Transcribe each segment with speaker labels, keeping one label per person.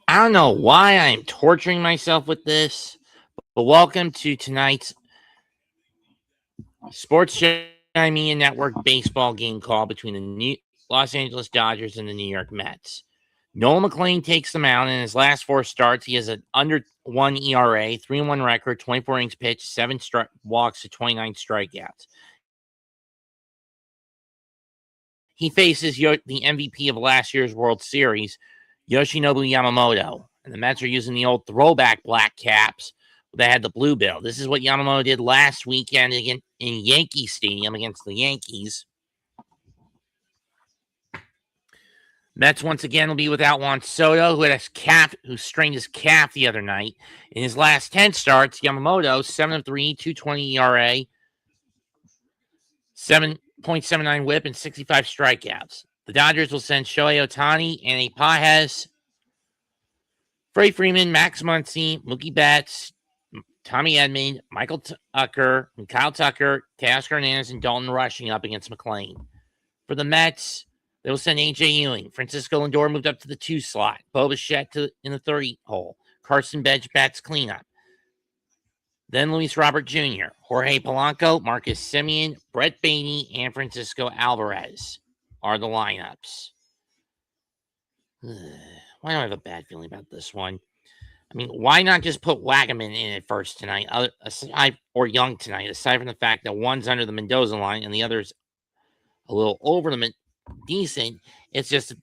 Speaker 1: I don't know why I'm torturing myself with this, but welcome to tonight's SportsJEDI Media Network baseball game call between the Los Angeles Dodgers and the New York Mets. Noel McLean takes the mound. In his last 4 starts, he has an under 1 ERA, 3-1 record, 24 innings pitched, 7 walks to 29 strikeouts. He faces the MVP of last year's World Series, Yoshinobu Yamamoto. And the Mets are using the old throwback black caps that had the blue bill. This is what Yamamoto did last weekend in Yankee Stadium against the Yankees. Mets once again will be without Juan Soto, who strained his calf the other night. In his last 10 starts, Yamamoto 7-3, 2.20 ERA, 7.79 WHIP, and 65 strikeouts. The Dodgers will send Shohei Ohtani, Andy Pages, Freddie Freeman, Max Muncy, Mookie Betts, Tommy Edman, Michael Tucker, and Kyle Tucker, Teoscar Hernandez, and Dalton Rushing up against McLean. For the Mets, they will send A.J. Ewing. Francisco Lindor moved up to the 2 slot. Bo Bichette in the 30 hole. Carson Betts cleanup. Then Luis Robert Jr., Jorge Polanco, Marcus Semien, Brett Baty, and Francisco Alvarez are the lineups. Why do I have a bad feeling about this one? I mean, why not just put Wagaman in at first tonight, or Young tonight, aside from the fact that one's under the Mendoza line and the other's a little over the decent? It's just,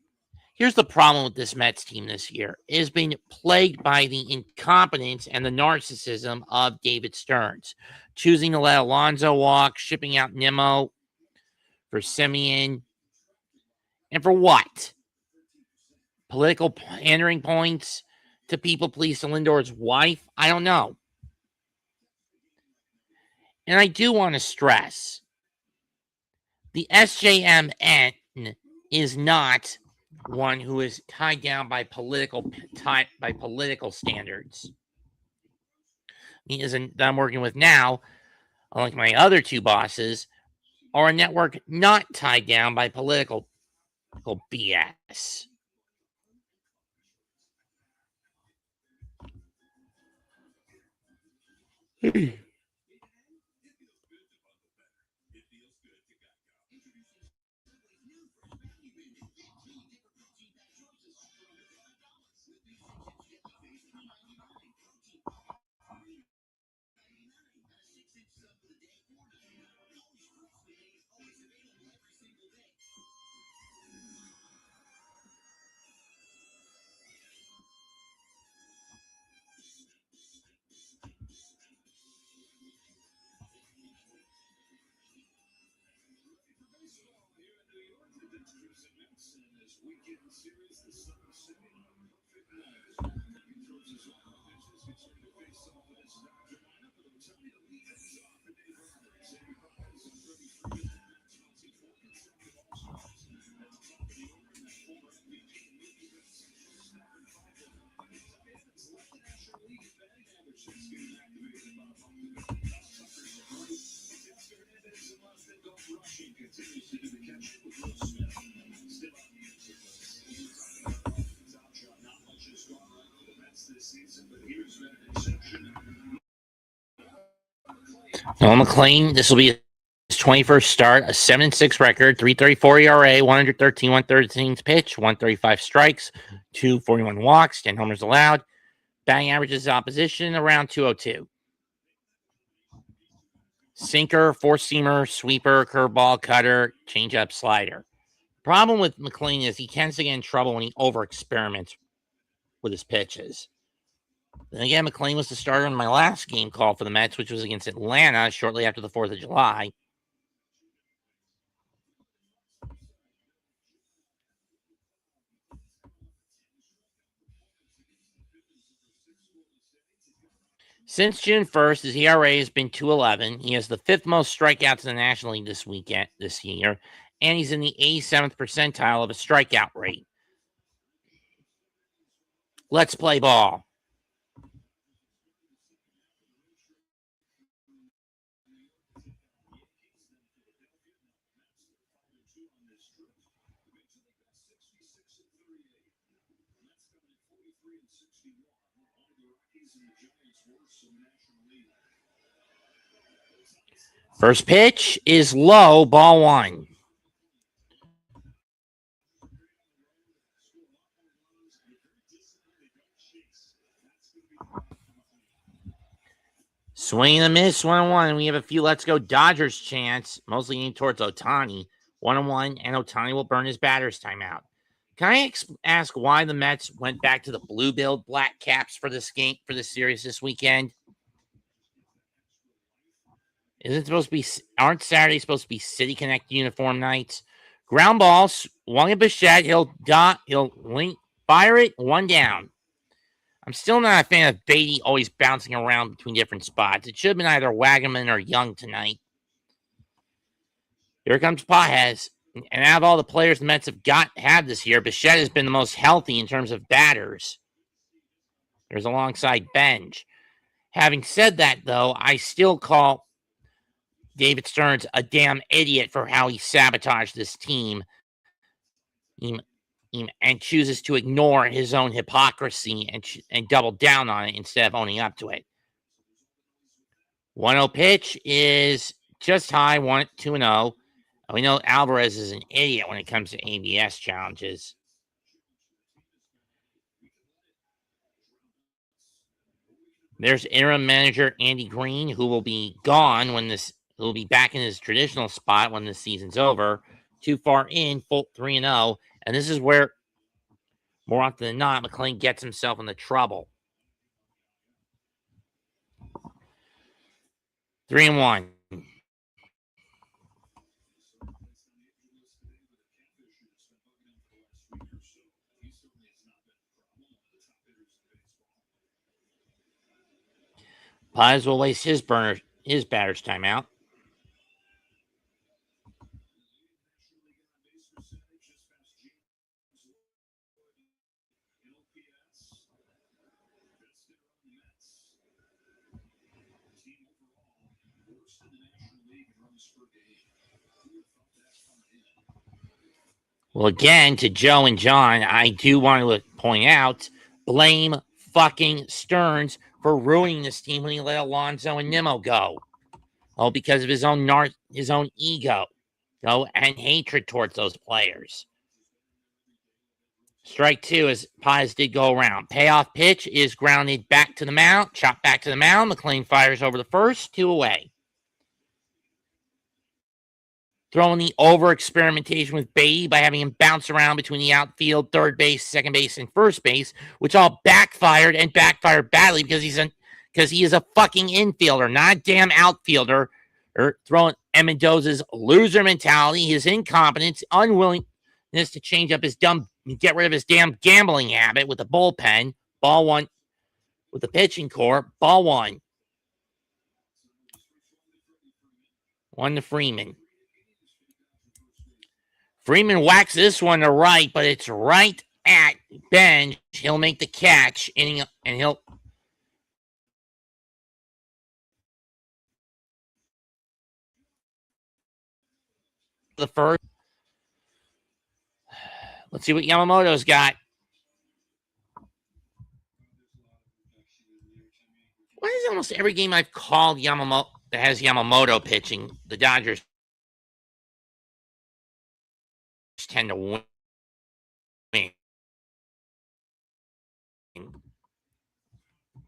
Speaker 1: here's the problem with this Mets team this year. It has been plagued by the incompetence and the narcissism of David Stearns, choosing to let Alonso walk, shipping out Nimmo for Semien, and for what? Political pandering points to people please to Lindor's wife? I don't know. And I do want to stress, the SJMN is not one who is tied down by political standards. That I'm working with now, unlike my other 2 bosses, are a network not tied down by political BS. Noel McLean, this will be his 21st start, a 7-6 record, 3.34 ERA, 113 pitch, 135 strikes, 241 walks, 10 homers allowed. Batting averages opposition around 202. Sinker, 4-seamer, sweeper, curveball, cutter, changeup, slider. Problem with McLean is he tends to get in trouble when he over-experiments with his pitches. Then again, McLean was the starter in my last game call for the Mets, which was against Atlanta shortly after the 4th of July. Since June 1st, his ERA has been 2.11. He has the 5th most strikeouts in the National League this year, and he's in the 87th percentile of a strikeout rate. Let's play ball. First pitch is low, ball one. Swing and a miss, 1-1. We have a few Let's Go Dodgers chants, mostly aimed towards Ohtani. 1-1, and Ohtani will burn his batter's timeout. Can I ask why the Mets went back to the blue-billed black caps for this game, for this series this weekend? Isn't it supposed to be? Aren't Saturdays supposed to be City Connect uniform nights? Ground ball swung at Bichette. He'll fire it, one down. I'm still not a fan of Beatty always bouncing around between different spots. It should have been either Wagaman or Young tonight. Here comes Pages. And out of all the players the Mets have this year, Bichette has been the most healthy in terms of batters. There's alongside Benj. Having said that, though, I still call David Stearns a damn idiot for how he sabotaged this team and chooses to ignore his own hypocrisy and double down on it instead of owning up to it. 1-0 pitch is just high, 2-0. We know Alvarez is an idiot when it comes to ABS challenges. There's interim manager Andy Green, who will be gone who will be back in his traditional spot when this season's over. Too far in, full 3-0. And this is where, more often than not, McLean gets himself into trouble. 3-1. Pies will waste his batter's timeout. Well, again, to Joe and John, I do want to point out, blame fucking Stearns for ruining this team when he let Alonso and Nimmo go. Oh, because of his own ego, and hatred towards those players. Strike two as Pies did go around. Payoff pitch is grounded back to the mound, chopped back to the mound. McLean fires over the first, 2 away. Throwing the over-experimentation with Beatty by having him bounce around between the outfield, third base, second base, and first base, which all backfired badly because he is a fucking infielder, not a damn outfielder. Or throwing Mendoza's loser mentality, his incompetence, unwillingness to change up get rid of his damn gambling habit with the bullpen. Ball one with the pitching core. Ball one. 1 to Freeman. Freeman whacks this one to right, but it's right at Benj. He'll make the catch, and he'll the first. Let's see what Yamamoto's got. Why is almost every game I've called Yamamoto that has Yamamoto pitching, the Dodgers tend to win?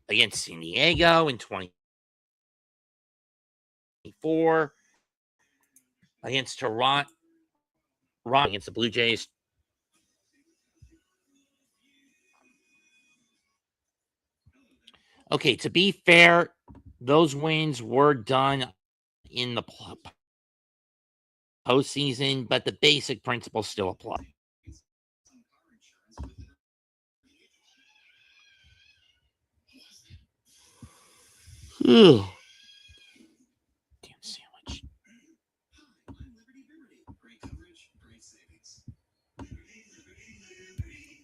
Speaker 1: Against San Diego in 2024, against Toronto, against the Blue Jays. Okay, to be fair, those wins were done in the postseason, but the basic principles still apply. Damn sandwich.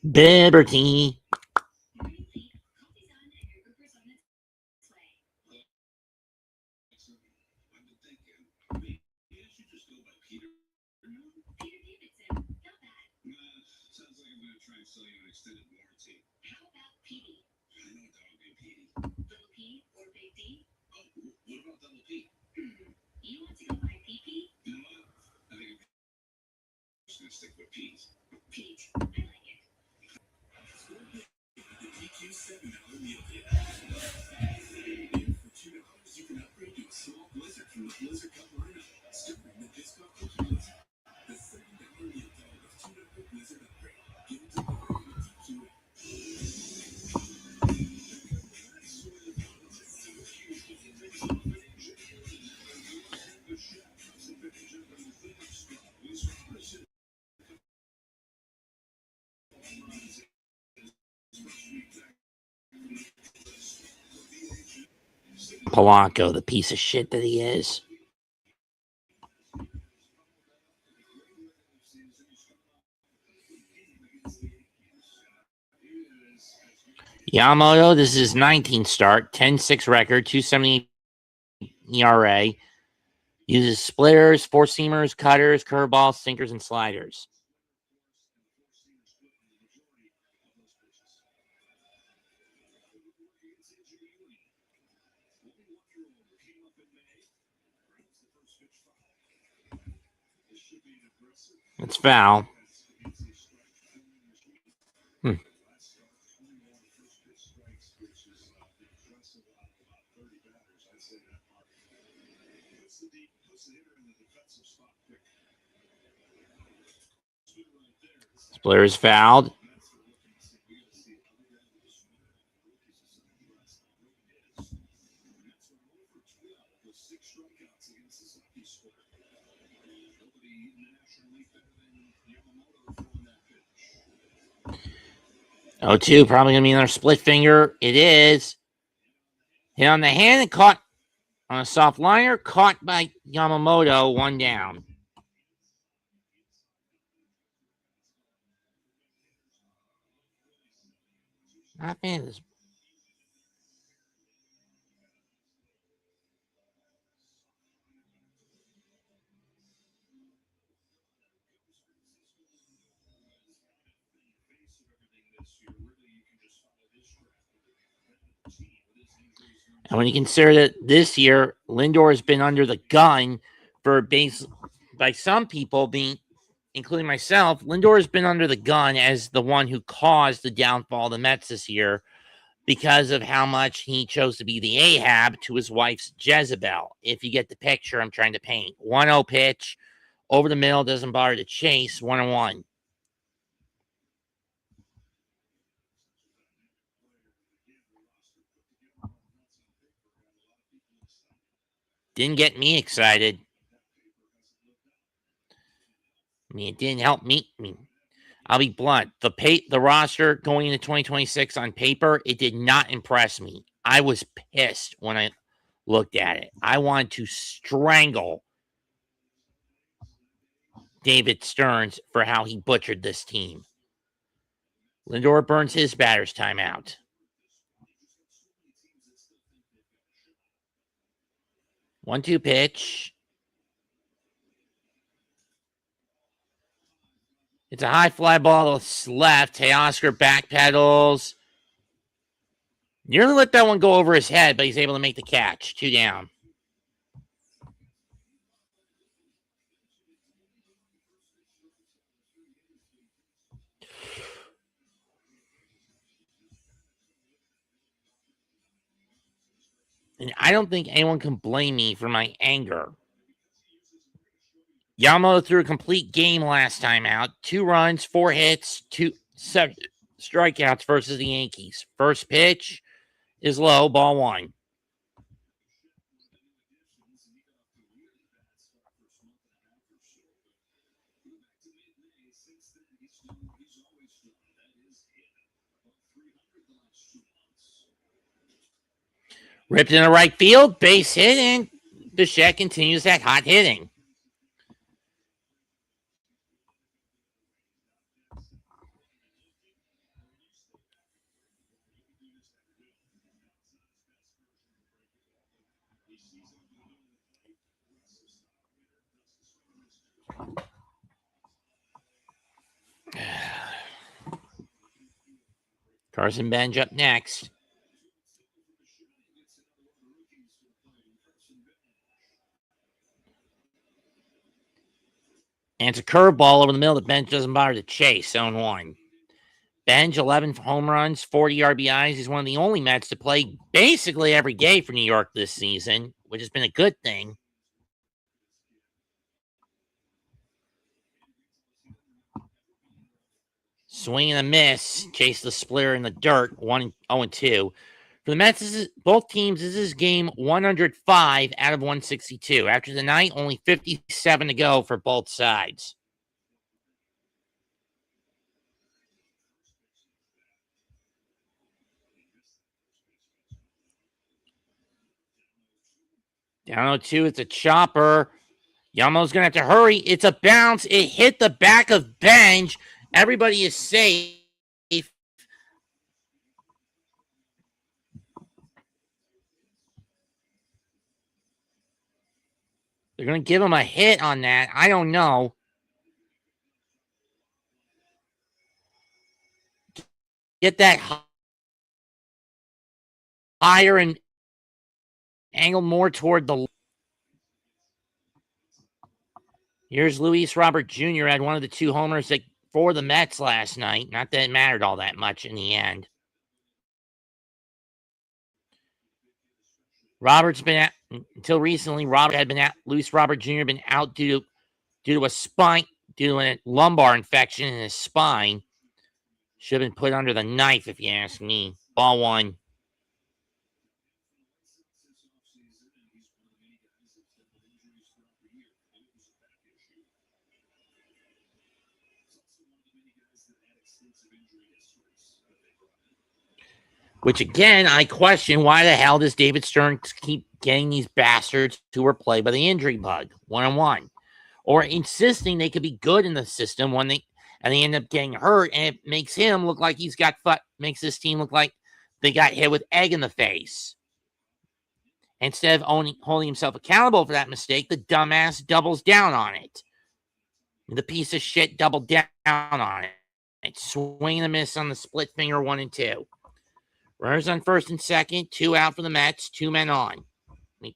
Speaker 1: Liberty. Polanco, the piece of shit that he is. Yamamoto, this is his 19th start, 10-6 record, 270 ERA. Uses splitters, four-seamers, cutters, curveballs, sinkers, and sliders. It's foul. Splitter is fouled. Oh, two, probably going to be another split finger. It is. Hit on the hand and caught on a soft liner. Caught by Yamamoto, one down. Not bad. And when you consider that this year, Lindor has been under the gun for by some people, including myself, Lindor has been under the gun as the one who caused the downfall of the Mets this year because of how much he chose to be the Ahab to his wife's Jezebel. If you get the picture I'm trying to paint. 1-0 pitch, over the middle, doesn't bother to chase, 1-1. Didn't get me excited. I mean, it didn't help me. I mean, I'll be blunt. The roster going into 2026 on paper, it did not impress me. I was pissed when I looked at it. I wanted to strangle David Stearns for how he butchered this team. Lindor burns his batter's timeout. 1-2 pitch. It's a high fly ball to left. Teoscar backpedals. Nearly let that one go over his head, but he's able to make the catch. 2 down. And I don't think anyone can blame me for my anger. Yamamoto threw a complete game last time out. 2 runs, 4 hits, 7 strikeouts versus the Yankees. First pitch is low, ball 1. Ripped into right field, base hit, and Bichette continues that hot hitting. Carson Bench up next. And it's a curveball over the middle. The Bench doesn't bother to chase. 0-1. Bench, 11 home runs, 40 RBIs. He's one of the only Mets to play basically every day for New York this season, which has been a good thing. Swing and a miss. Chase the splitter in the dirt. 1-0-2. For the Mets, both teams, this is game 105 out of 162. After the night, only 57 to go for both sides. Down 0-2. It's a chopper. Yamamo's going to have to hurry. It's a bounce. It hit the back of bench. Everybody is safe. They're going to give him a hit on that. I don't know. Get that higher and angle more toward the. Here's Luis Robert Jr. had one of the 2 homers for the Mets last night. Not that it mattered all that much in the end. Robert's been out until recently. Luis Robert Jr. been out due to a lumbar infection in his spine. Should have been put under the knife, if you ask me. Ball 1. Which, again, I question, why the hell does David Stern keep getting these bastards who are played by the injury bug one-on-one? Or insisting they could be good in the system when they end up getting hurt, and it makes him look like makes this team look like they got hit with egg in the face. Instead of holding himself accountable for that mistake, the dumbass doubles down on it. The piece of shit doubled down on it. It's swing and a miss on the split finger 1 and 2. Runners on first and second, 2 out for the Mets, 2 men on.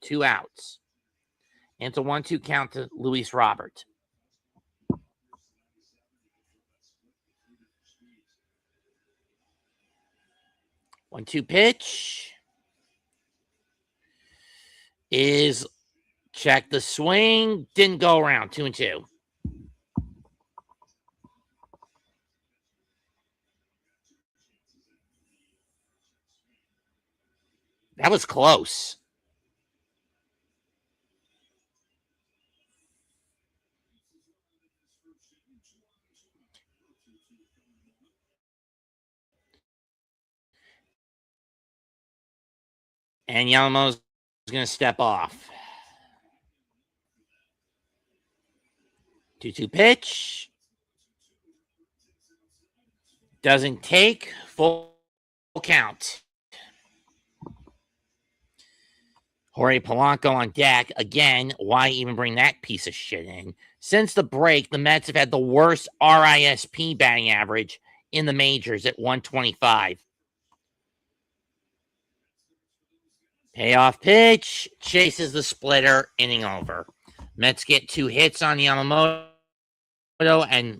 Speaker 1: 2 outs. And it's a 1-2 count to Luis Robert. 1-2 pitch is check the swing. Didn't go around. 2-2. That was close. And Yamamo's going to step off. 2-2 pitch. Doesn't take. Full count. Jorge Polanco on deck. Again, why even bring that piece of shit in? Since the break, the Mets have had the worst RISP batting average in the majors at 125. Payoff pitch. Chases the splitter. Inning over. Mets get 2 hits on Yamamoto and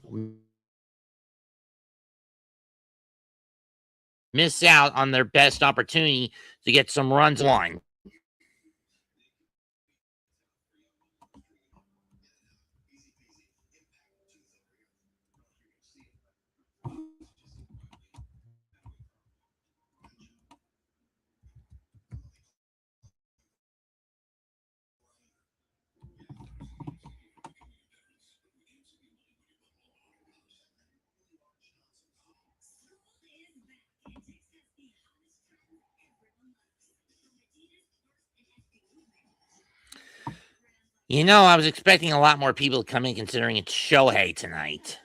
Speaker 1: miss out on their best opportunity to get some runs on. I was expecting a lot more people to come in considering it's Shohei tonight.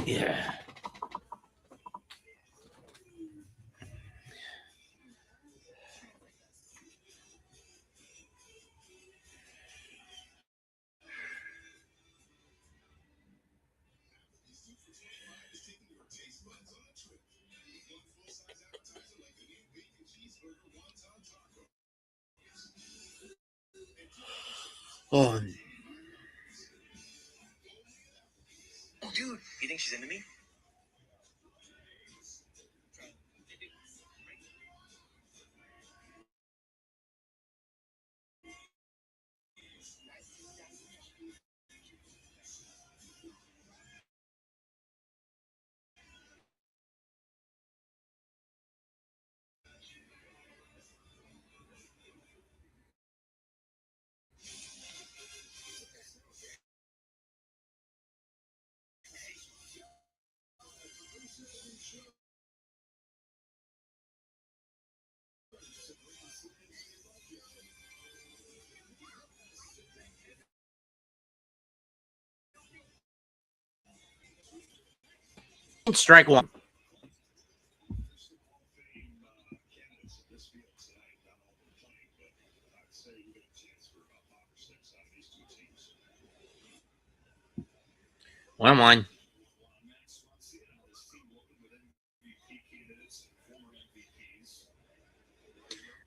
Speaker 1: Yeah. Oh,
Speaker 2: dude, you think she's into me?
Speaker 1: Strike one. One.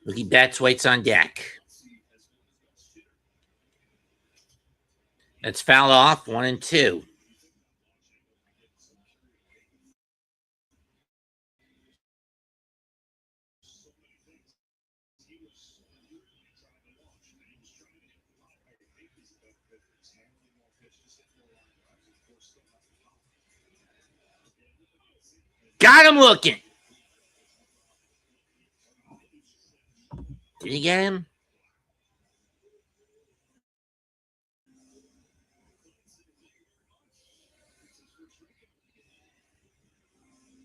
Speaker 1: Mookie Betts waits on deck. That's fouled off. 1-2. Got him looking. Did he get him?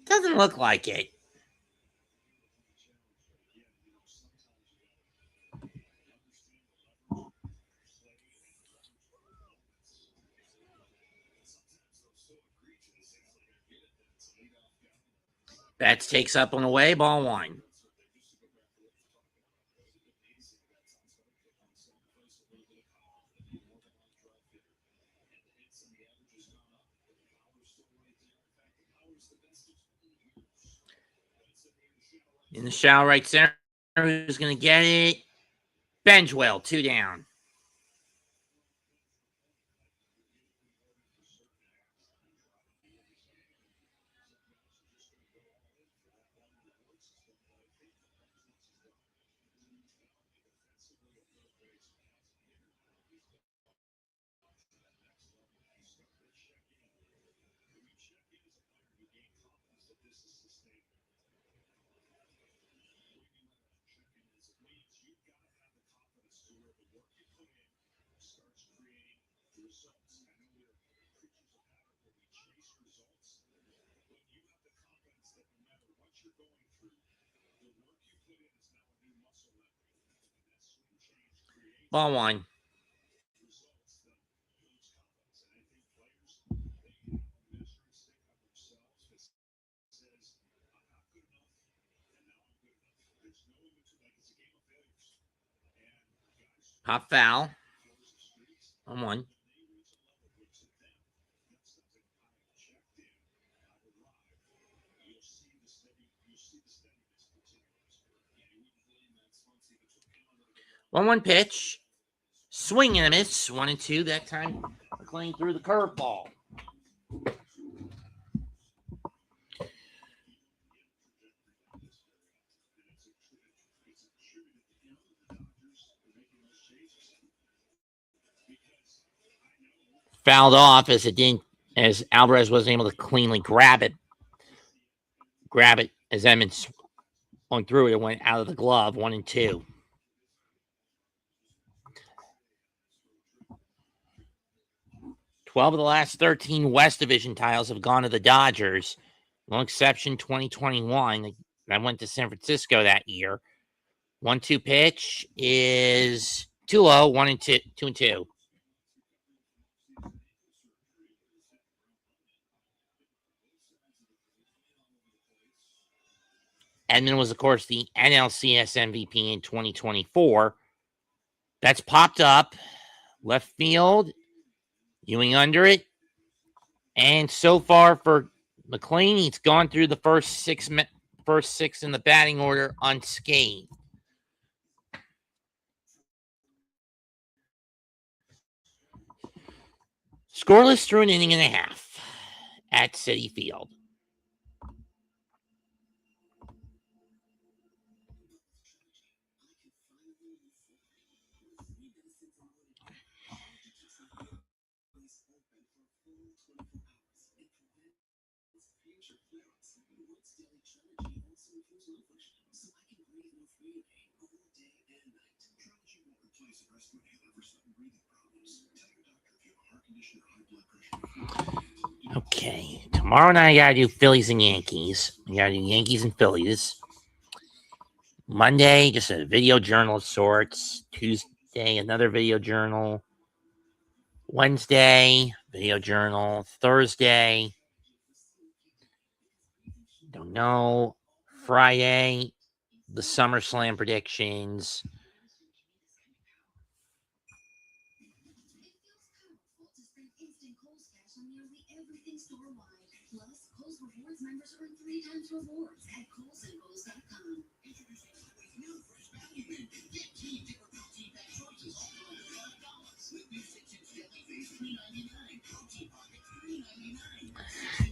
Speaker 1: Doesn't look like it. Betts takes up on the way. Ball one. In the shallow right center, who's going to get it? Benjwell, 2 down. Ball one. Pop foul. 1-1. One pitch. Swing and a miss. 1-2. That time, McLean threw the curveball. Fouled off as Alvarez wasn't able to cleanly grab it as Edmonds went through it. It went out of the glove. 1-2. Twelve of the last 13 West Division titles have gone to the Dodgers. One exception, 2021. That went to San Francisco that year. 1-2 pitch is too low. 1-2. 2-2. Edmund was, of course, the NLCS MVP in 2024. That's popped up. Left field. Ewing under it. And so far for McLean, he's gone through the first six in the batting order unscathed. Scoreless through an inning and a half at Citi Field. Okay, tomorrow night I gotta do Phillies and Yankees. I gotta do Yankees and Phillies. Monday, just a video journal of sorts. Tuesday, another video journal. Wednesday, video journal. Thursday, Don't know. Friday, the SummerSlam predictions.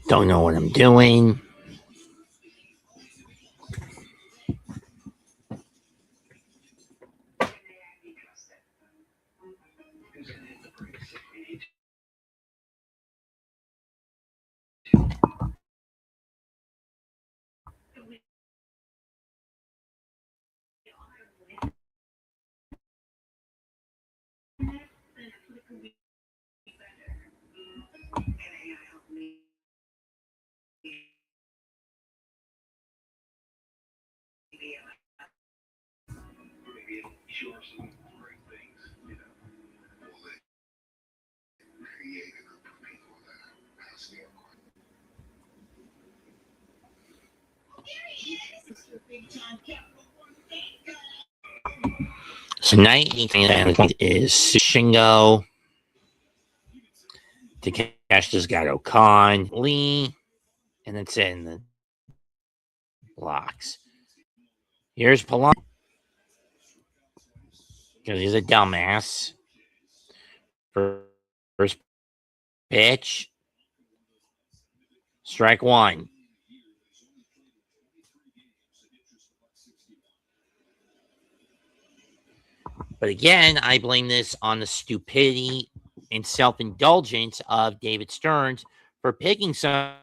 Speaker 1: Don't know what I'm doing. So tonight, is Shingo. Takeshita's got Okan, Lee, and that's it in the blocks. Here's Paloma, because he's a dumbass. First pitch. Strike one. But again, I blame this on the stupidity and self-indulgence of David Stearns for picking somebody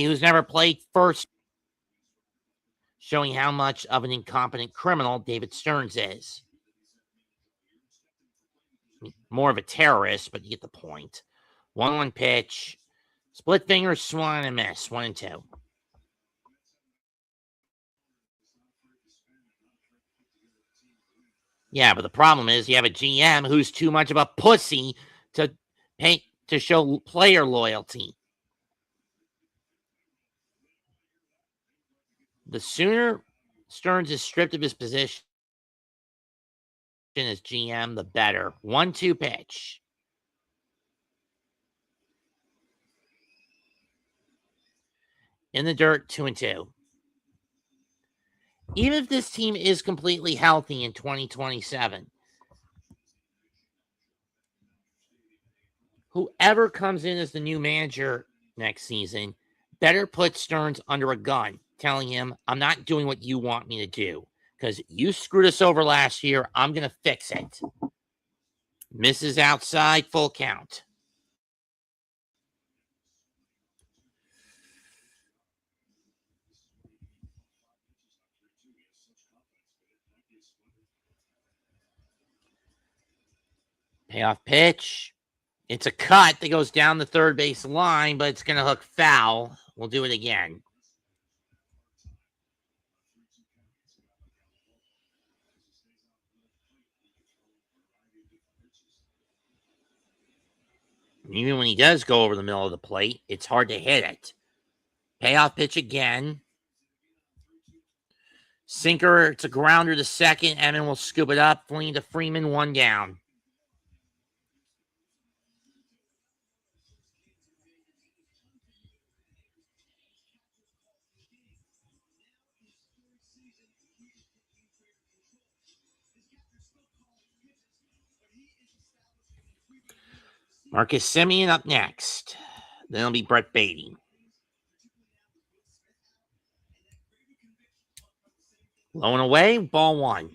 Speaker 1: who's never played first, showing how much of an incompetent criminal David Stearns is. More of a terrorist, but you get the point. 1-1 pitch. Split finger, swung and miss. 1-2. Yeah, but the problem is you have a GM who's too much of a pussy to show player loyalty. The sooner Stearns is stripped of his position as GM, the better. 1-2 pitch. In the dirt, 2-2. Even if this team is completely healthy in 2027, whoever comes in as the new manager next season better put Stearns under a gun, telling him, I'm not doing what you want me to do because you screwed us over last year. I'm going to fix it. Misses outside, full count. Payoff pitch. It's a cut that goes down the third base line, but it's going to hook foul. We'll do it again. Even when he does go over the middle of the plate, it's hard to hit it. Payoff pitch again. Sinker, it's a grounder to second. Evan will scoop it up. Fling to Freeman, 1 down. Marcus Semien up next. Then it'll be Brett Beatty. Low and away, ball 1.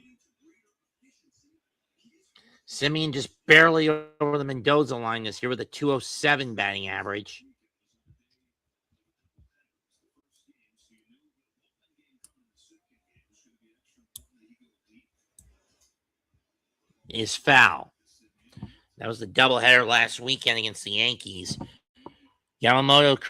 Speaker 1: Semien just barely over the Mendoza line this year with a 207 batting average. Is foul. That was the doubleheader last weekend against the Yankees. Yamamoto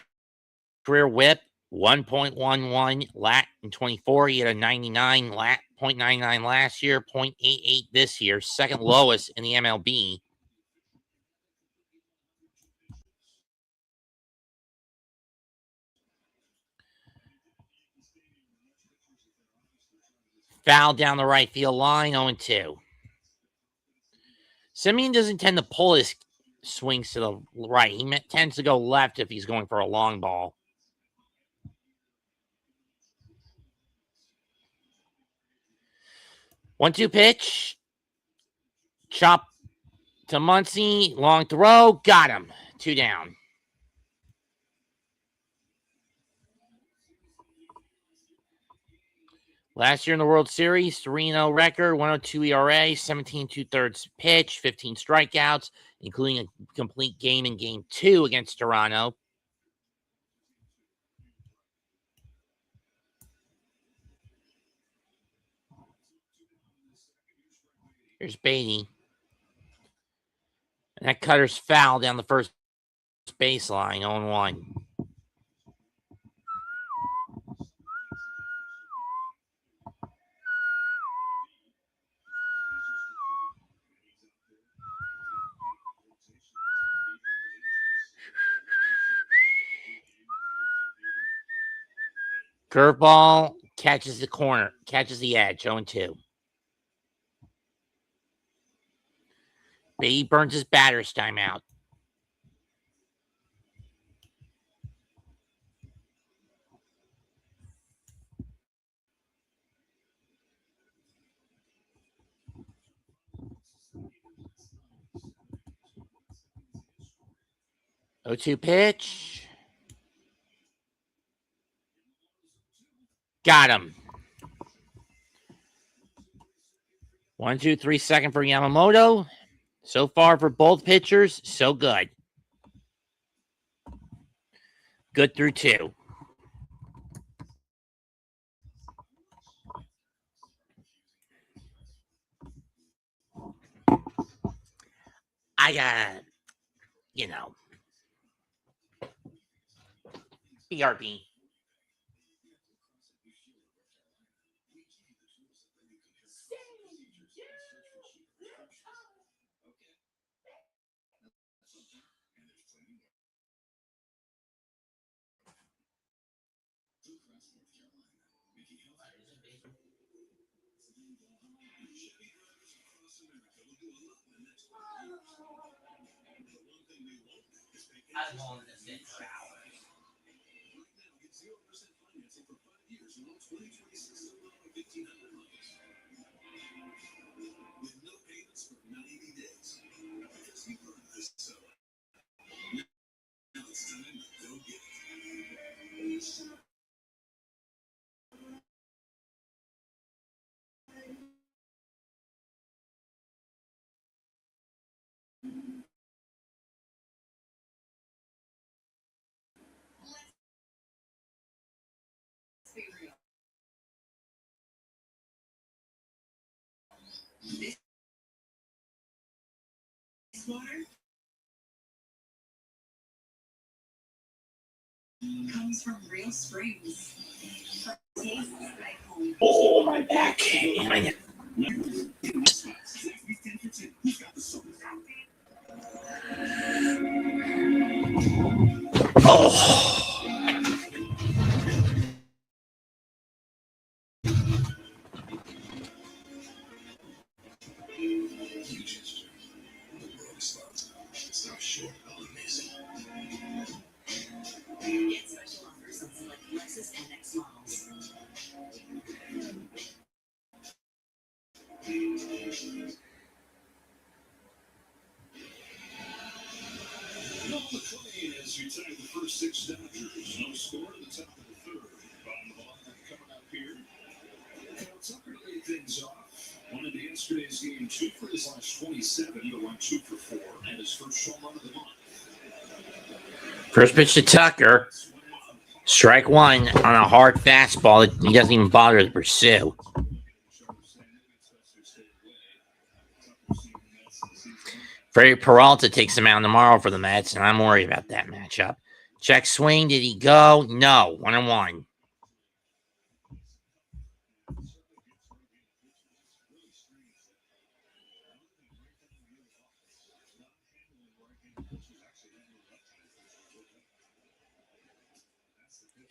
Speaker 1: career whip, 1.11 lat in 24. He had a 99 lat, 0.99 last year, 0.88 this year, second lowest in the MLB. Foul down the right field line, 0-2. Simeon doesn't tend to pull his swings to the right. He tends to go left if he's going for a long ball. 1-2 pitch. Chop to Muncy. Long throw. Got him. 2 down. Last year in the World Series, 3-0 record, 102 ERA, 17 2/3 pitch, 15 strikeouts, including a complete game in Game 2 against Toronto. Here's Beatty. And that cutter's foul down the first baseline, 0-1. Curveball catches the corner, catches the edge, 0-2. Beatty burns his batter's timeout. Oh, 2 pitch. Got him. 1-2-3 second for Yamamoto. So far for both pitchers, so good. Good through 2. I gotta, BRB.
Speaker 3: Comes from real springs.
Speaker 1: Oh, my back. And my neck. Oh.
Speaker 3: Get special offers on select Lexus NX models.
Speaker 4: As you tie the first 6 Dodgers, no score at the top of the 3rd. Bottom of the line coming up here. Tucker to lead things off. Won in yesterday's game 2 for his last 27. He'll run 2 for 4 and his first home run of the month.
Speaker 1: First pitch to Tucker. Strike 1 on a hard fastball that he doesn't even bother to pursue. Freddie Peralta takes him out tomorrow for the Mets, and I'm worried about that matchup. Check swing. Did he go? No. 1-1.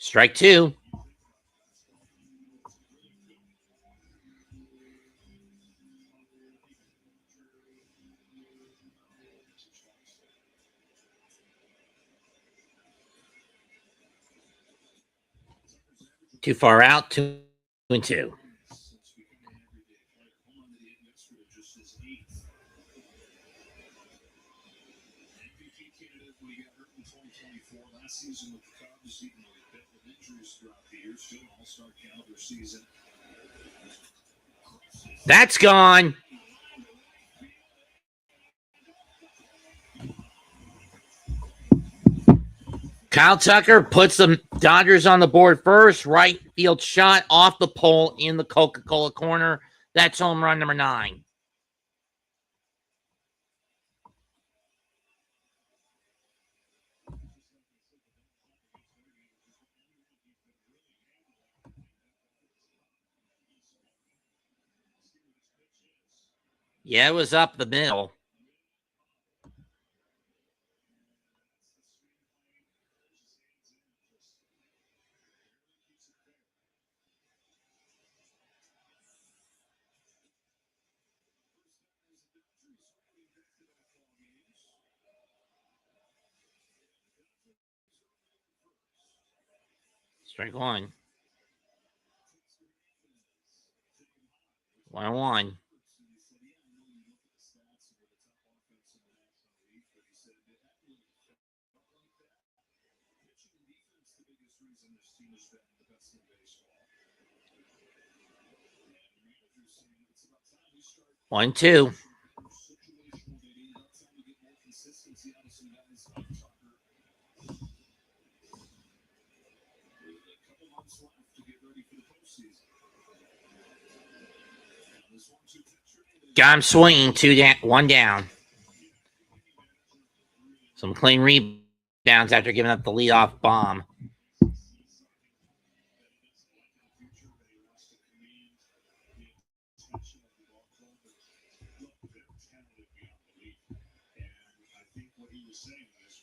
Speaker 1: Strike 2. Too far out, 2-2.
Speaker 4: Season with the Cubs, even though he dealt with injuries throughout the year, still an all-star caliber season.
Speaker 1: That's gone. Kyle Tucker puts the Dodgers on the board first. Right field shot off the pole in the Coca-Cola corner. That's home run number 9. Yeah, it was up the middle. Strike one. 1-1. One, two. Got him swinging. 1 down. Some clean rebounds after giving up the leadoff bomb.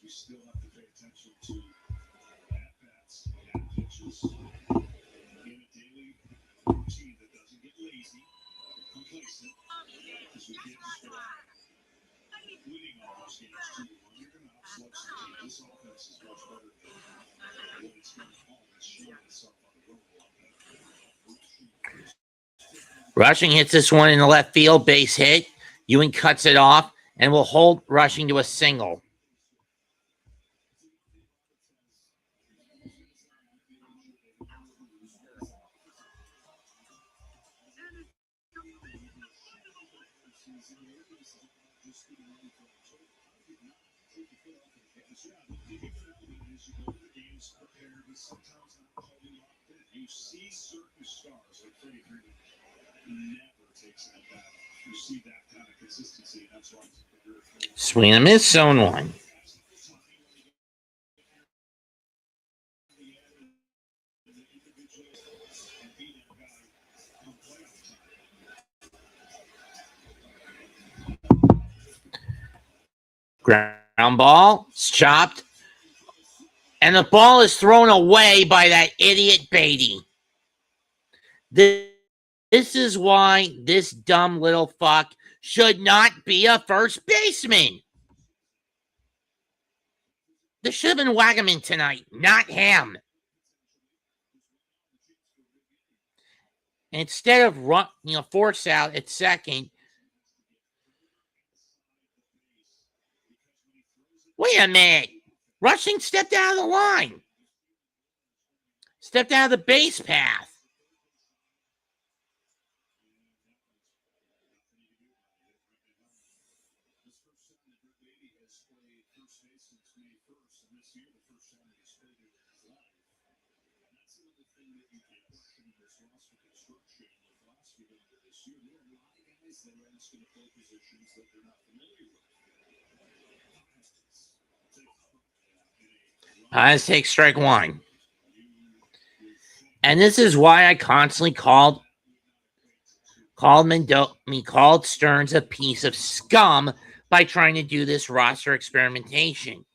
Speaker 4: We still have to pay attention to at-bats and pitches in a daily routine that doesn't get lazy or complacent, because we can't just go out winning all those games too. When you're going to outslugs the team, this offense is much better than what it's going to call. It's showing itself on the road a lot better.
Speaker 1: Rushing hits this one in the left field, base hit. Ewing cuts it off and will hold Rushing to a single.
Speaker 4: You see certain stars like Freddie Green never takes that bat off. You see that kind of consistency, and that's why it's a career.
Speaker 1: Swing and miss, zone 1. Ground ball, it's chopped. And the ball is thrown away by that idiot Beatty. This is why this dumb little fuck should not be a first baseman. This should have been Wagaman tonight, not him. Instead of force out at second. Wait a minute. Rushing stepped out of the line. Stepped out of the base path. Let's take strike 1. And this is why I constantly called Stearns a piece of scum by trying to do this roster experimentation.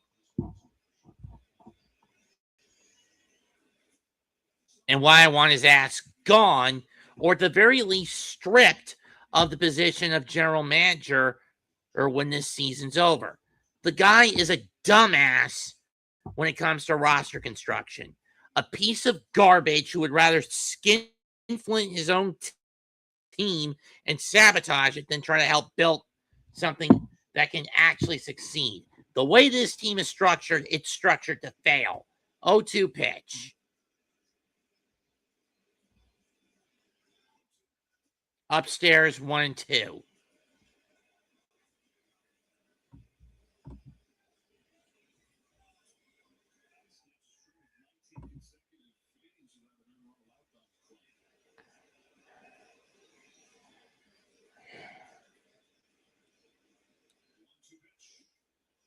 Speaker 1: And why I want his ass gone, or at the very least stripped of the position of general manager, or when this season's over. The guy is a dumbass when it comes to roster construction. a piece of garbage who would rather skinflint his own team and sabotage it than try to help build something that can actually succeed. The way this team is structured, it's structured to fail. 0-2 pitch. Upstairs, 1-2.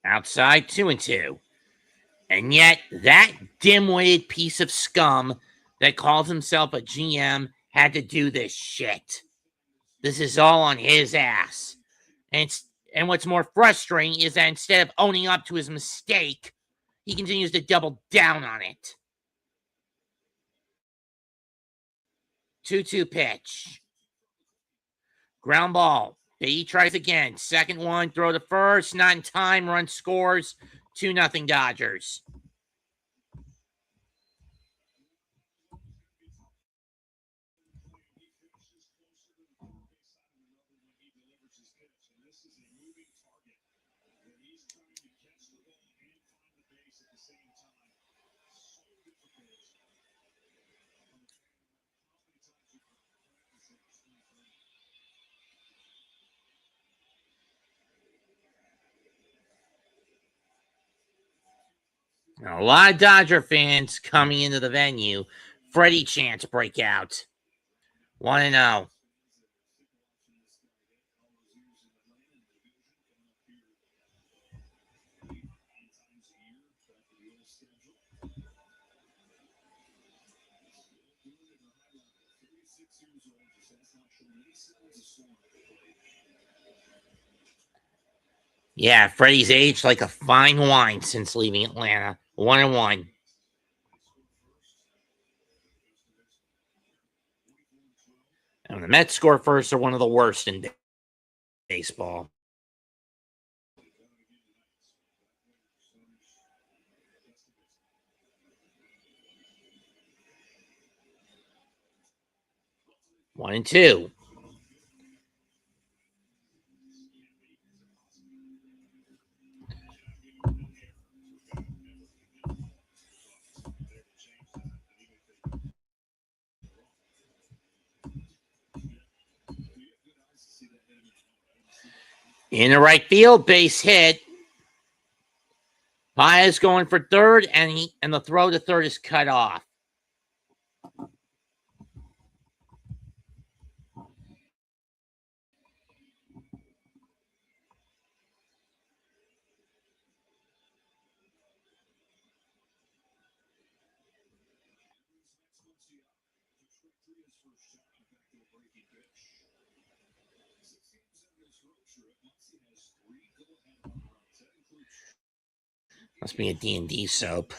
Speaker 1: Outside, 2-2. And yet, that dim-witted piece of scum that calls himself a GM had to do this shit. This is all on his ass. And what's more frustrating is that instead of owning up to his mistake, he continues to double down on it. 2-2 pitch. Ground ball. He tries again. Second one, throw to first. Not in time. Run scores. 2-0 Dodgers. A lot of Dodger fans coming into the venue. Freddie chants break out. 1-0. Yeah, Freddie's aged like a fine wine since leaving Atlanta. 1-1. And when the Mets score first, are one of the worst in baseball. One and two. In the right field, base hit. Paez going for third, and the throw to third is cut off. Must be a D&D soap.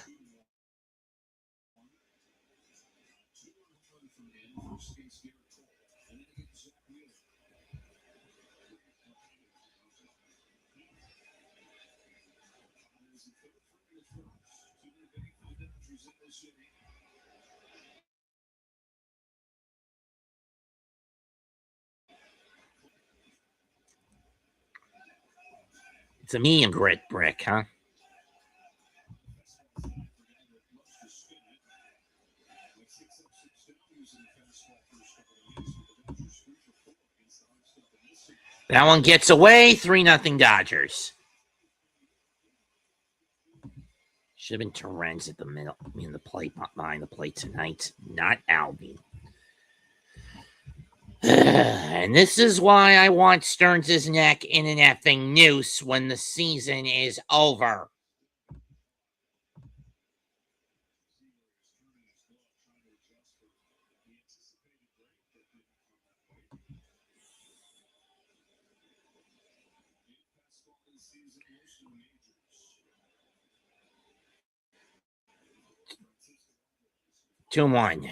Speaker 1: It's a medium grit brick, huh? That one gets away. 3-0 Dodgers. Should have been Torrens at the middle, in the plate, behind the plate tonight, not Albie. And this is why I want Stearns' neck in an effing noose when the season is over. Two one.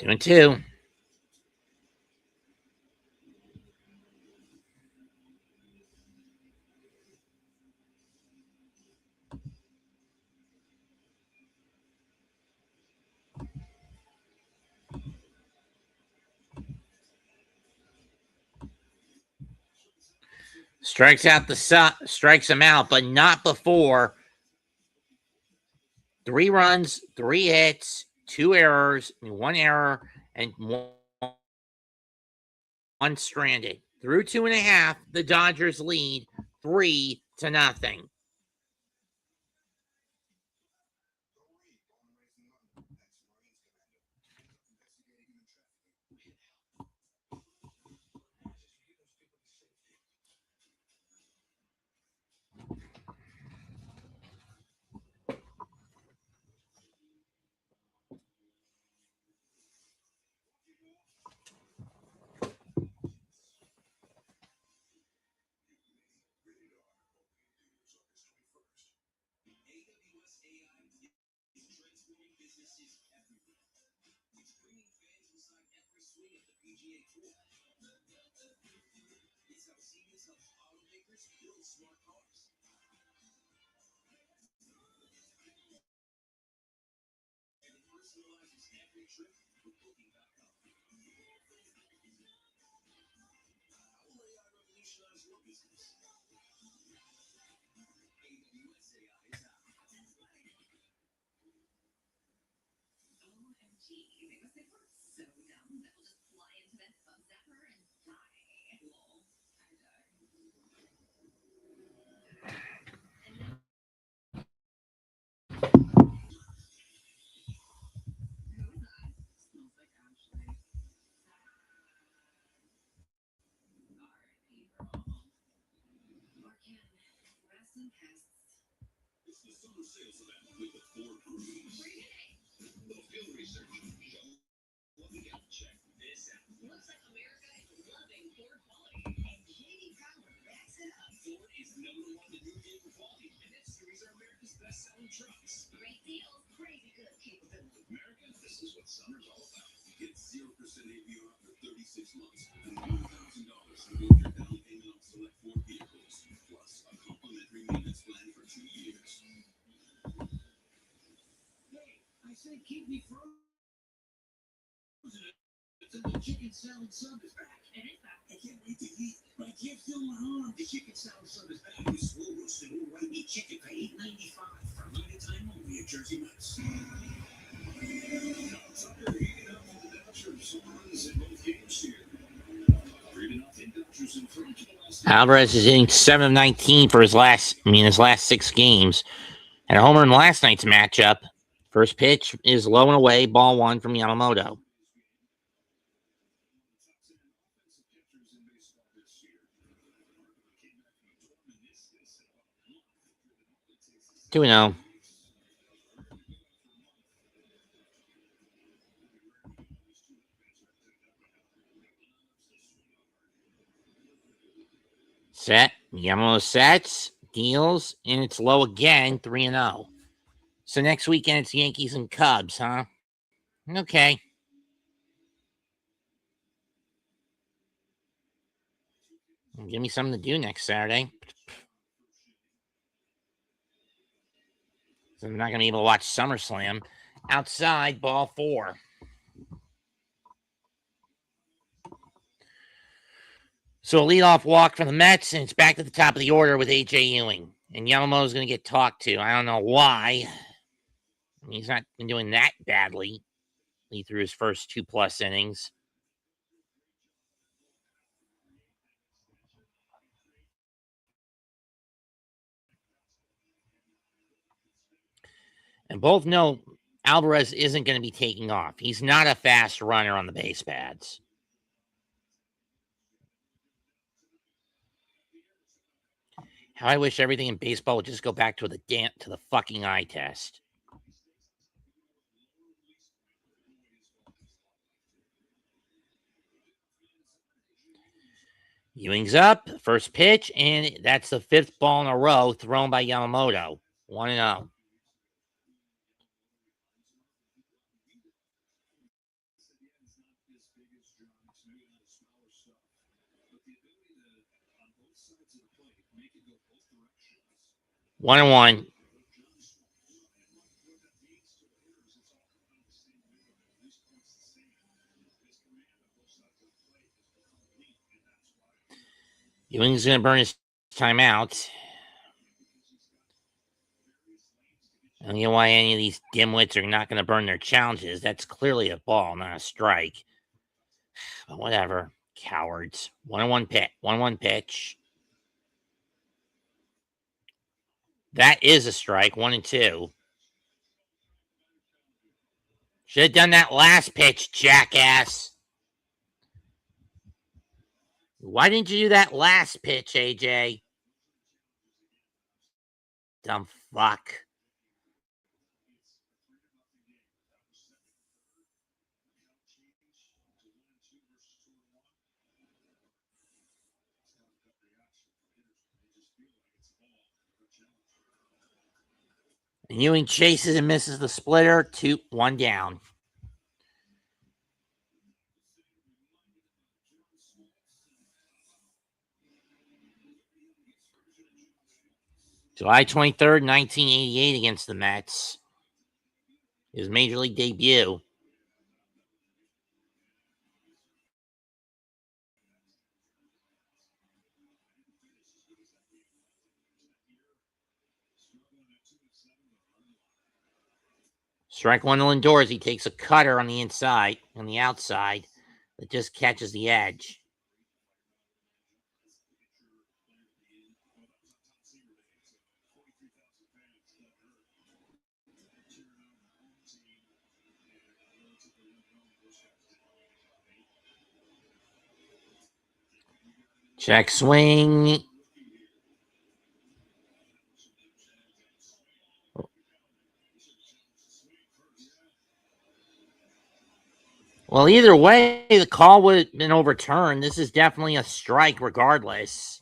Speaker 1: 2-2. Strikes him out, but not before 3 runs, 3 hits, 2 errors, 1 error, and 1 stranded. Through 2.5, the Dodgers lead 3-0.
Speaker 4: The chicken salad sub is back. I can't wait to eat, but I can't feel my arm. The chicken salad sub is back with slow roasted or white meat chicken for $8.95 for a limited time only at Jersey Mike's. Tucker heating up for the Dodgers. Runs in both games here. 3-0 Dodgers in front of the last.
Speaker 1: Alvarez is hitting 7 of 19 for his last 6 games. Had a homer in last night's matchup. First pitch is low and away, ball 1 from Yamamoto. 2-0. Set. Yamamoto sets, deals, and it's low again, 3-0. So next weekend it's Yankees and Cubs, huh? Okay. Give me something to do next Saturday. So I'm not going to be able to watch SummerSlam. Outside, ball 4. So a leadoff walk from the Mets, and it's back to the top of the order with A.J. Ewing. And Yamamoto's going to get talked to. I don't know why. I mean, he's not been doing that badly through his first 2+ innings. And both know Alvarez isn't going to be taking off. He's not a fast runner on the base pads. How I wish everything in baseball would just go back to the fucking eye test. Ewing's up, first pitch, and that's the 5th ball in a row thrown by Yamamoto. 1-0. One and one. Ewing's going to burn his timeout. I don't know why any of these dimwits are not going to burn their challenges. That's clearly a ball, not a strike. But whatever. Cowards. 1-1 pitch. 1-1 pitch. That is a strike. 1-2. Should have done that last pitch, jackass. Why didn't you do that last pitch, AJ? Dumb fuck. And Ewing chases and misses the splitter. 2-1 down. July 23rd, 1988 against the Mets. His major league debut. Strike one to Lindor as he takes a cutter on the inside, on the outside, that just catches the edge. Check swing. Well, either way, the call would have been overturned. This is definitely a strike regardless.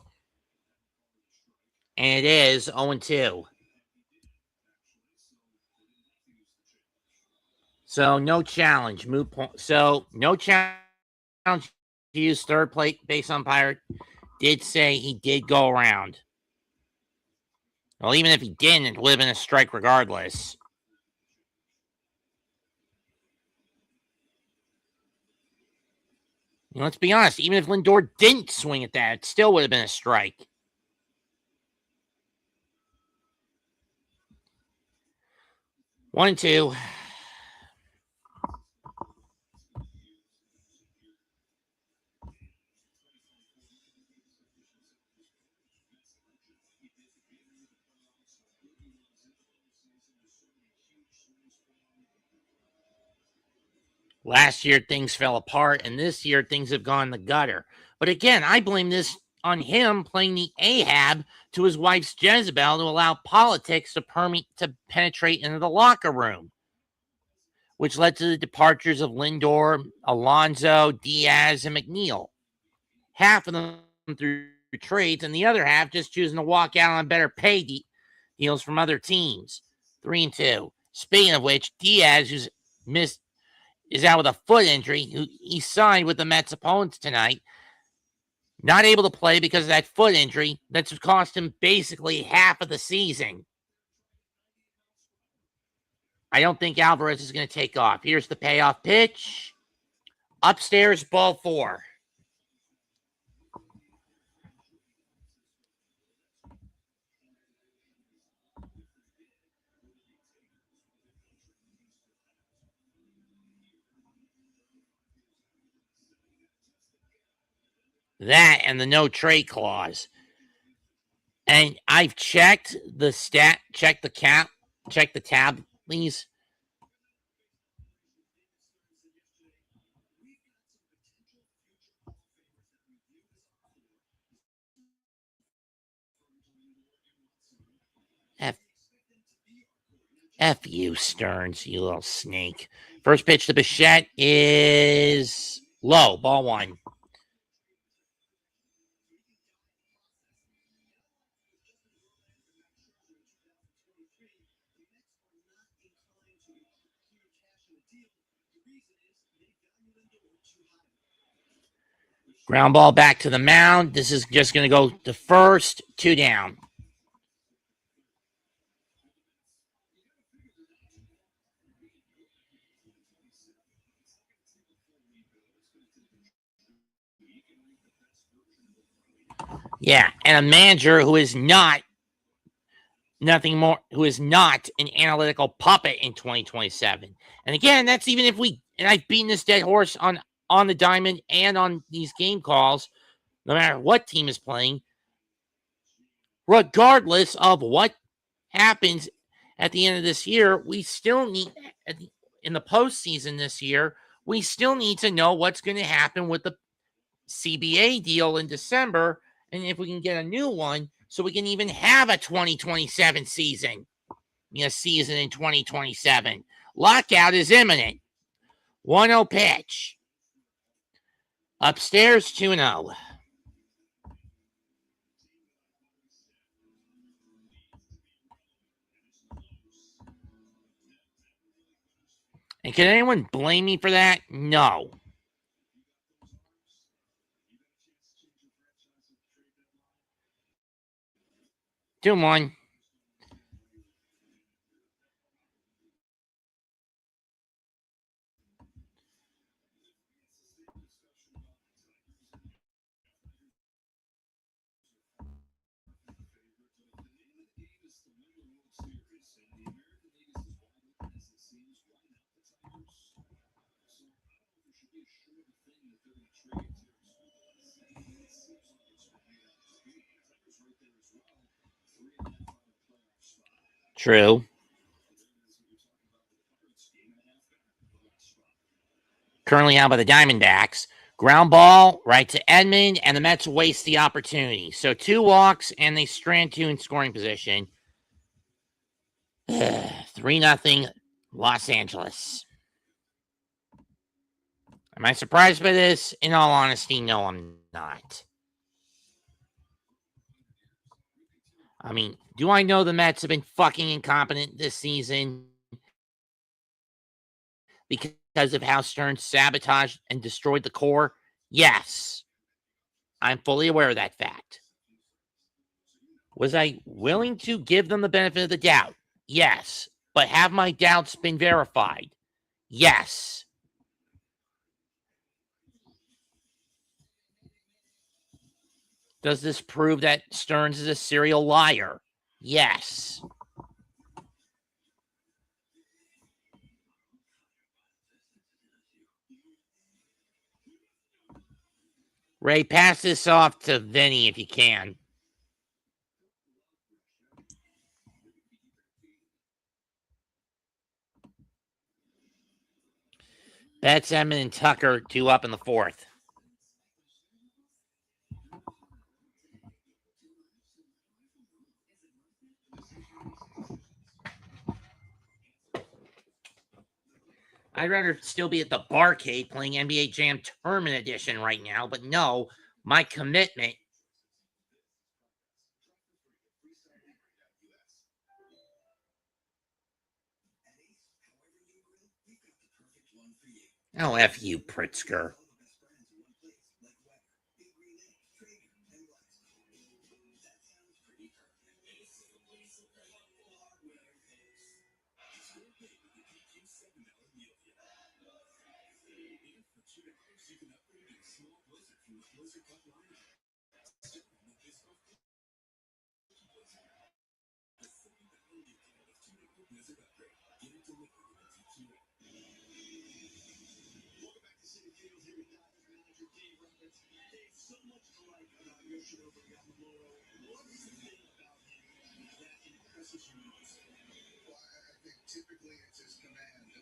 Speaker 1: And it is 0-2. So no challenge. Moot point. So no challenge to use third base umpire. Did say he did go around. Well, even if he didn't, it would have been a strike regardless. Let's be honest. Even if Lindor didn't swing at that, it still would have been a strike. One and two. Last year, things fell apart, and this year, things have gone in the gutter. But again, I blame this on him playing the Ahab to his wife's Jezebel to allow politics to penetrate into the locker room, which led to the departures of Lindor, Alonso, Diaz, and McNeil. Half of them through trades, and the other half just choosing to walk out on better pay deals from other teams. 3-2. Speaking of which, Diaz, who's is out with a foot injury. He signed with the Mets opponents tonight. Not able to play because of that foot injury. That's cost him basically half of the season. I don't think Alvarez is going to take off. Here's the payoff pitch. Upstairs, ball 4. That and the no trade clause. And I've checked the check the tab, please. F you, Stearns, you little snake. First pitch to Bichette is low, ball 1. Ground ball back to the mound. This is just going to go to first, 2 down. Yeah, and a manager who is not who is not an analytical puppet in 2027. And again, that's even if and I've beaten this dead horse on the diamond and on these game calls, no matter what team is playing, regardless of what happens at the end of this year, we still need, in the postseason this year, we still need to know what's going to happen with the CBA deal in December, and if we can get a new one, so we can even have a 2027 season. Season in 2027. Lockout is imminent. 1-0 pitch. Upstairs 2-0. And can anyone blame me for that? No. 2-1. True. Currently out by the Diamondbacks. Ground ball right to Edmund, and the Mets waste the opportunity. So 2 walks, and they strand 2 in scoring position. 3-0 Los Angeles. Am I surprised by this? In all honesty, no, I'm not. I mean, do I know the Mets have been fucking incompetent this season because of how Stern sabotaged and destroyed the core? Yes. I'm fully aware of that fact. Was I willing to give them the benefit of the doubt? Yes. But have my doubts been verified? Yes. Does this prove that Stearns is a serial liar? Yes. Ray, pass this off to Vinny if you can. Betts, Emmett, and Tucker 2 up in the 4th. I'd rather still be at the barcade playing NBA Jam Tournament Edition right now, but no, my commitment. Oh, F you, Pritzker.
Speaker 4: Typically, it's his command, but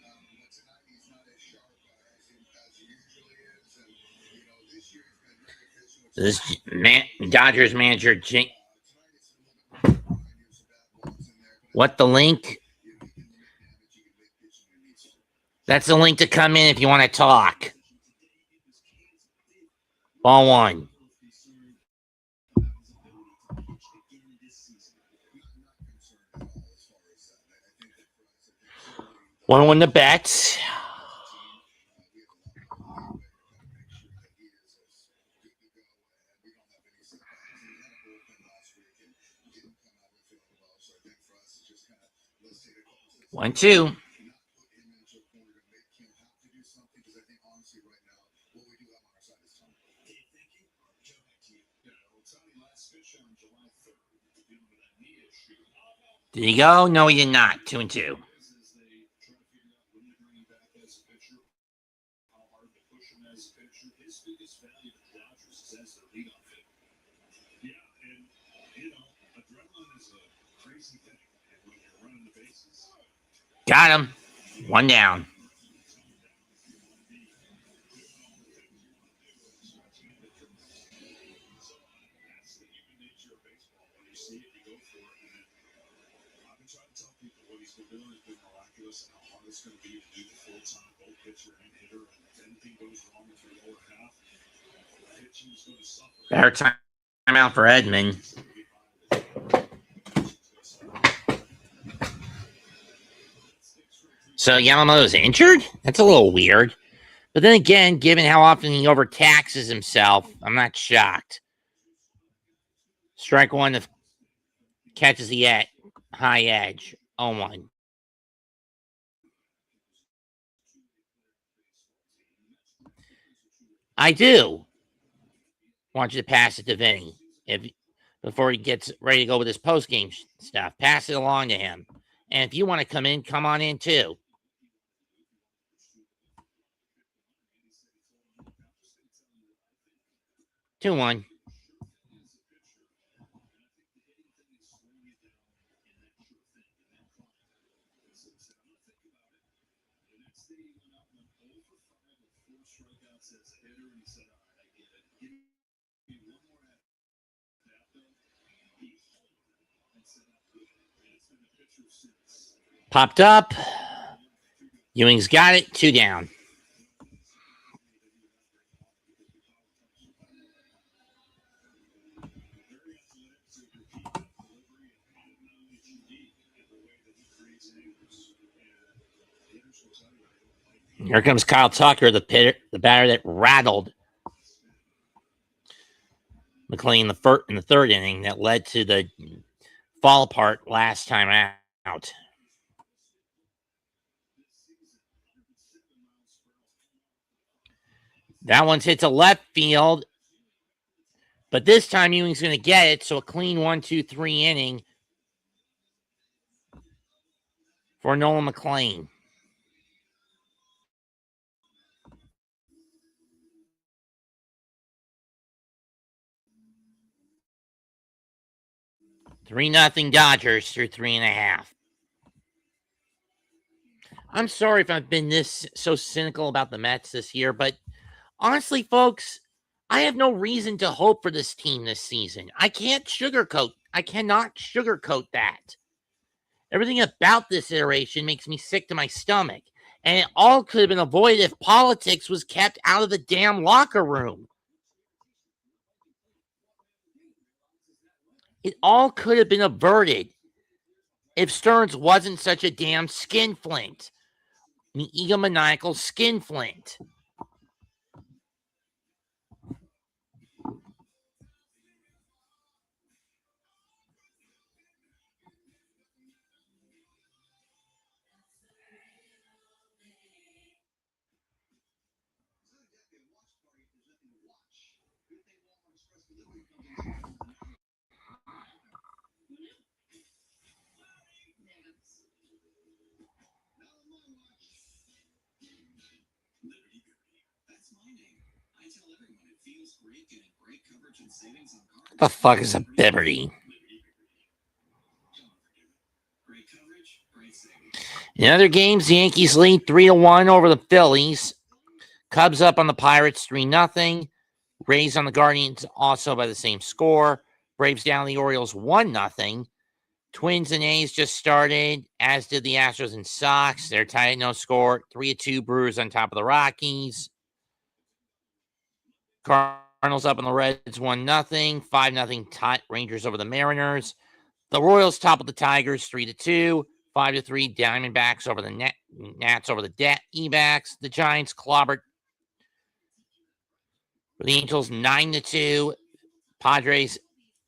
Speaker 4: tonight he's not as sharp as he usually is. And this year he's been very efficient.
Speaker 1: This Dodgers manager, what the link? That's the link to come in if you want to talk. Ball 1. 1-1 the Betts. 1-2. Did he go? No, he did not. 2-2. Got him. 1 down. Better timeout for Edmund. So Yamamoto's injured? That's a little weird. But then again, given how often he overtaxes himself, I'm not shocked. Strike one catches the high edge. 0-1. I do want you to pass it to Vinny before he gets ready to go with his post-game stuff. Pass it along to him. And if you want to come in, come on in too. 2-1. Popped up. Ewing's got it. 2 down. Here comes Kyle Tucker, the batter that rattled McLean in the third inning that led to the fall apart last time out. That one's hit to left field, but this time Ewing's going to get it, so a clean 1-2-3 inning for Nolan McLean. $3-0 Dodgers through 3.5. I'm sorry if I've been so cynical about the Mets this year, but honestly, folks, I have no reason to hope for this team this season. I cannot sugarcoat that. Everything about this iteration makes me sick to my stomach. And it all could have been avoided if politics was kept out of the damn locker room. It all could have been averted if Stearns wasn't such a damn skinflint. An egomaniacal skinflint. The fuck is a Bibberty? In other games, the Yankees lead 3-1 over the Phillies. Cubs up on the Pirates 3-0. Rays on the Guardians also by the same score. Braves down the Orioles 1-0. Twins and A's just started, as did the Astros and Sox. They're tied at no score. 3-2 Brewers on top of the Rockies. Cardinals up on the Reds 1-0. 5-0 Rangers over the Mariners. The Royals toppled the Tigers 3-2. 5-3 Diamondbacks over the Nats over the E-backs. The Giants clobbered the Angels 9-2. Padres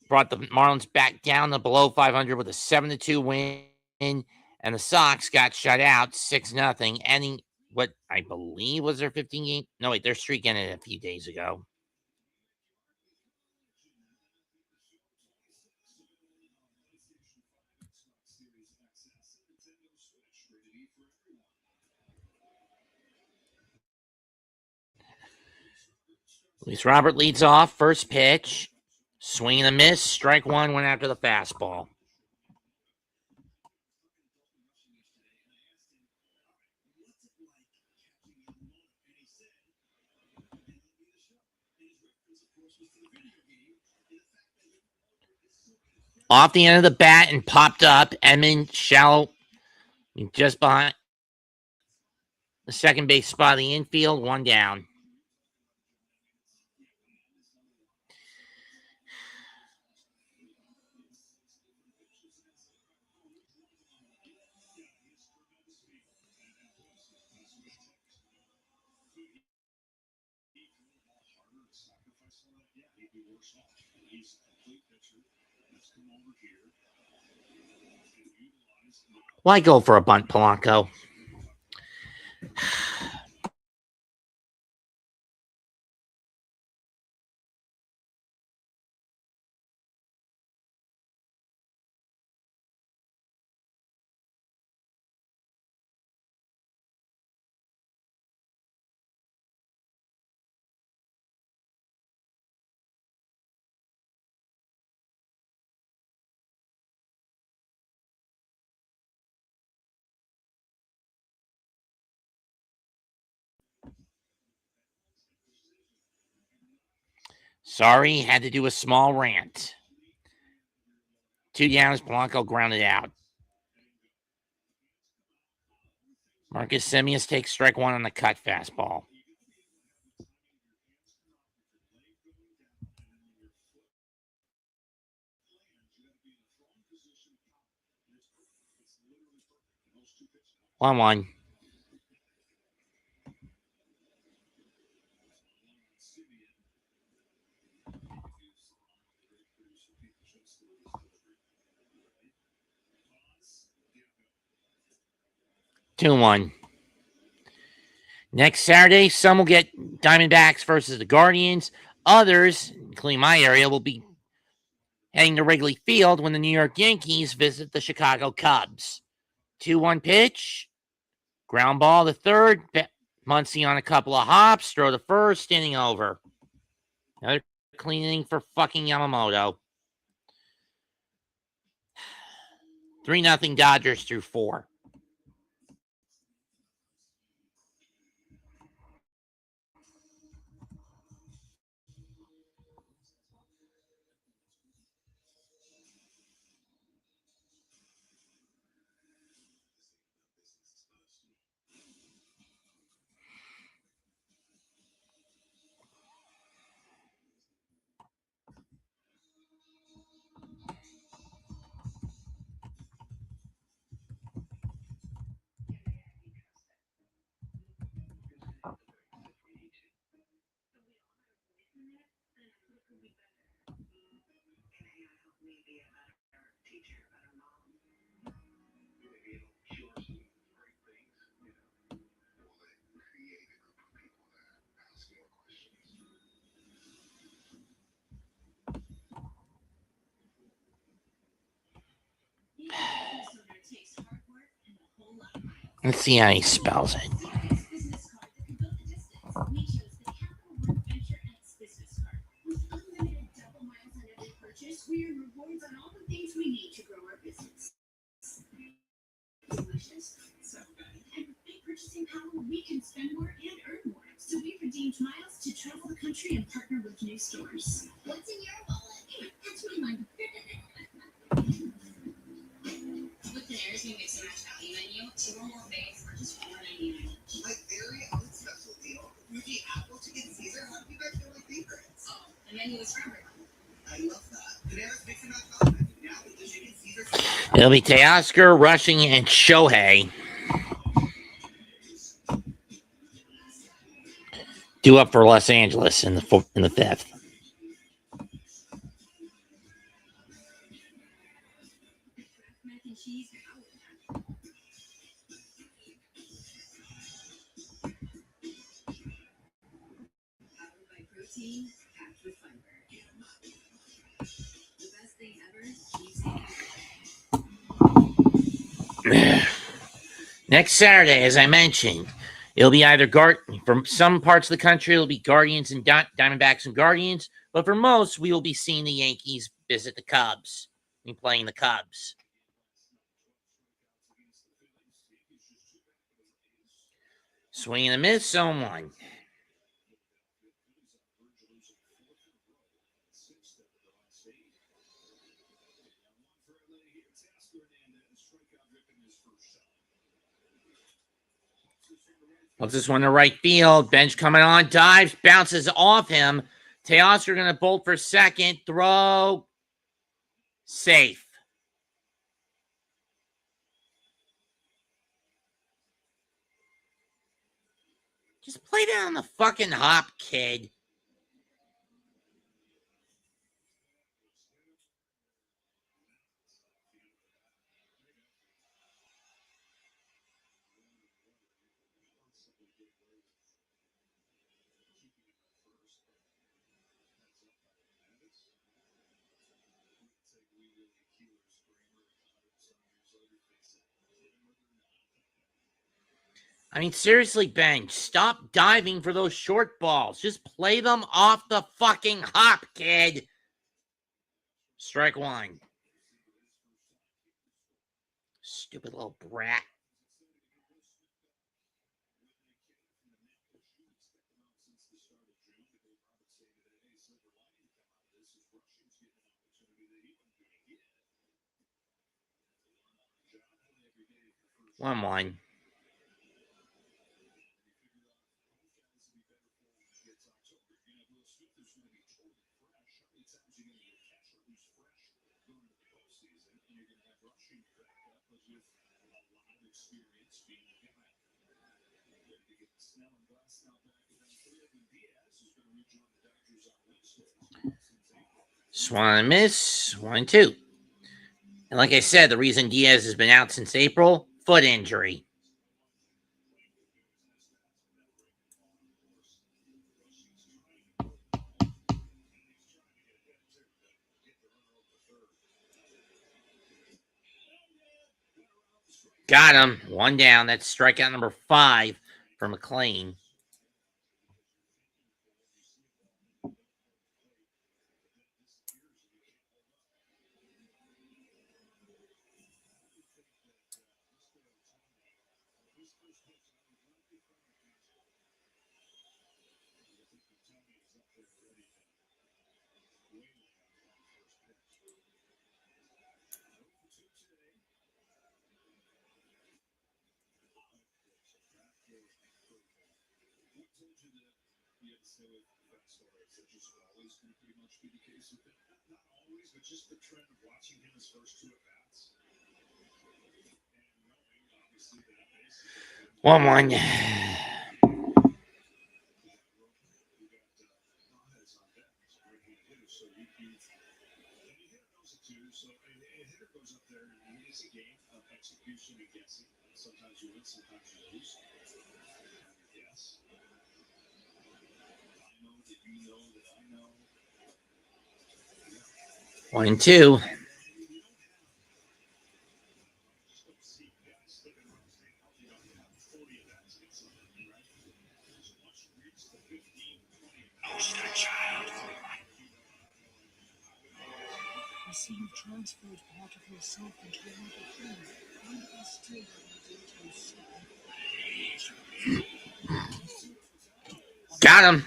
Speaker 1: brought the Marlins back down to below 500 with a 7-2 win. And And the Sox got shut out 6-0, ending what I believe was their 15 game. No, wait, their streak ended a few days ago. Luis Robert leads off. First pitch. Swing and a miss. Strike one, went after the fastball. Off the end of the bat and popped up. Edmund shallow, just behind the second base spot of the infield. One down. Why go for a bunt, Polanco? Sorry, had to do a small rant. 2 down as Polanco grounded out. Marcus Semien takes strike one on the cut fastball. One. 2-1. Next Saturday, some will get Diamondbacks versus the Guardians. Others, including my area, will be heading to Wrigley Field when the New York Yankees visit the Chicago Cubs. 2-1 pitch. Ground ball to third. Muncy on a couple of hops. Throw to first. Inning over. Another clean inning for fucking Yamamoto. 3-0 Dodgers through 4. Let's see how he spells it.
Speaker 3: Purchasing power, we can spend more and earn more. So we redeemed miles to travel the country and partner with new stores. What's in your wallet? That's my money. With the Airsby Mix and Match Value Menu, 2 or more bags for just $4.99.
Speaker 2: My very own special deal. Fuji apple chicken Caesar. How do you guys know my favorites?
Speaker 3: Oh, the menu is for everyone.
Speaker 2: I love that. Bananas mix and match value. Now with the chicken Caesar.
Speaker 1: It'll be Teoscar, Rushing, and Shohei. Due up for Los Angeles in the 5th.
Speaker 3: Mac and cheese. protein packed with fiber. The best thing ever keeps
Speaker 1: Next Saturday, as I mentioned, it'll be either from some parts of the country, it'll be Guardians and Diamondbacks and Guardians. But for most, we will be seeing the Yankees visit the Cubs and playing the Cubs. Swing and a miss, zone one. Looks this one to right field. Bench coming on, dives, bounces off him. Teoscar going to bolt for second. Throw. Safe. Just play down the fucking hop, kid. I mean, seriously, bench, stop diving for those short balls. Just play them off the fucking hop, kid. Strike one. Stupid little brat. One. Swan and miss. 1-2. And like I said, the reason Diaz has been out since April, foot injury. Got him. One down. That's strikeout number 5 for McLean.
Speaker 4: Just the trend of watching him his first 2 at-bats.
Speaker 1: 1-1.
Speaker 4: Sometimes you win, sometimes you lose. Yes. I know that you know that I know.
Speaker 1: 1-2.
Speaker 5: You see, you've transferred part of yourself into another thing. And I still have to
Speaker 1: Got him.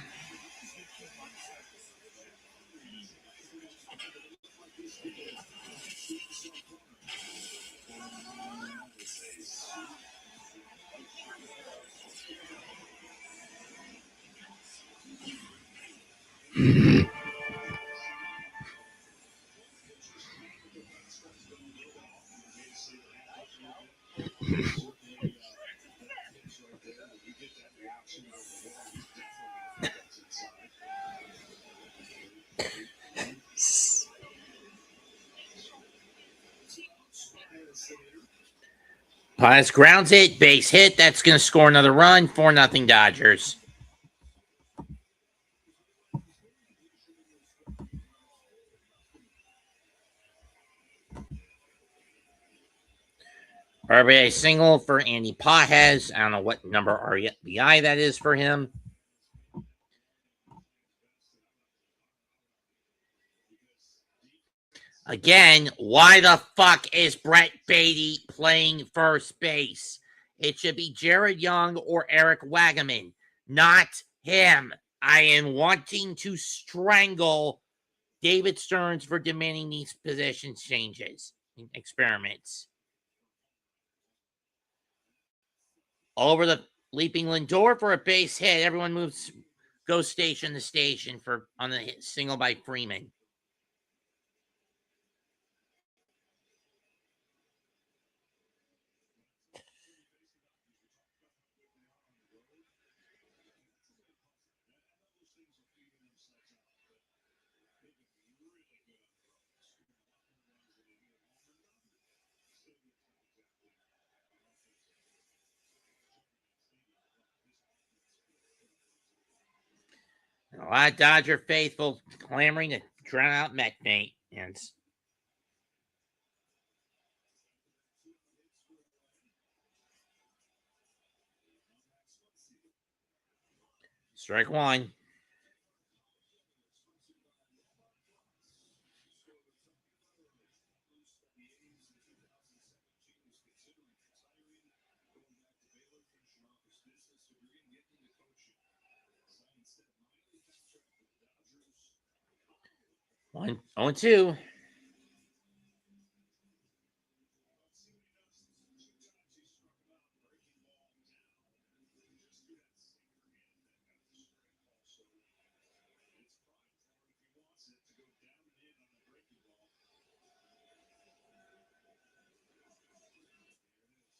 Speaker 1: Pius grounds it, base hit. That's going to score another run. 4-0 Dodgers. RBI single for Andy Pages. I don't know what number RBI that is for him. Again, why the fuck is Brett Beatty playing first base? It should be Jared Young or Eric Wagaman, not him. I am wanting to strangle David Stearns for demanding these position changes, experiments. Over the leaping Lindor for a base hit. Everyone goes station to station on the hit single by Freeman. A lot of Dodger faithful clamoring to drown out Met fans. Strike one. One, 0-2.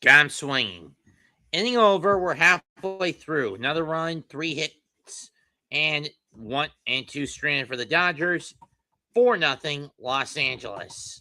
Speaker 1: Got him swinging. Inning over. We're halfway through. Another run, 3 hits, and 1 and 2 stranded for the Dodgers. 4-0 Los Angeles.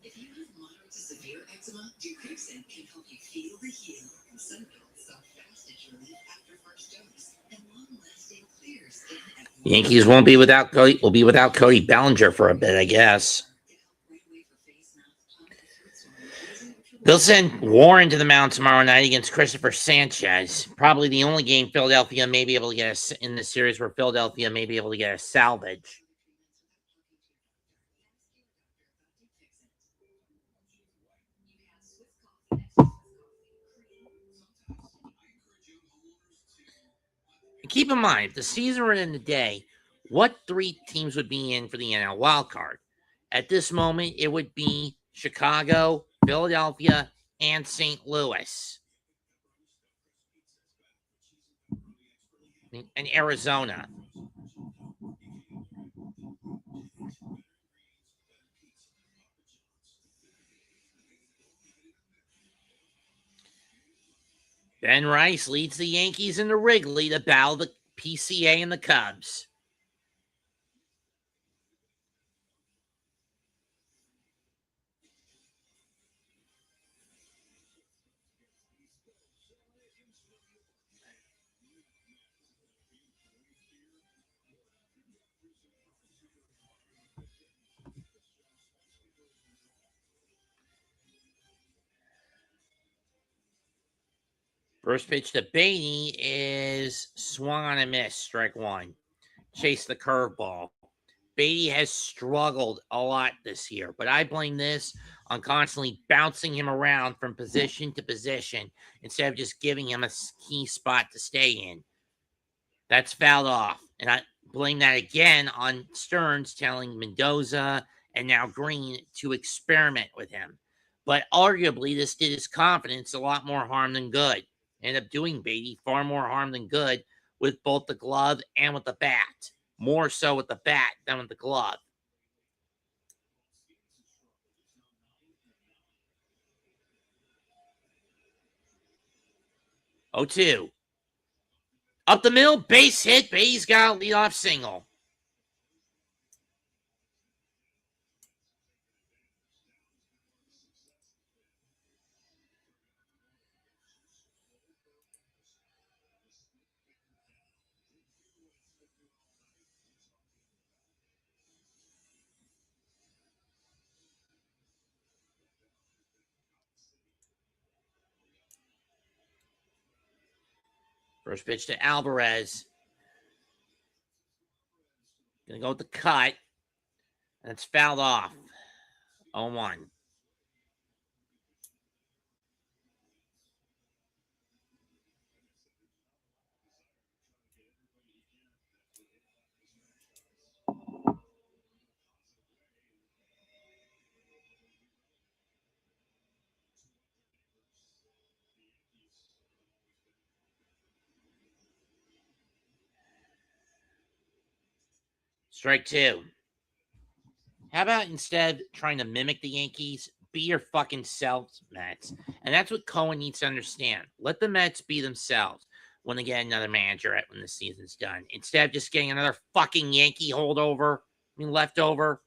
Speaker 6: If you have moderate to severe eczema, Decreasing can help you feel the heal. Sunpill stop fast at your relief after first dose, and long-lasting clear skin.
Speaker 1: Yankees won't be without Cody. Will be without Cody Bellinger for a bit, I guess. They'll send Warren to the mound tomorrow night against Christopher Sanchez. Probably the only game Philadelphia may be able to get in the series where Philadelphia may be able to get a salvage. Keep in mind, if the season were in the day, what 3 teams would be in for the NL wildcard? At this moment, it would be Chicago, Philadelphia, and St. Louis. And Arizona. Ben Rice leads the Yankees into Wrigley to battle the PCA and the Cubs. First pitch to Beatty is swung on and missed, strike one. Chase the curveball. Beatty has struggled a lot this year, but I blame this on constantly bouncing him around from position to position instead of just giving him a key spot to stay in. That's fouled off. And I blame that again on Stearns telling Mendoza and now Green to experiment with him. But arguably, this did his confidence a lot more harm than good. Ended up doing Beatty far more harm than good with both the glove and with the bat. More so with the bat than with the glove. 0-2. Up the middle, base hit. Beatty's got a leadoff single. First pitch to Alvarez. Gonna go with the cut. And it's fouled off. 0-1. Strike two. How about instead of trying to mimic the Yankees, be your fucking selves, Mets? And that's what Cohen needs to understand. Let the Mets be themselves when they get another manager when the season's done. Instead of just getting another fucking Yankee leftover,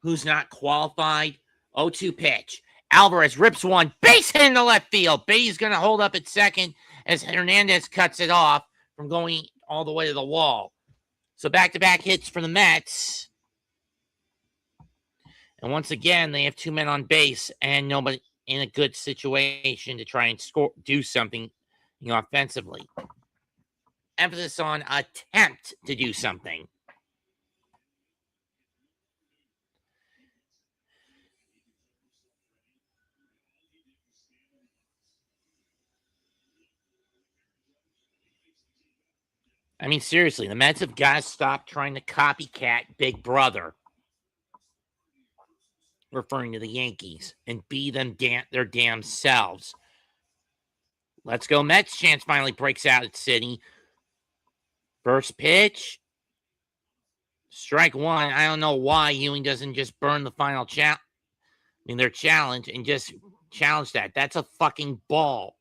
Speaker 1: who's not qualified. 0-2 pitch. Alvarez rips one. Base hit in the left field. Beatty's going to hold up at second as Hernandez cuts it off from going all the way to the wall. So back-to-back hits for the Mets. And once again, they have two men on base and nobody in a good situation to try and do something, offensively. Emphasis on attempt to do something. I mean, seriously, the Mets have got to stop trying to copycat Big Brother, referring to the Yankees, and be them their damn selves. Let's go Mets. Chance finally breaks out at City. First pitch. Strike one. I don't know why Ewing doesn't just burn the final their challenge and just challenge that. That's a fucking ball.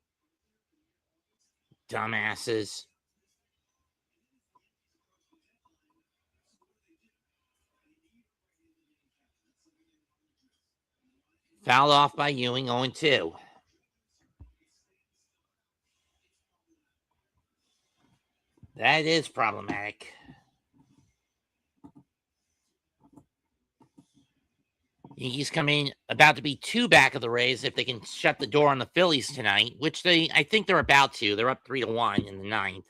Speaker 1: Dumbasses. Fouled off by Ewing, 0-2. That is problematic. Yankees coming about to be 2 back of the Rays if they can shut the door on the Phillies tonight, which I think they're about to. They're up 3-1 in the 9th.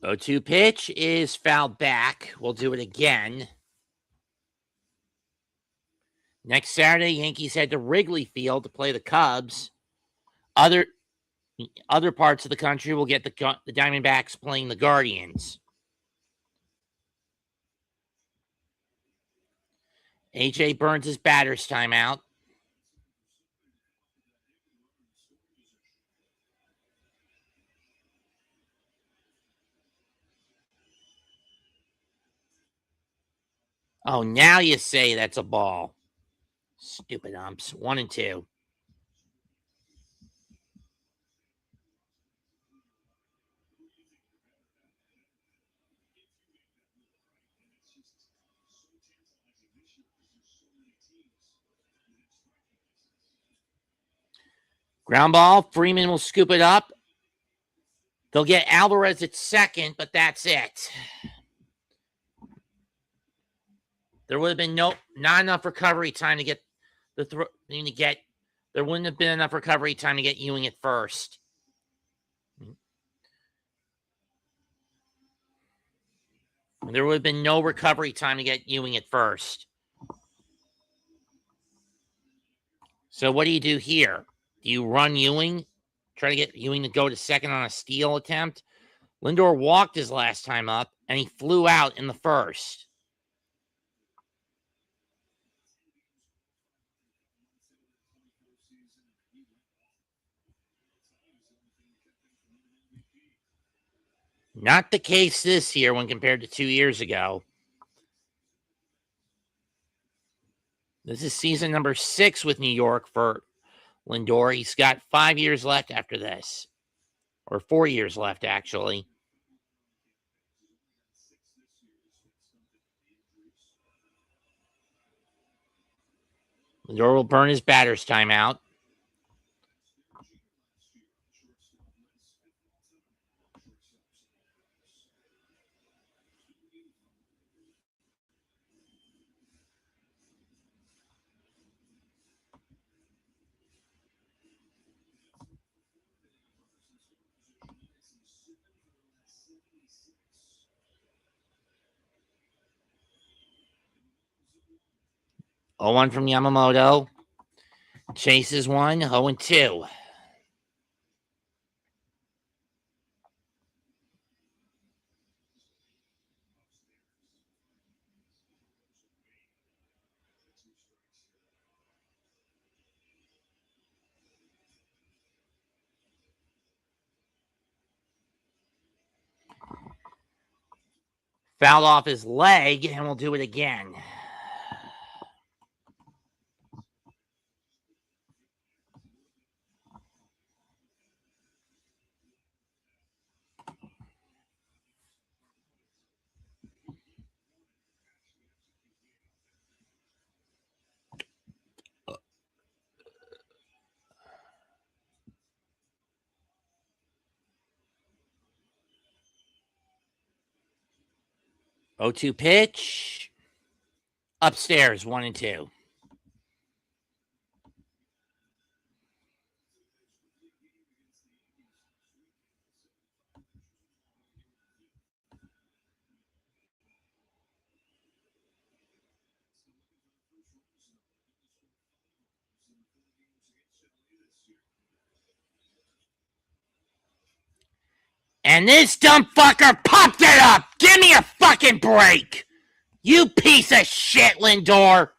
Speaker 1: The 0-2 pitch is fouled back. We'll do it again. Next Saturday, Yankees head to Wrigley Field to play the Cubs. Other parts of the country will get the Diamondbacks playing the Guardians. AJ burns his batter's timeout. Oh, now you say that's a ball. Stupid umps. 1-2. Ground ball. Freeman will scoop it up. They'll get Alvarez at second, but that's it. There would have been not enough recovery time to get there wouldn't have been enough recovery time to get Ewing at first. There would have been no recovery time to get Ewing at first. So what do you do here? Do you run Ewing? Try to get Ewing to go to second on a steal attempt? Lindor walked his last time up, and he flew out in the first. Not the case this year when compared to 2 years ago. This is season number 6 with New York for Lindor. He's got 5 years left after this, or 4 years left, actually. Lindor will burn his batter's timeout. Oh, 1 from Yamamoto. Chases 1, 0-2. Fouled off his leg, and we'll do it again. Oh, 2 pitch. Upstairs, 1-2. And this dumb fucker popped it up. Give me a fucking break. You piece of shit, Lindor.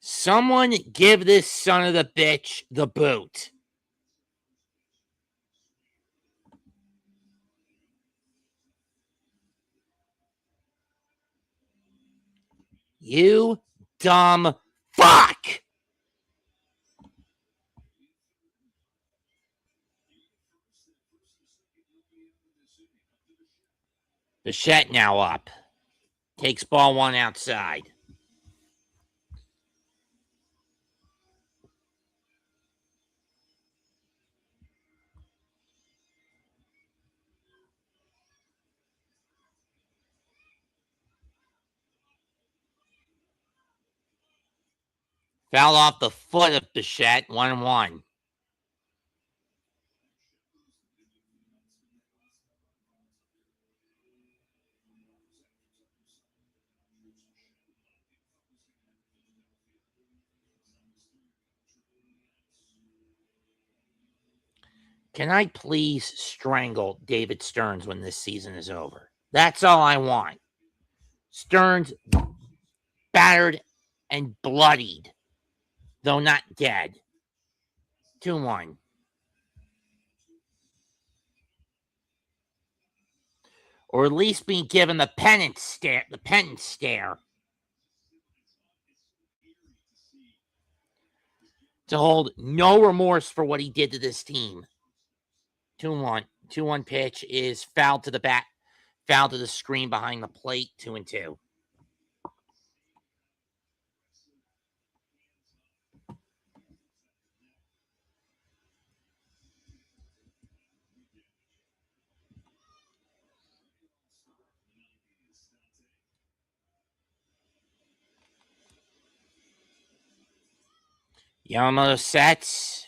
Speaker 1: Someone give this son of the bitch the boot. You dumb fuck. Bichette now up. Takes ball 1 outside. Foul off the foot of Bichette, 1-1. Can I please strangle David Stearns when this season is over? That's all I want. Stearns battered and bloodied, though not dead. 2-1. Or at least being given the penance stare. To hold no remorse for what he did to this team. 2-1. 2-1 pitch is fouled to the bat. Foul to the screen behind the plate, 2-2. Yamamoto sets.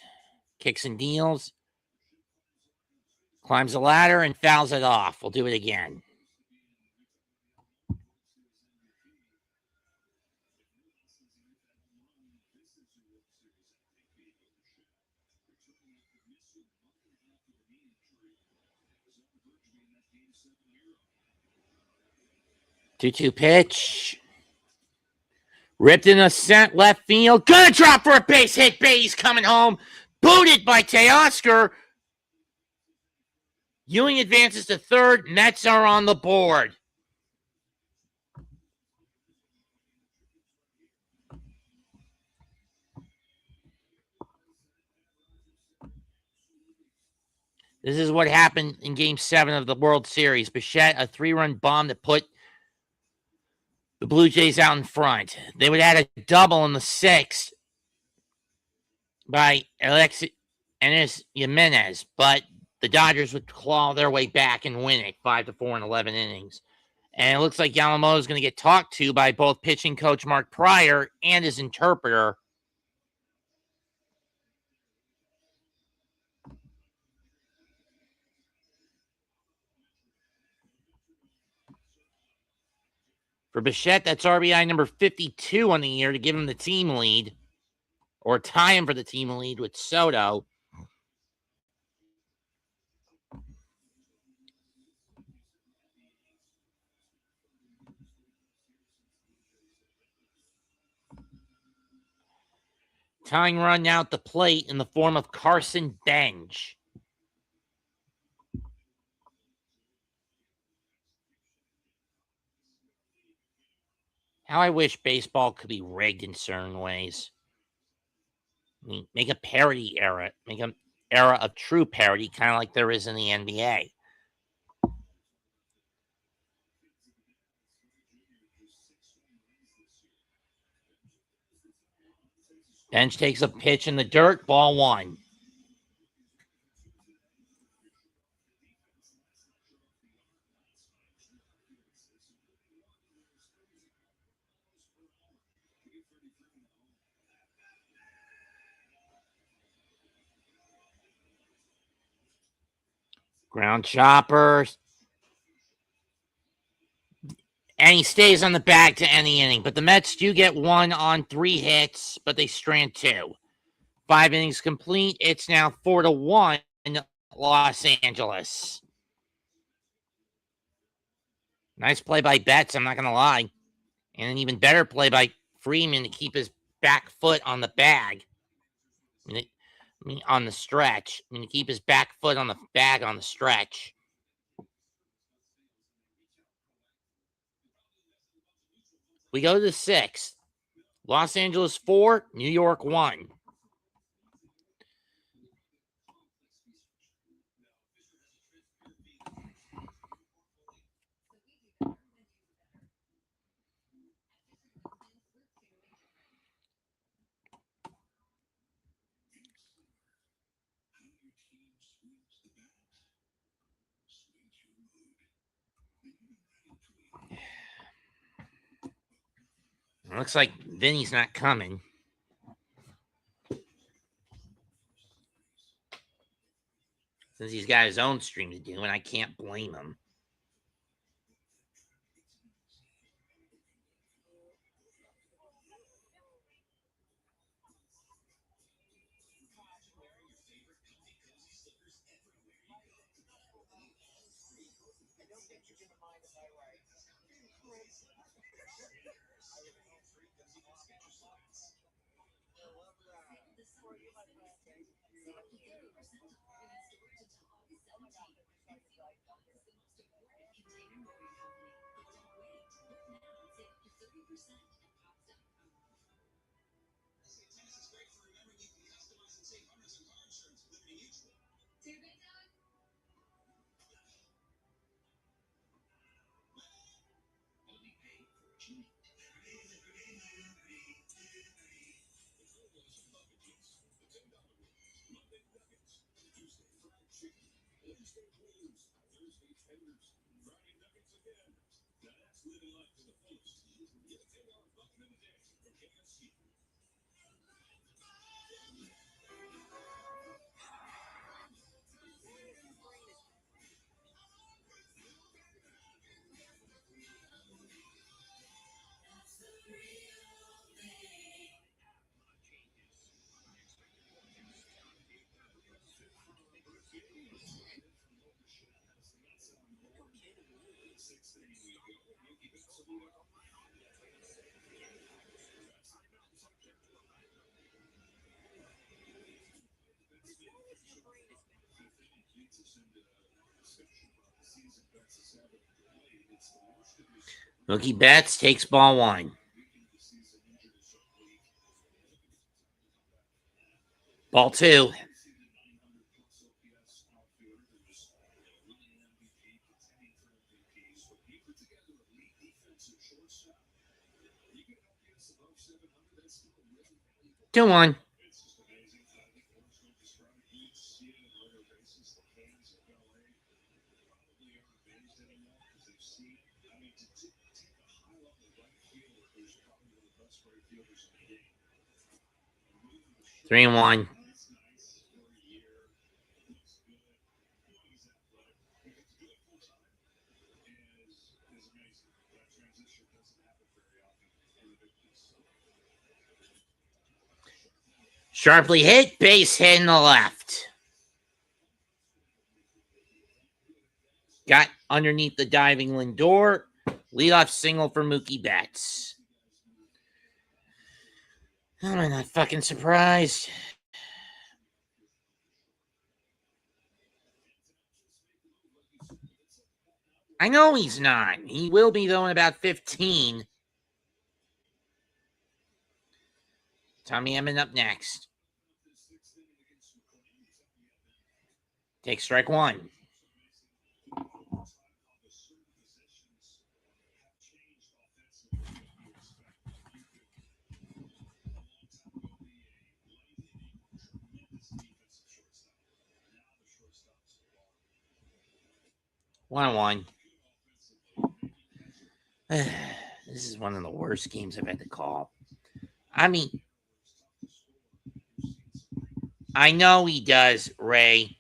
Speaker 1: kicks and deals, climbs the ladder, and fouls it off. We'll do it again. Two-two pitch. Ripped in the left field. Gonna drop for a base hit. Bays coming home. Booted by Teoscar. Ewing advances to third. Mets are on the board. This is what happened in Game 7 of the World Series. Bichette, a 3-run bomb that put the Blue Jays out in front. They would add a double in the 6th by SJMN, but the Dodgers would claw their way back and win it 5-4 in 11 innings. And it looks like Yamamoto is going to get talked to by both pitching coach Mark Pryor and his interpreter. For Bichette, that's RBI number 52 on the year to give him the team lead, or tie him for the team lead with Soto. Tying run now at the plate in the form of Carson Bench. How I wish baseball could be rigged in certain ways. I mean, make a parody era. Make an era of true parody, kind of like there is in the NBA. Bench takes a pitch in the dirt. Ball 1. Ground chopper. And he stays on the bag to end the inning. But the Mets do get 1 on 3 hits, but they strand 2. 5 innings complete. It's now 4-1 Los Angeles. Nice play by Betts, I'm not going to lie. And an even better play by Freeman to keep his back foot on the bag. I mean, on the stretch. To keep his back foot on the bag on the stretch. We go to the 6th. Los Angeles 4, New York 1. Looks like Vinny's not coming. Since he's got his own stream to do, and I can't blame him. Mookie Betts takes ball one. Ball two. Two one. Three and one. Sharply hit, base hit in the left. Got underneath the diving Lindor. Leadoff single for Mookie Betts. Am I not fucking surprised? I know he's not. He will be, though, in about 15. Tommy Edman up next. Take strike one. One. This is one of the worst games I've had to call. I mean, I know he does, Ray.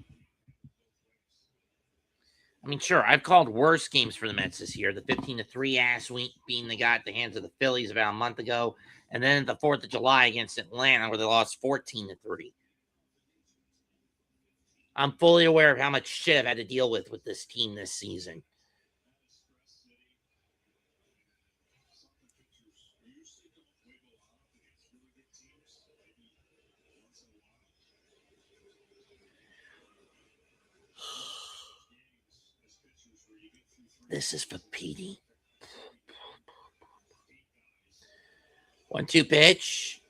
Speaker 1: I mean, sure, I've called worse games for the Mets this year. The 15-3 ass week being they got at the hands of the Phillies about a month ago. And then the 4th of July against Atlanta where they lost 14-3. I'm fully aware of how much shit I've had to deal with this team this season. This is for Petey. 1-2 pitch.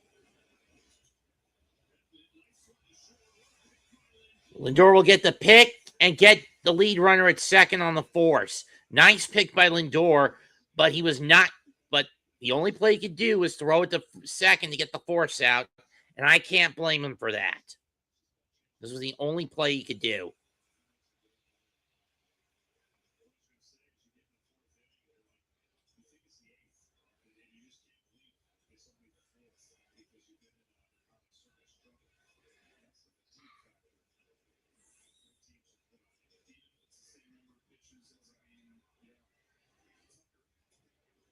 Speaker 1: Lindor will get the pick and get the lead runner at second on the force. Nice pick by Lindor, but he was not. But the only play he could do was throw it to second to get the force out, and I can't blame him for that. This was the only play he could do.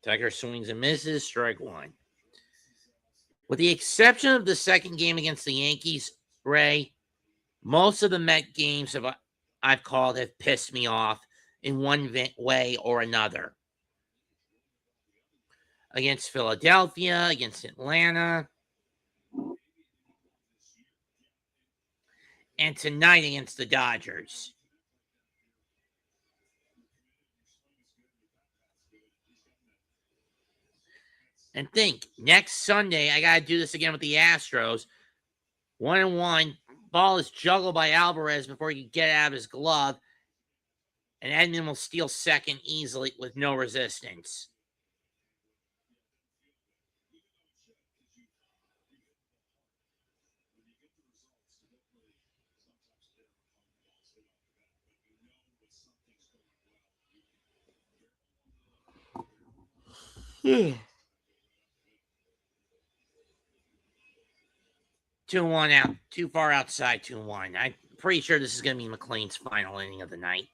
Speaker 1: Tucker swings and misses, strike one. With the exception of the second game against the Yankees, Ray, most of the Met games I've called have pissed me off in one way or another. Against Philadelphia, against Atlanta, and tonight against the Dodgers. And think, next Sunday, I got to do this again with the Astros. 1-1. Ball is juggled by Alvarez before he can get out of his glove. And Edman will steal second easily with no resistance. Yeah. 2-1 out. Too far outside, 2-1. I'm pretty sure this is going to be McLean's final inning of the night.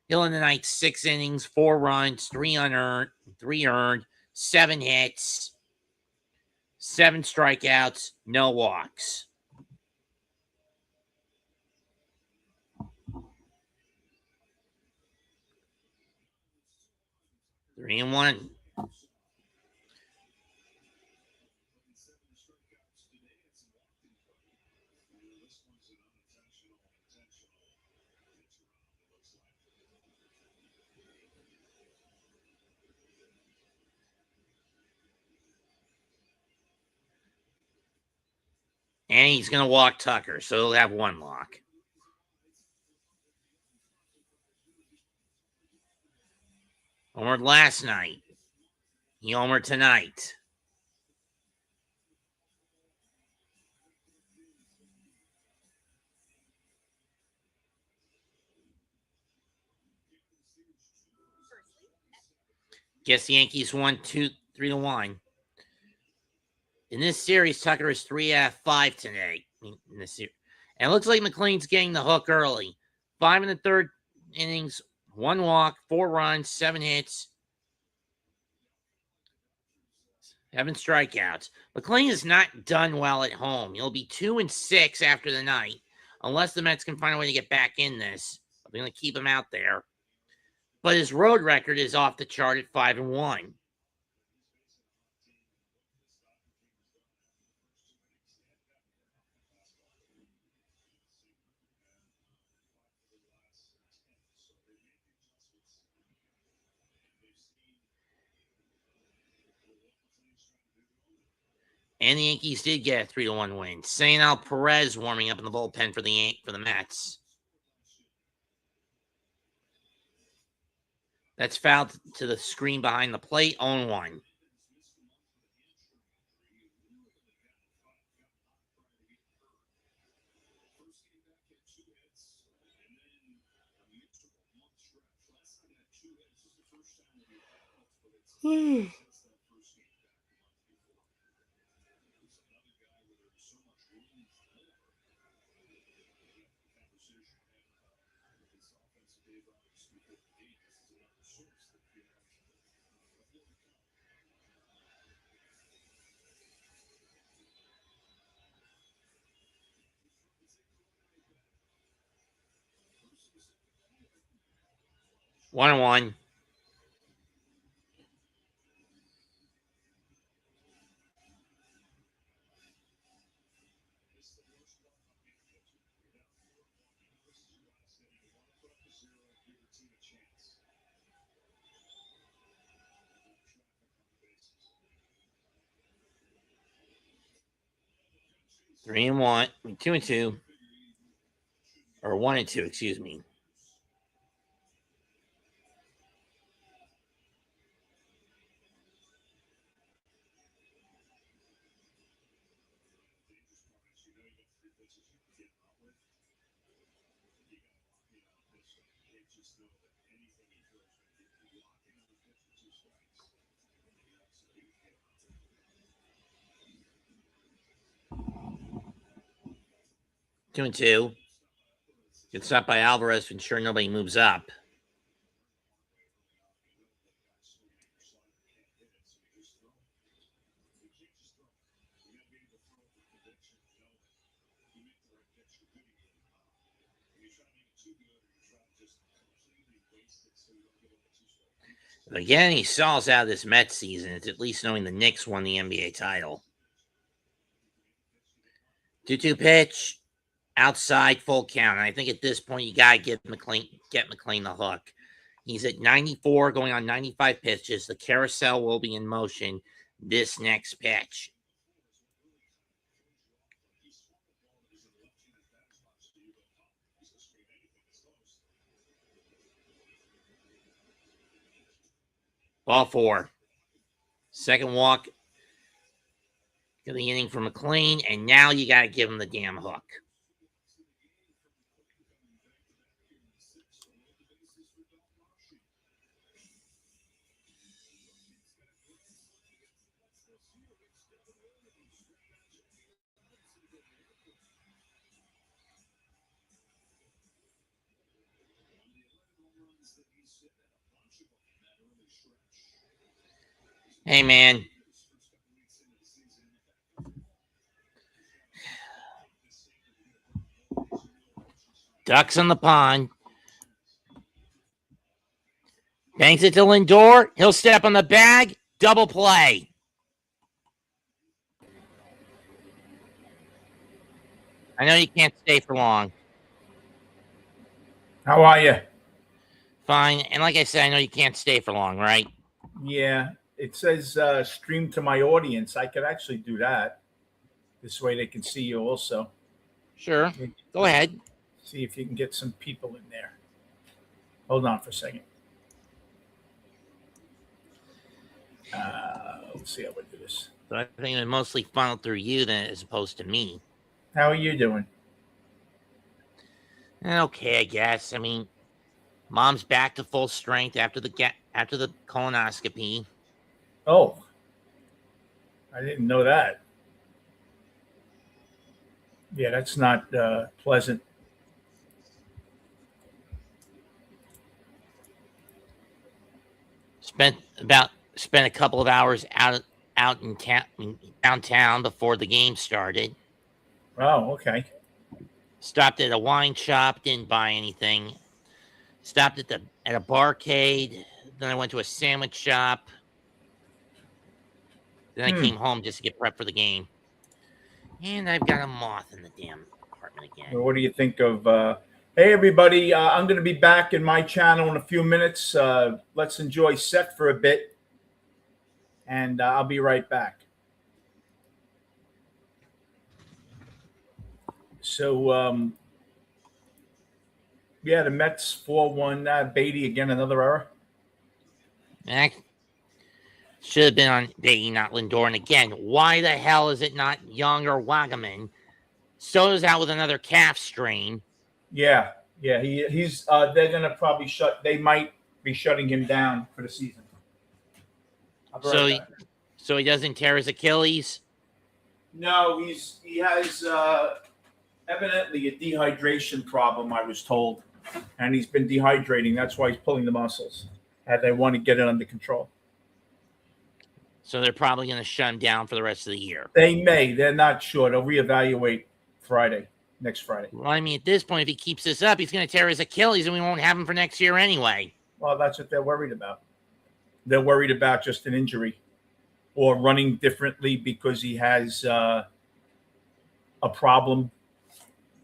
Speaker 1: He'll end the night 6 innings, 4 runs, 3 unearned, 3 earned, 7 hits, 7 strikeouts, no walks. Three and one. And he's going to walk Tucker, so he'll have one walk. Homered last night. He homered tonight. Guess the Yankees won 3-1. In this series, Tucker is 3 out of 5 today. In this series. And it looks like McLean's getting the hook early. 5 in the third innings, 1 walk, 4 runs, 7 hits, 7 strikeouts. McLean is not done well at home. He'll be 2-6 after the night, unless the Mets can find a way to get back in this. They're going to keep him out there. But his road record is off the chart at 5-1. And the Yankees did get a 3-1 win. Sainal Perez warming up in the bullpen for the Mets. That's fouled to the screen behind the plate. 0-1. One and one. Three and one. 2-2. Or 1-2, excuse me. Two and two. Good stop by Alvarez to ensure nobody moves up. But again, he stalls out this Mets season. It's at least knowing the Knicks won the NBA title. 2-2 pitch. Outside, full count. And I think at this point, you got to get McLean the hook. He's at 94, going on 95 pitches. The carousel will be in motion this next pitch. Ball 4. Second walk of the inning for McLean, and now you got to give him the damn hook. Hey, man. Ducks in the pond. Banks it to Lindor. He'll step on the bag. Double play. I know you can't stay for long.
Speaker 7: How are you?
Speaker 1: Fine. And like I said, I know you can't stay for long, right?
Speaker 7: Yeah. It says stream to my audience. I could actually do that. This way they can see you also.
Speaker 1: Sure. Go ahead.
Speaker 7: See if you can get some people in there. Hold on for a second. Let's see how we do this.
Speaker 1: But I think it mostly funneled through you than as opposed to me.
Speaker 7: How are you doing?
Speaker 1: Okay, I guess. I mean, mom's back to full strength after the colonoscopy.
Speaker 7: Oh, I didn't know that. Yeah, that's not pleasant.
Speaker 1: Spent a couple of hours out in downtown before the game started.
Speaker 7: Oh, okay.
Speaker 1: Stopped at a wine shop, didn't buy anything. Stopped at a barcade. Then I went to a sandwich shop. Then I came home just to get prepped for the game. And I've got a moth in the damn apartment again.
Speaker 7: Well, what do you think of? Hey, everybody! I'm going to be back in my channel in a few minutes. Let's enjoy Seth for a bit, and I'll be right back. So, yeah, the Mets 4-1. Beatty again, another error.
Speaker 1: Should have been on Beatty, not Lindor. And again, why the hell is it not Young or Wagaman? Soto's out with another calf strain.
Speaker 7: Yeah. He's. They're going to probably They might be shutting him down for the season.
Speaker 1: So he doesn't tear his Achilles.
Speaker 7: No, he has evidently a dehydration problem, I was told, and he's been dehydrating. That's why he's pulling the muscles, and they want to get it under control.
Speaker 1: So they're probably going to shut him down for the rest of the year.
Speaker 7: They may. They're not sure. They'll reevaluate next Friday.
Speaker 1: Well, I mean, at this point, if he keeps this up, he's going to tear his Achilles, and we won't have him for next year anyway.
Speaker 7: Well, that's what they're worried about. They're worried about just an injury or running differently because he has a problem,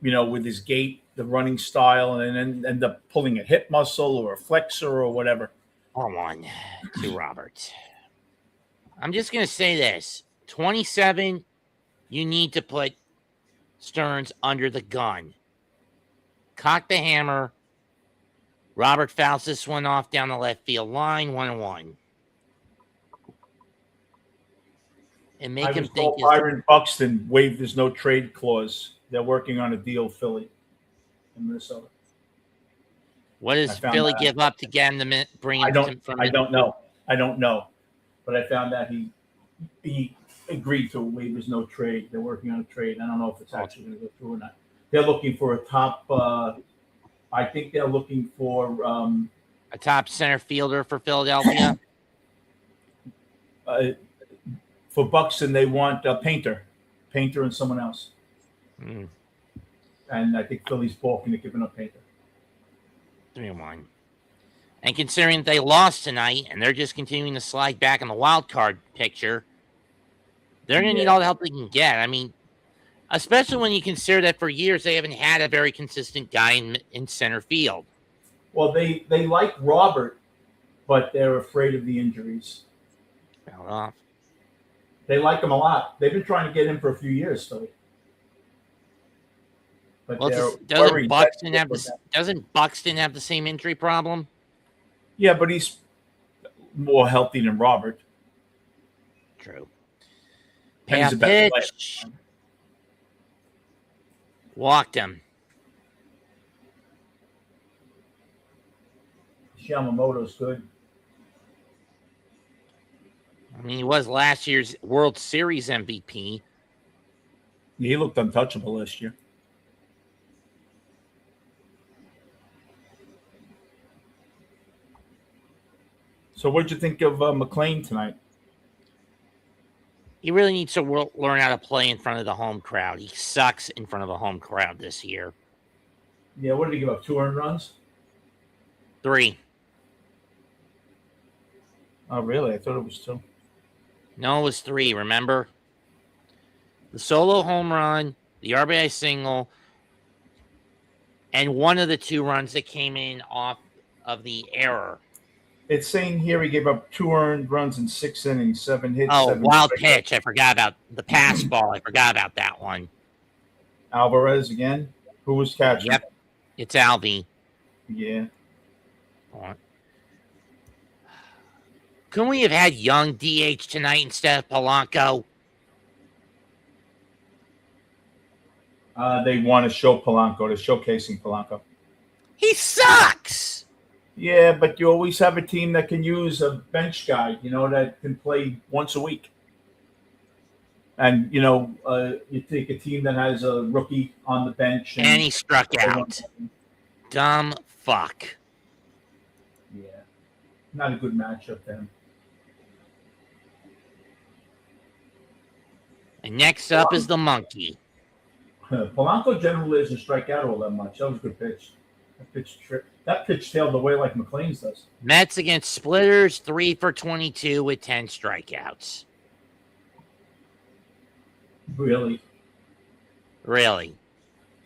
Speaker 7: with his gait, the running style, and then end up pulling a hip muscle or a flexor or whatever.
Speaker 1: Hold on to Robert. I'm just going to say this. 27, you need to put Stearns under the gun. Cock the hammer. Robert fouls this one off down the left field line, 1-1. And make him think.
Speaker 7: Byron Buxton waived his no trade clause. They're working on a deal, Philly in Minnesota.
Speaker 1: What does Philly give up to get him to bring him from?
Speaker 7: I don't know. But I found that he agreed to waive his no trade. They're working on a trade. I don't know if it's actually going to go through or not. They're looking for a top. I think they're looking for
Speaker 1: a top center fielder for Philadelphia.
Speaker 7: For Buxton, they want a Painter and someone else.
Speaker 1: Mm.
Speaker 7: And I think Philly's balking at giving up Painter.
Speaker 1: 3-1. And considering they lost tonight and they're just continuing to slide back in the wild card picture, they're going to need all the help they can get. I mean, especially when you consider that for years they haven't had a very consistent guy in center field.
Speaker 7: Well, they like Robert, but they're afraid of the injuries.
Speaker 1: Fell off.
Speaker 7: They like him a lot. They've been trying to get him for a few years, Philly. But
Speaker 1: doesn't Buxton have the same injury problem?
Speaker 7: Yeah, but he's more healthy than Robert.
Speaker 1: True.
Speaker 7: He's a better player.
Speaker 1: Walked him.
Speaker 7: Yamamoto's good.
Speaker 1: I mean, he was last year's World Series MVP.
Speaker 7: Yeah, he looked untouchable last year. So what'd you think of McLean tonight?
Speaker 1: He really needs to learn how to play in front of the home crowd. He sucks in front of a home crowd this year.
Speaker 7: Yeah, what did he give up? 2 earned runs?
Speaker 1: 3.
Speaker 7: Oh, really? I thought it was 2.
Speaker 1: No, it was 3, remember? The solo home run, the RBI single, and one of the 2 runs that came in off of the error.
Speaker 7: It's saying here he gave up 2 earned runs in 6 innings, 7 hits,
Speaker 1: Oh,
Speaker 7: 7
Speaker 1: wild
Speaker 7: strikeouts.
Speaker 1: pitch. I forgot about the pass ball. I forgot about that one.
Speaker 7: Alvarez again. Who was catching?
Speaker 1: Yep. It's Alvy.
Speaker 7: Yeah.
Speaker 1: Couldn't we have had Young DH tonight instead of Polanco?
Speaker 7: They want to show Polanco. They're showcasing Polanco.
Speaker 1: He sucks.
Speaker 7: Yeah, but you always have a team that can use a bench guy, that can play once a week. And, you take a team that has a rookie on the bench.
Speaker 1: And he struck out. Dumb fuck.
Speaker 7: Yeah. Not a good matchup then.
Speaker 1: And next up is the monkey.
Speaker 7: Polanco generally doesn't strike out all that much. That was a good pitch. That pitch tailed away like McLean's does.
Speaker 1: Mets against Splitters, 3 for 22 with 10 strikeouts.
Speaker 7: Really?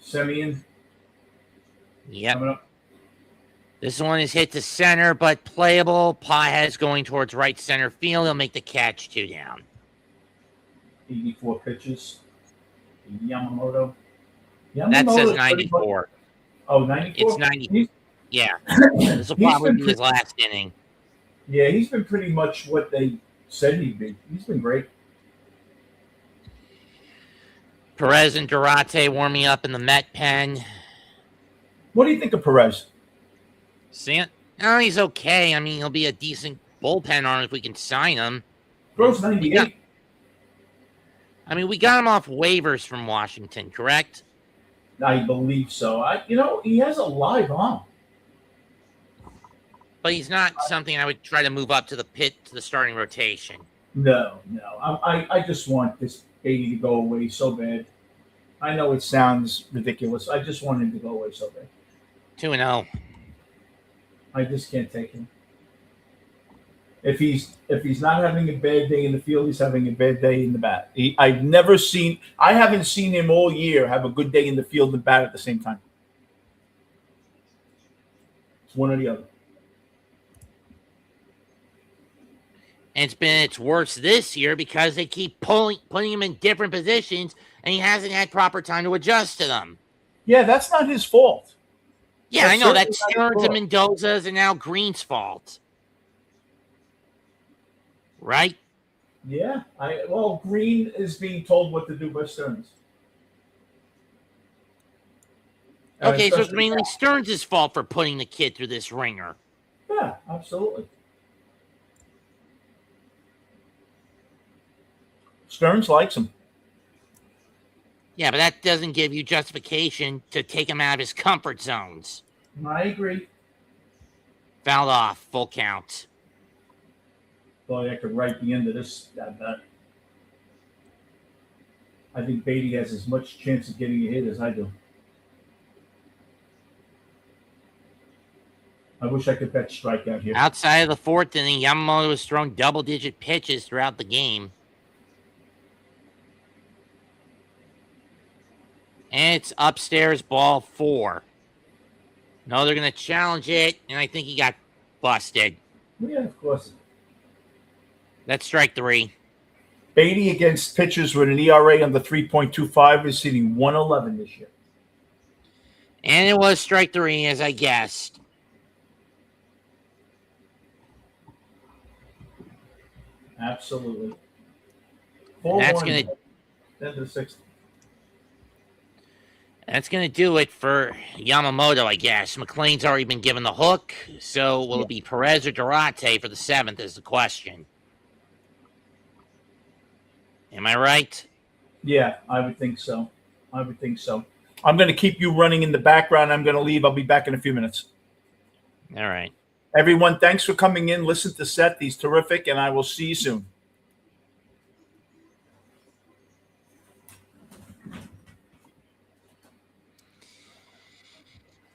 Speaker 7: Semien?
Speaker 1: Yep.
Speaker 7: Coming up.
Speaker 1: This one is hit to center, but playable. Pajes going towards right center field. He'll make the catch, 2 down.
Speaker 7: 84 pitches. Yamamoto.
Speaker 1: That says 94.
Speaker 7: Oh, 94?
Speaker 1: It's 90. Yeah. This will probably be his last inning.
Speaker 7: Yeah, he's been pretty much what they said he'd be. He's been great.
Speaker 1: Perez and Durate warming up in the Met pen.
Speaker 7: What do you think of Perez?
Speaker 1: Oh, he's okay. I mean, he'll be a decent bullpen arm if we can sign him.
Speaker 7: Throws 98.
Speaker 1: We got him off waivers from Washington, correct?
Speaker 7: I believe so. He has a live arm.
Speaker 1: But he's not something I would try to move up to the starting rotation.
Speaker 7: No. I just want this baby to go away so bad. I know it sounds ridiculous. I just want him to go away so bad.
Speaker 1: 2-0.
Speaker 7: I just can't take him. If he's not having a bad day in the field, he's having a bad day in the bat. I haven't seen him all year have a good day in the field and bat at the same time. It's one or the other.
Speaker 1: And it's been its worst this year because they keep putting him in different positions, and he hasn't had proper time to adjust to them.
Speaker 7: Yeah, that's not his fault.
Speaker 1: Yeah, I know. That's Stearns and Mendoza's and now Green's fault. Right?
Speaker 7: Yeah. Green is being told what to do by Stearns.
Speaker 1: Okay, so it's mainly Stearns' fault for putting the kid through this ringer.
Speaker 7: Yeah, absolutely. Stearns likes him.
Speaker 1: Yeah, but that doesn't give you justification to take him out of his comfort zones.
Speaker 7: I agree.
Speaker 1: Fouled off, full count.
Speaker 7: Boy, I could write the end of this. I think Beatty has as much chance of getting a hit as I do. I wish I could bet strikeout here.
Speaker 1: Outside of the 4th inning, Yamamoto was throwing double-digit pitches throughout the game. And it's upstairs, ball 4. No, they're going to challenge it, and I think he got busted.
Speaker 7: Yeah, of course.
Speaker 1: That's strike 3.
Speaker 7: Beatty against pitchers with an ERA under 3.25 is hitting 111 this year.
Speaker 1: And it was strike 3, as I guessed.
Speaker 7: Absolutely.
Speaker 1: That's going to...
Speaker 7: End of the 6th.
Speaker 1: That's going to do it for Yamamoto, I guess. McLean's already been given the hook, so will it be Perez or Durate for the 7th is the question. Am I right?
Speaker 7: Yeah, I would think so. I'm going to keep you running in the background. I'm going to leave. I'll be back in a few minutes.
Speaker 1: All right.
Speaker 7: Everyone, thanks for coming in. Listen to Seth. He's terrific, and I will see you soon.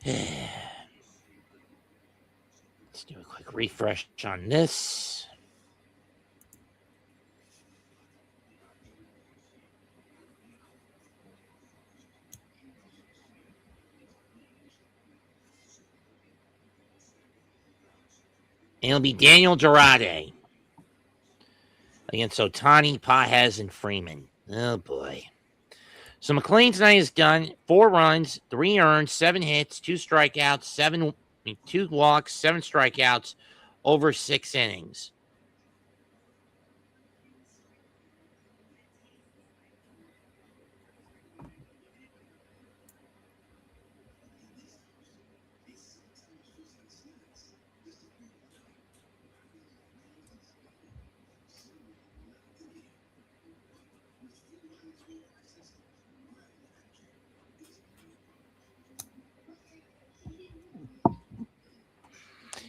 Speaker 1: Let's do a quick refresh on this. It'll be Daniel Girardi against Ohtani, Pages, and Freeman. Oh, boy. So McLean tonight is done. 4 runs, 3 earned, 7 hits, 2 strikeouts, 2 walks, 7 strikeouts over 6 innings.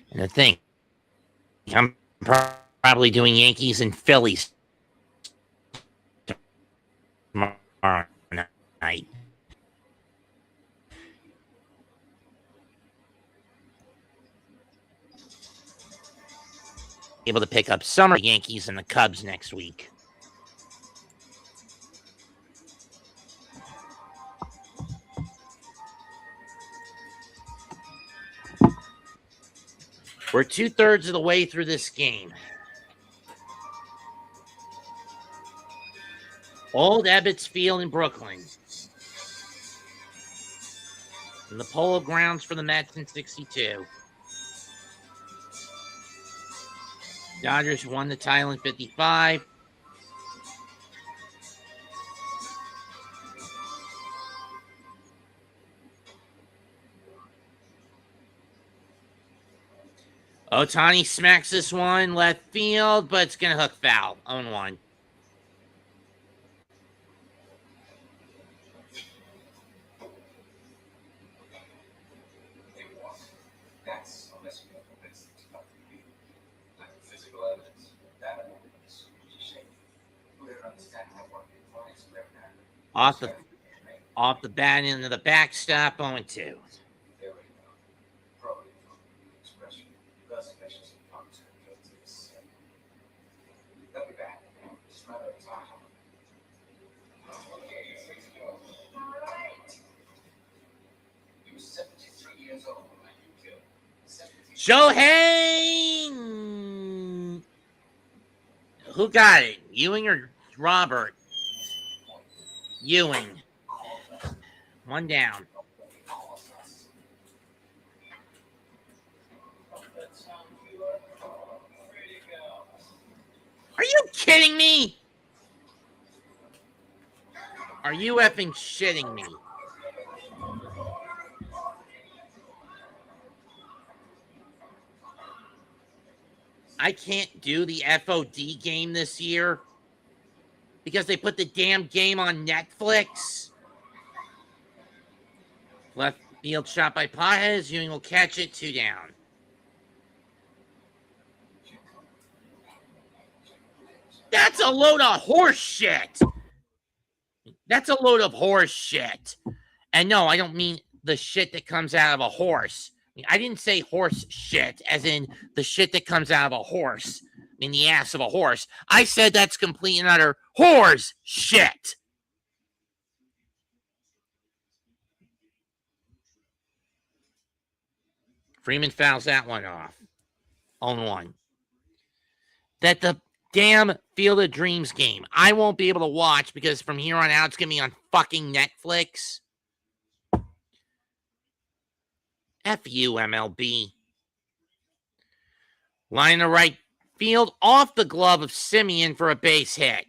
Speaker 1: And the thing, I'm probably doing Yankees and Phillies tomorrow night. Able to pick up summer Yankees and the Cubs next week. We're 2/3 of the way through this game. Old Ebbets Field in Brooklyn. And the Polo Grounds for the Mets in 62. Dodgers won the title in 55. Ohtani smacks this one left field, but it's going to hook foul. 0-1.
Speaker 2: That's unless you have convinced them to not be like physical evidence, data evidence, which is shame. We don't understand how one defines whatever.
Speaker 1: Off the bat into the backstop, 0-2.
Speaker 2: There we go. Probably from the expression. Thus, measures of content go to the same. They'll be back. Just a matter of time. Okay, 6 ago. Alright. He was 73 years old when you killed.
Speaker 1: Shohei! Who got it? Ewing or Robert? Ewing. 1 down. Are you kidding me? Are you effing shitting me? I can't do the FOD game this year because they put the damn game on Netflix. Left field shot by Pages. Ewing will catch it. 2 down. That's a load of horse shit. That's a load of horse shit. And no, I don't mean the shit that comes out of a horse. I didn't say horse shit, as in the shit that comes out of a horse, in the ass of a horse. I said that's complete and utter horse shit. Freeman fouls that one off. 0-1. That the damn Field of Dreams game I won't be able to watch because from here on out it's going to be on fucking Netflix. F you, MLB. Line to right field off the glove of Simeon for a base hit.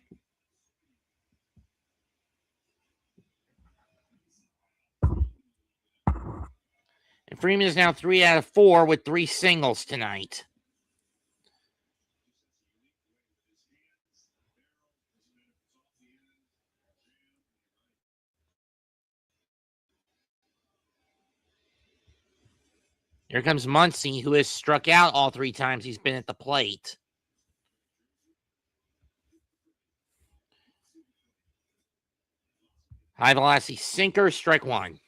Speaker 1: And Freeman is now 3 out of 4 with 3 singles tonight. Here comes Muncy, who has struck out all 3 times he's been at the plate. High velocity sinker, strike 1.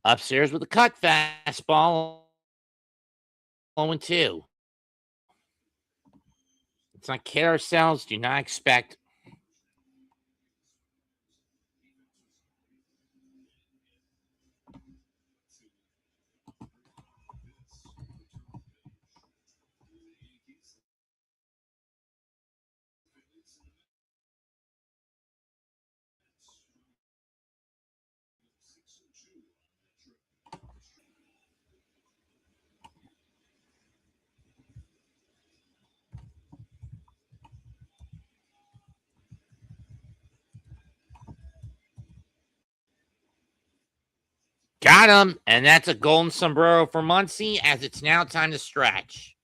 Speaker 1: Upstairs with a cut fastball. 0-2. Let's not kid ourselves. Do not expect got him, and that's a golden sombrero for Muncie as it's now time to stretch.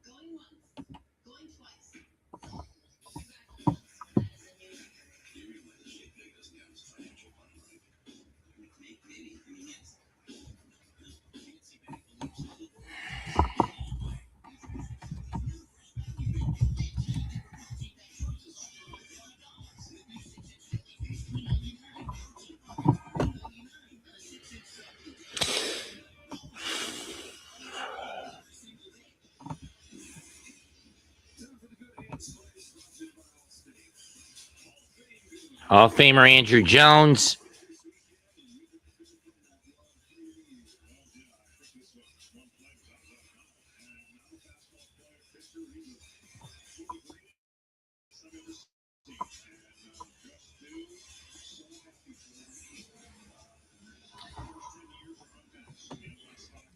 Speaker 3: Going once, going twice.
Speaker 1: Hall of Famer Andrew Jones.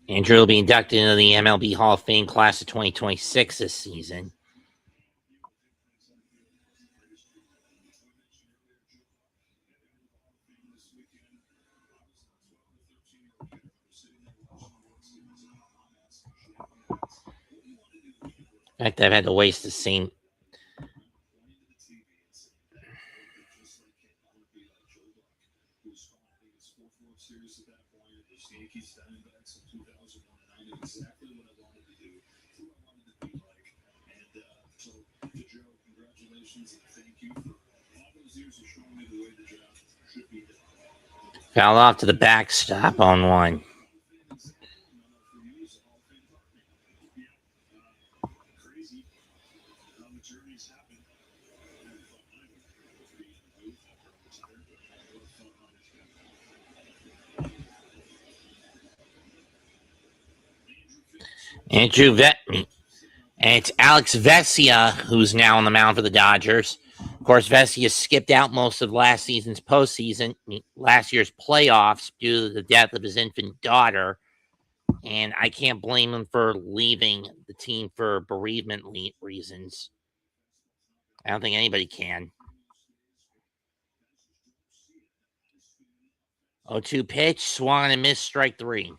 Speaker 1: Andrew will be inducted into the MLB Hall of Fame class of 2026 this season. In fact, I've had to waste the same. Foul off to the backstop on one. Andrew and it's Alex Vesia who's now on the mound for the Dodgers. Of course, Vesia skipped out most of last season's postseason, last year's playoffs due to the death of his infant daughter. And I can't blame him for leaving the team for bereavement reasons. I don't think anybody can. 0-2 pitch, swung and missed, strike three.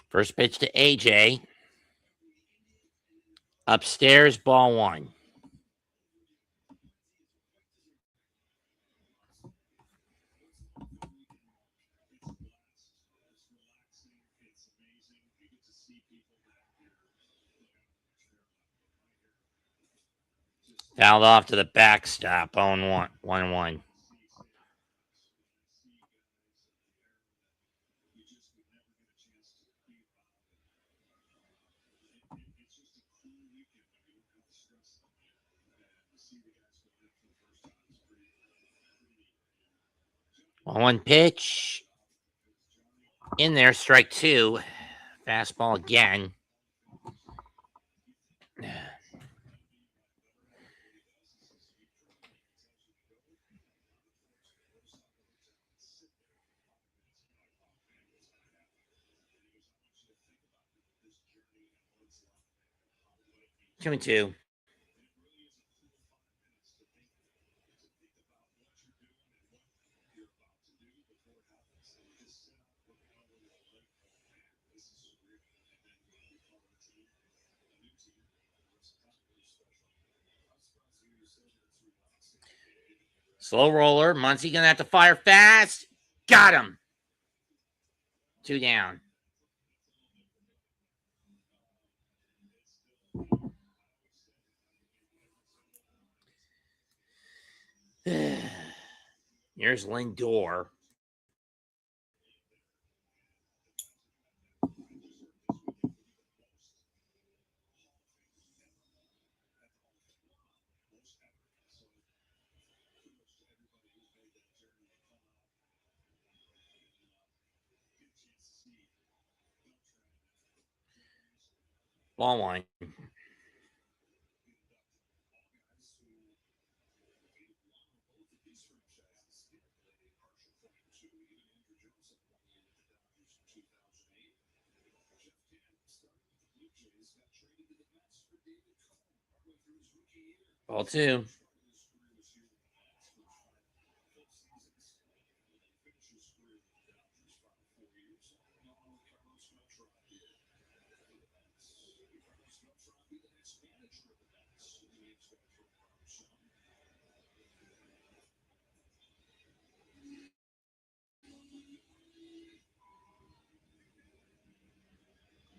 Speaker 1: First pitch to AJ. Upstairs, ball one. Fouled off to the backstop. 0-1. 1-1. One pitch. In there, strike two. Fastball again. 2-2. Slow roller. Muncy gonna have to fire fast. Got him. 2 down. Here's Lindor. Ball one. Ball two.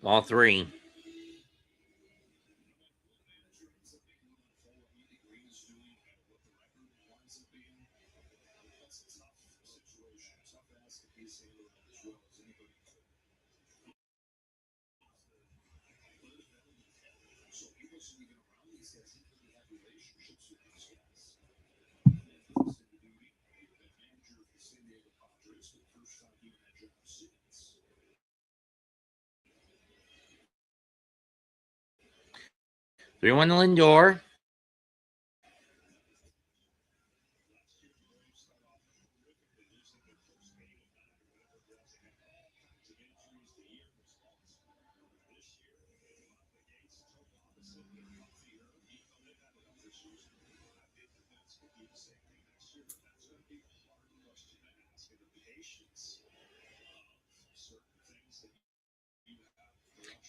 Speaker 1: Ball three. Three one to Lindor.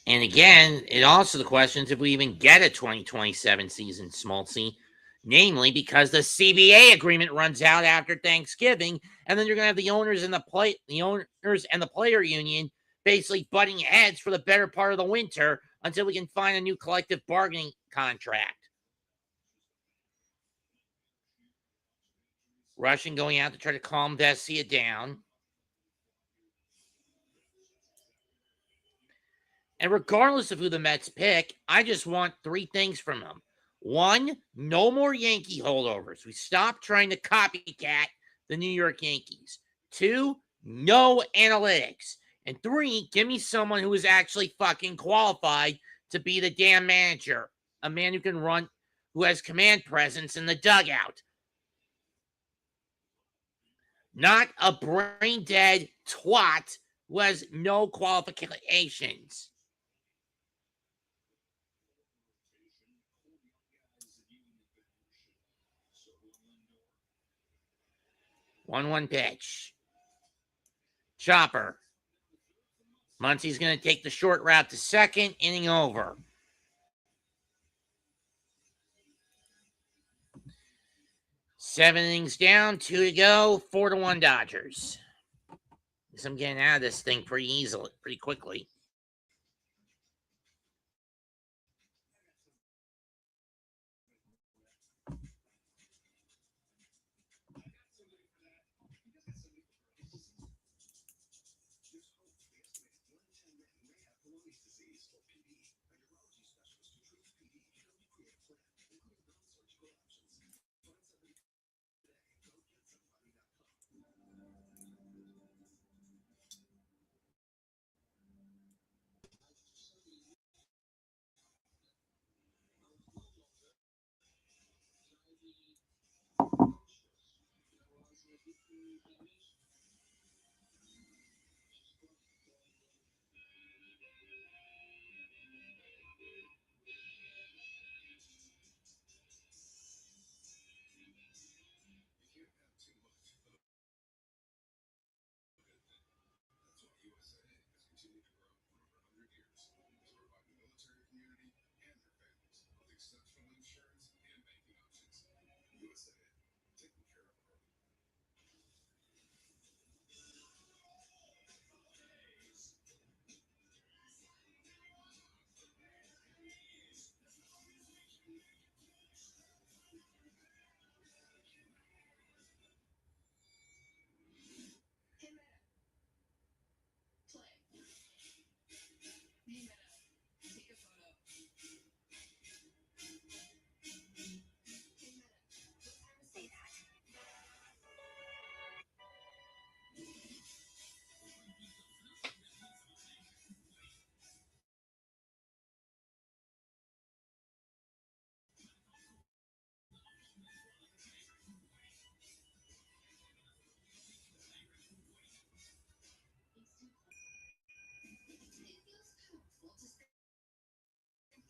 Speaker 1: And again, it also the questions if we even get a 2027 season, Smoltzy, namely because the CBA agreement runs out after Thanksgiving, and then you're gonna have the owners and the player union basically butting heads for the better part of the winter until we can find a new collective bargaining contract. Russian going out to try to calm Vesia down. And regardless of who the Mets pick, I just want three things from them. One, no more Yankee holdovers. We stop trying to copycat the New York Yankees. Two, no analytics. And three, give me someone who is actually fucking qualified to be the damn manager. A man who can run, who has command presence in the dugout. Not a brain dead twat who has no qualifications. 1-1 pitch. Chopper. Muncie's going to take the short route to second. Inning over. 7 innings down, 2 to go, 4-1 Dodgers. Guess I'm getting out of this thing pretty quickly.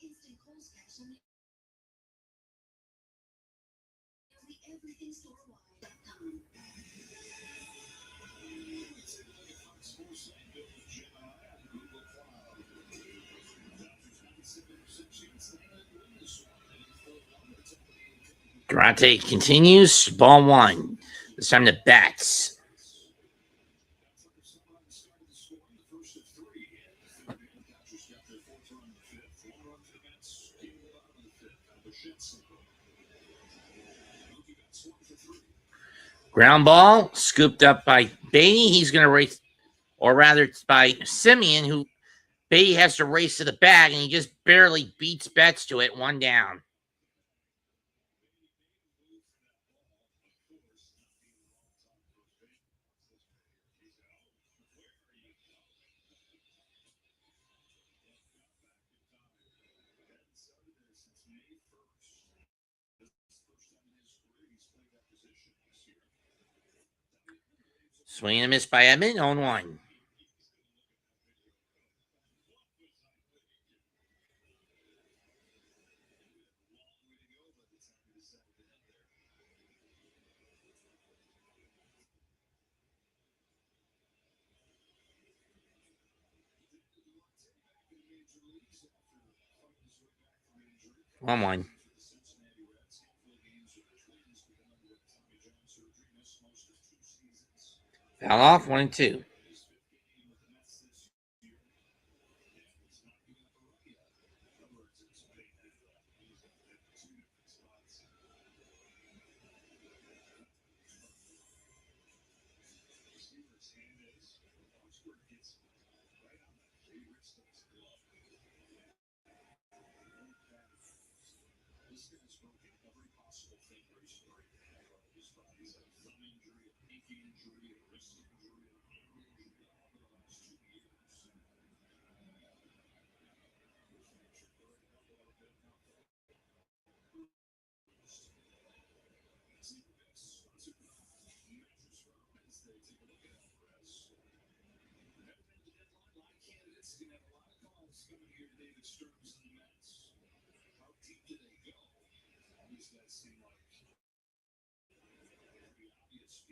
Speaker 3: Instant cold cash on everything store-wide.com.
Speaker 1: Durante continues. Ball 1. This time the bats. Ground ball scooped up by Beatty. He's going to race, or rather, it's by Simeon, who Beatty has to race to the bag, and he just barely beats Betts to it. 1 down. Swing and a miss by Edmond. 0-1. One one. Foul off. 1-2.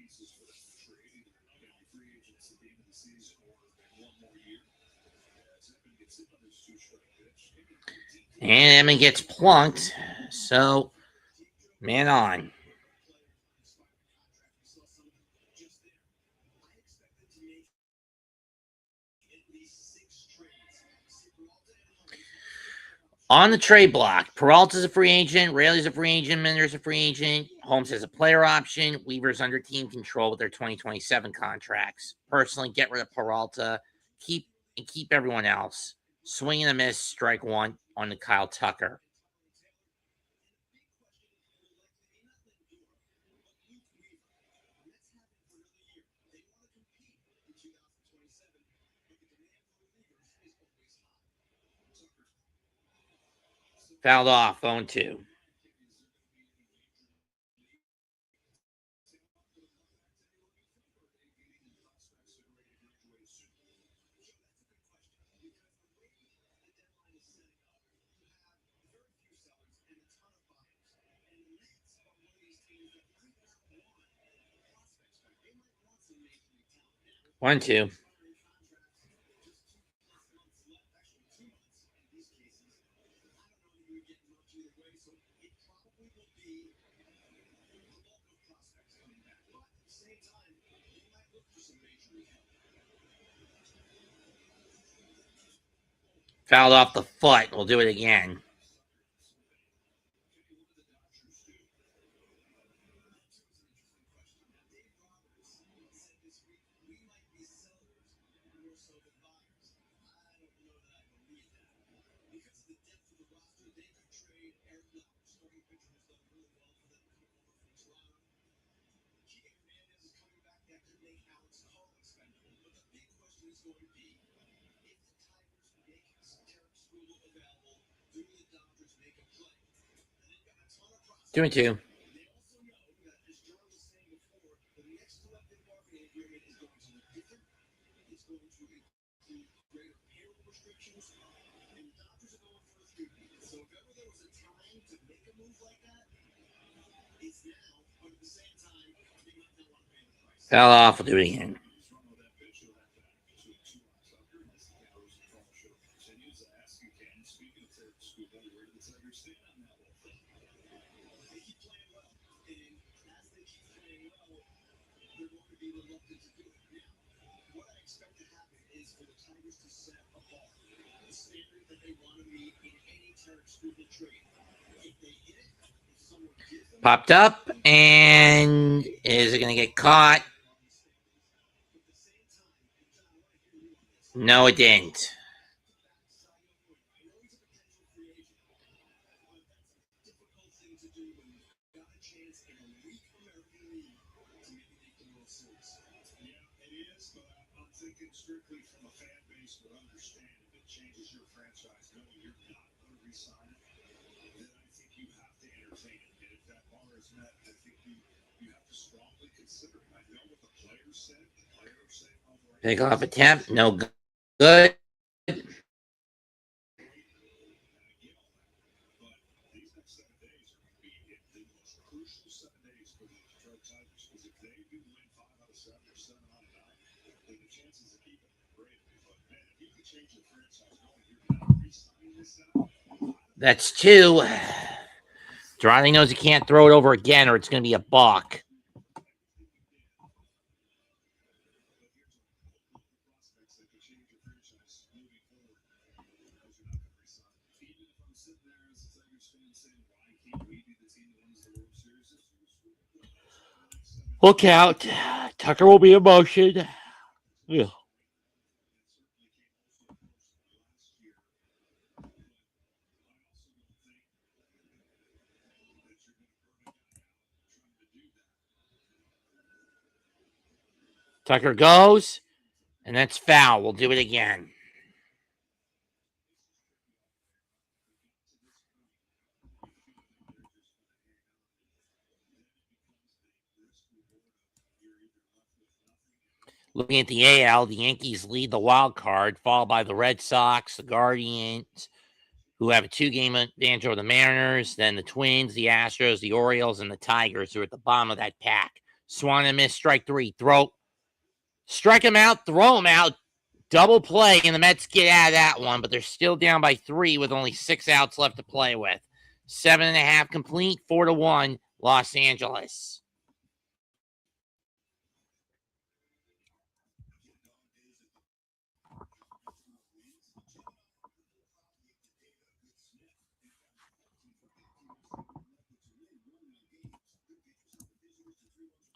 Speaker 4: pieces for them to trade. Either not going to be free agents at the end of the season or in one more year. As Edmund gets in on his 2-strike pitch.
Speaker 1: And Edmund gets plunked. So, man on. On the trade block, Peralta's a free agent, Raley's a free agent, Minder's a free agent, Holmes has a player option, Weaver's under team control with their 2027 contracts. Personally, get rid of Peralta, keep everyone else. Swing and a miss, strike one on the Kyle Tucker. Fouled off, 0-2. One, two. Fouled off the foot. We'll do it again. Two and two. Fell off. We'll do it again. Popped up, and is it going to get caught? No, it didn't.
Speaker 4: Strictly from a fan base would understand if it changes your franchise, knowing you're not going to re-sign it, then I think you have to entertain it. And if that bar is met, I think you have to strongly consider it. I know what the players said. The players said,
Speaker 1: pick off attempt, no good. That's two. Droney knows he can't throw it over again or it's going to be a balk. Look out. Tucker will be in motion. Yeah. Tucker goes, and that's foul. We'll do it again. Looking at the AL, the Yankees lead the wild card, followed by the Red Sox, the Guardians, who have a 2-game advantage over the Mariners, then the Twins, the Astros, the Orioles, and the Tigers, who are at the bottom of that pack. Swung and missed. Strike 3. Strike him out. Throw him out. Double play, and the Mets get out of that one, but they're still down by 3 with only 6 outs left to play with. 7.5 complete, 4-1, Los Angeles.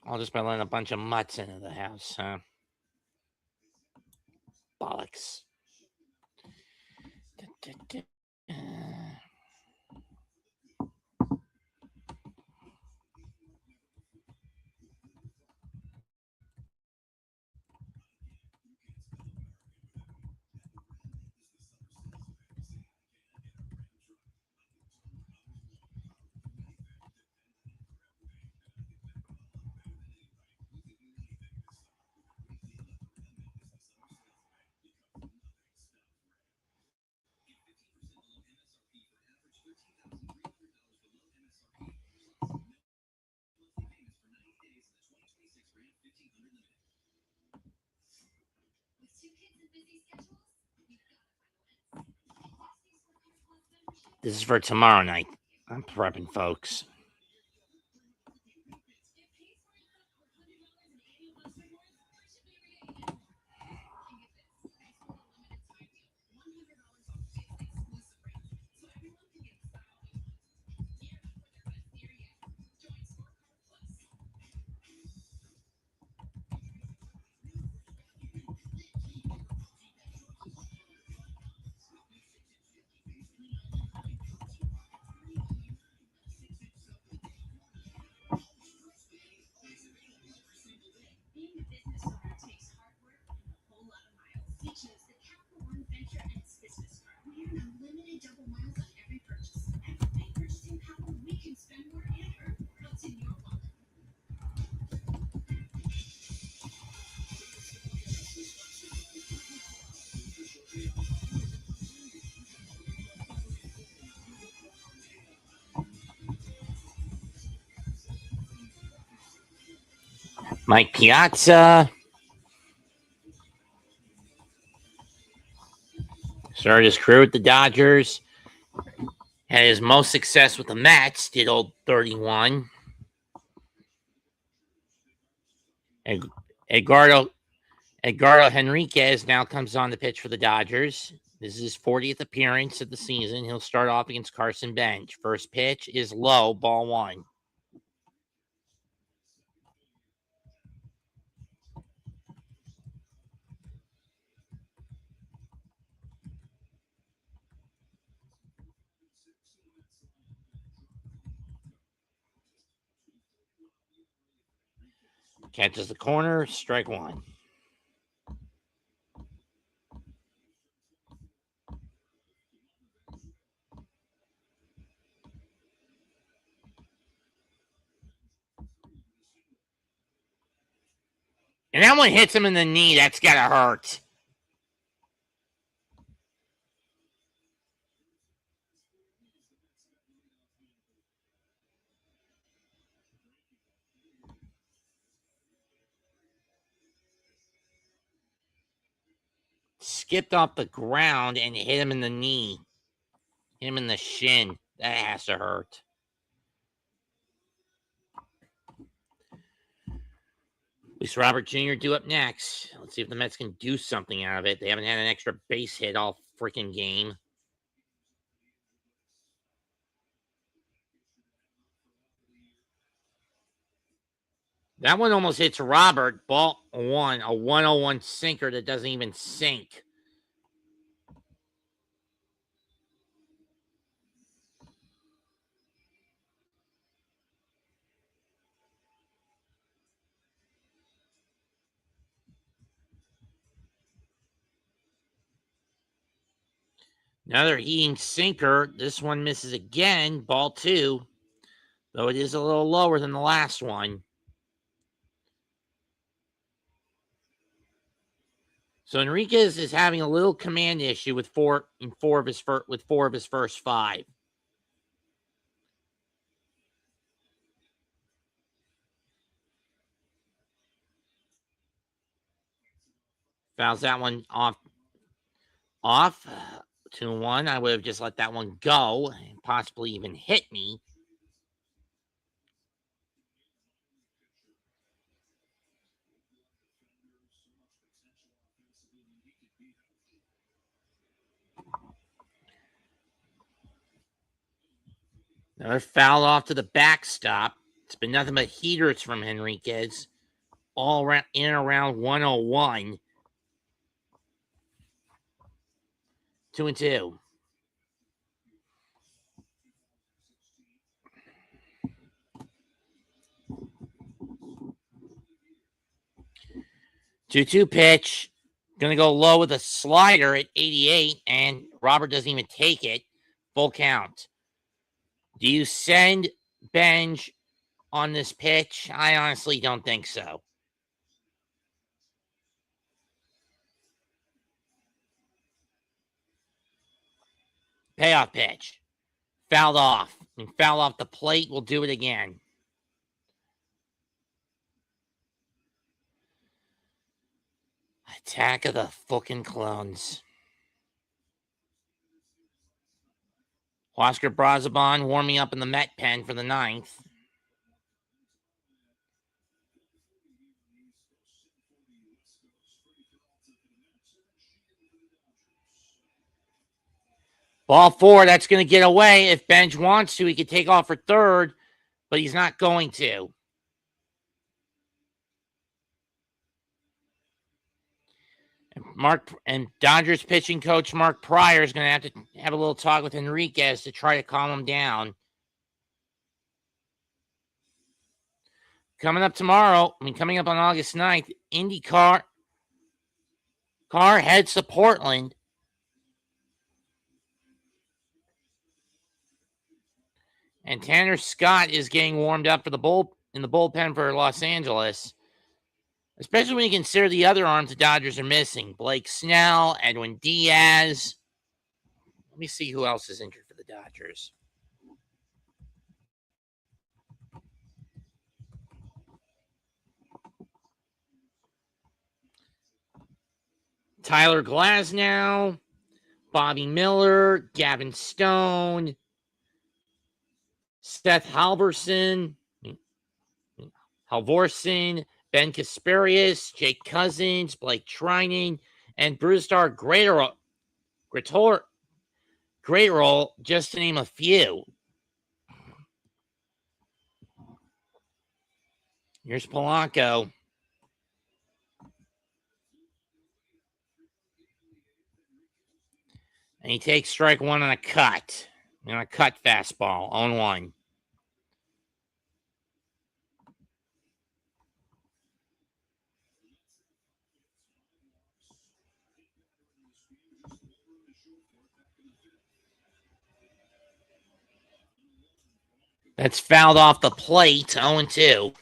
Speaker 1: I'll just by letting a bunch of mutts into the house, huh? Bollocks. This is for tomorrow night. I'm prepping, folks.
Speaker 3: Being a business owner takes hard work and a whole lot of miles. We chose the Capital One Venture and Business Card. We earn unlimited double miles on every purchase. And by purchasing Capital, we can spend more and earn more. What's in your wallet?
Speaker 1: Mike Piazza started his career with the Dodgers. Had his most success with the Mets, did old 31. Edgardo Henriquez now comes on the pitch for the Dodgers. This is his 40th appearance of the season. He'll start off against Carson Bench. First pitch is low, ball 1. Catches the corner, strike 1. And that one hits him in the knee. That's got to hurt. Skipped off the ground and hit him in the knee. Hit him in the shin. That has to hurt. Luis Robert Jr. due up next. Let's see if the Mets can do something out of it. They haven't had an extra base hit all freaking game. That one almost hits Robert. Ball 1, a 101 sinker that doesn't even sink. Another heating sinker. This one misses again. Ball 2. Though it is a little lower than the last one. So Enriquez is having a little command issue with four of his first 5. Fouls that one off. 2-1. I would have just let that one go and possibly even hit me. Another foul off to the backstop. It's been nothing but heaters from Henriquez. All around, in and around 101. 2-2. Two pitch. Going to go low with a slider at 88, and Robert doesn't even take it. Full count. Do you send Benj on this pitch? I honestly don't think so. Payoff pitch. Fouled off. And foul off the plate. We'll do it again. Attack of the fucking clones. Oscar Brazaban warming up in the Met pen for the 9th. Ball 4, that's going to get away. If Benj wants to, he could take off for third, but he's not going to. And Dodgers pitching coach Mark Pryor is going to have a little talk with Henriquez to try to calm him down. Coming up on August 9th, IndyCar heads to Portland. And Tanner Scott is getting warmed up for in the bullpen for Los Angeles. Especially when you consider the other arms the Dodgers are missing. Blake Snell, Edwin Diaz. Let me see who else is injured for the Dodgers. Tyler Glasnow, Bobby Miller, Gavin Stone, Seth Halvorsen, Ben Kasparius, Jake Cousins, Blake Trinan, and Brusdar Greatroll, just to name a few. Here's Polanco. And he takes strike one on a cut. On a cut fastball, 0-1. That's fouled off the plate, 0-2.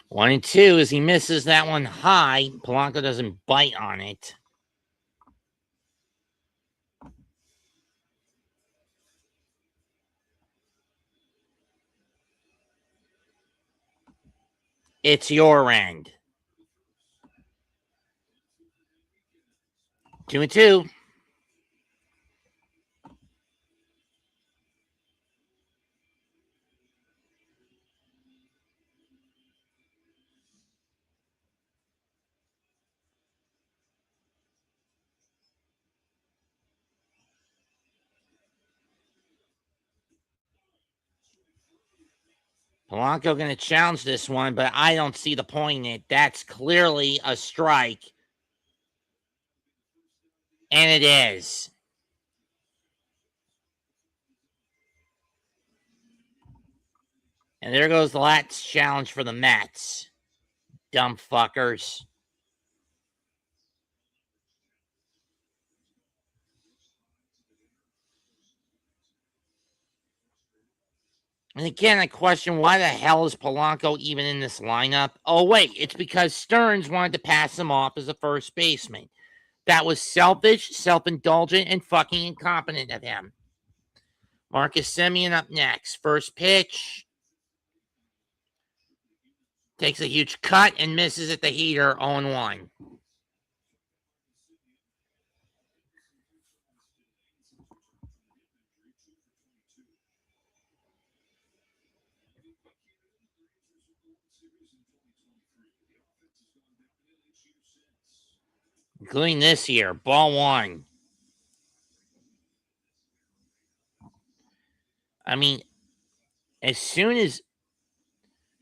Speaker 1: One and two as he misses that one high. Polanco doesn't bite on it. It's your end. 2-2. Polanco going to challenge this one, but I don't see the point in it. That's clearly a strike. And it is. And there goes the last challenge for the Mets. Dumb fuckers. And again, I question why the hell is Polanco even in this lineup? Oh, wait, it's because Stearns wanted to pass him off as a first baseman. That was selfish, self-indulgent, and fucking incompetent of him. Marcus Semien up next. First pitch. Takes a huge cut and misses at the heater, 0-1. Including this year, ball 1. I mean,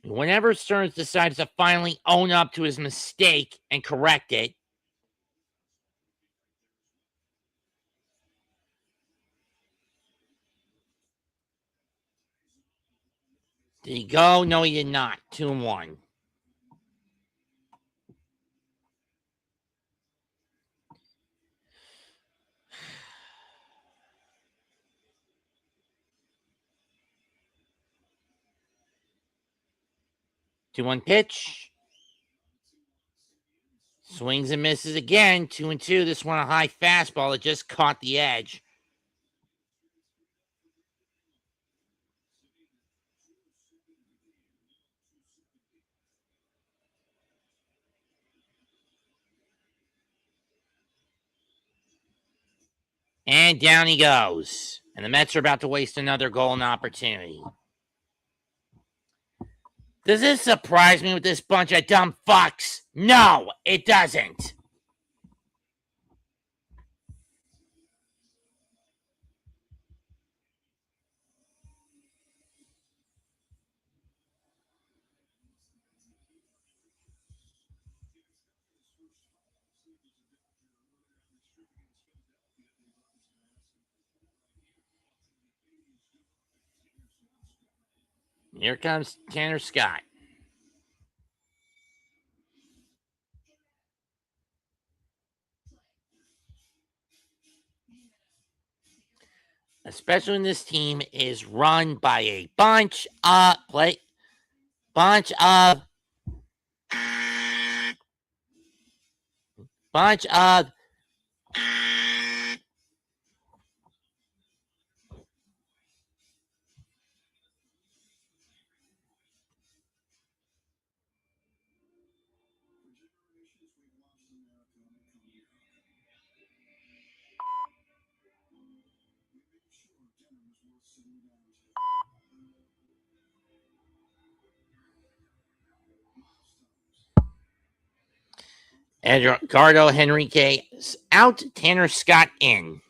Speaker 1: whenever Stearns decides to finally own up to his mistake and correct it, did he go? No, he did not. 2-1. Two one pitch. Swings and misses again. 2-2. This one a high fastball that just caught the edge. And down he goes. And the Mets are about to waste another golden opportunity. Does this surprise me with this bunch of dumb fucks? No, it doesn't. Here comes Tanner Scott. Especially when this team is run by a bunch of Edgardo Henrique out, Tanner Scott in.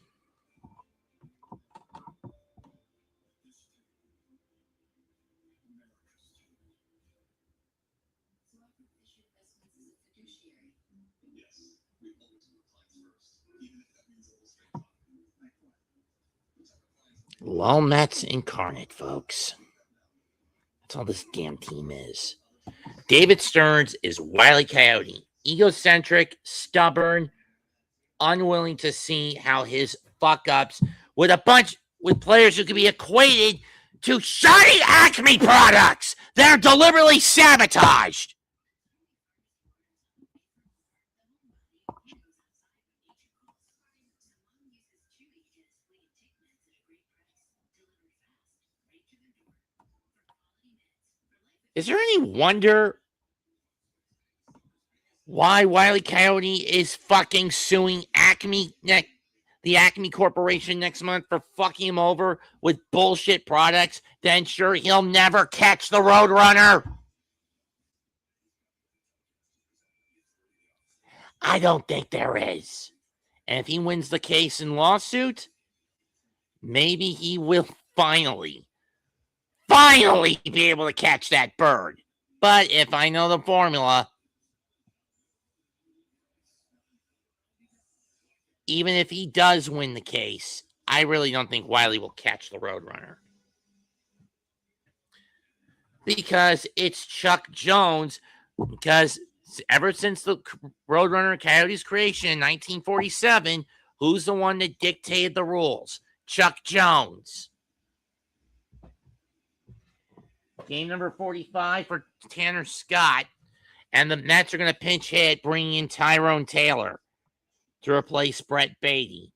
Speaker 1: Low Mets incarnate, folks. That's all this damn team is. David Stearns is Wile E. Coyote. Egocentric, stubborn, unwilling to see how his fuck-ups with players who can be equated to shoddy Acme products that are deliberately sabotaged. Is there any wonder why Wile E. Coyote is fucking suing the Acme Corporation next month for fucking him over with bullshit products to ensure he'll never catch the Roadrunner? I don't think there is. And if he wins the case in lawsuit, maybe he will finally be able to catch that bird. But if I know the formula, even if he does win the case, I really don't think Wiley will catch the Roadrunner. Because it's Chuck Jones. Because ever since the Roadrunner Coyotes creation in 1947, who's the one that dictated the rules? Chuck Jones. Game number 45 for Tanner Scott. And the Mets are going to pinch hit, bringing in Tyrone Taylor to replace Brett Beatty.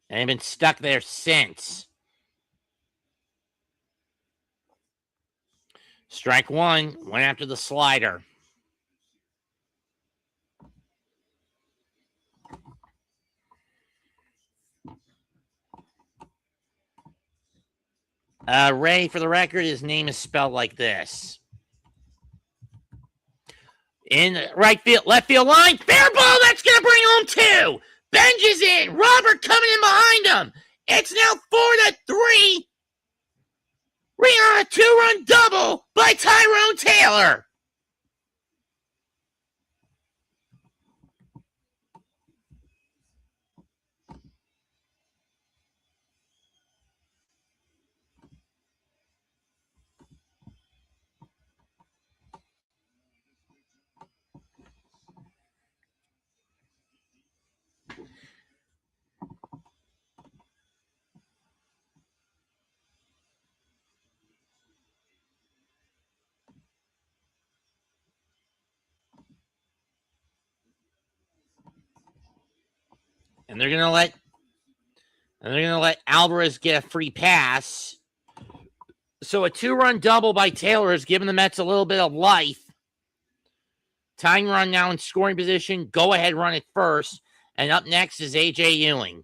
Speaker 1: And they've been stuck there since. Strike one, went after the slider. Ray, for the record, his name is spelled like this. In right field, left field line, fair ball, that's going to bring home two. Benj is in, Robert coming in behind him. It's now 4-3. We are a 2-run double by Tyrone Taylor. And they're gonna let Alvarez get a free pass. So a 2-run double by Taylor has given the Mets a little bit of life. Tying run now in scoring position. Go ahead, run it first. And up next is A.J. Ewing.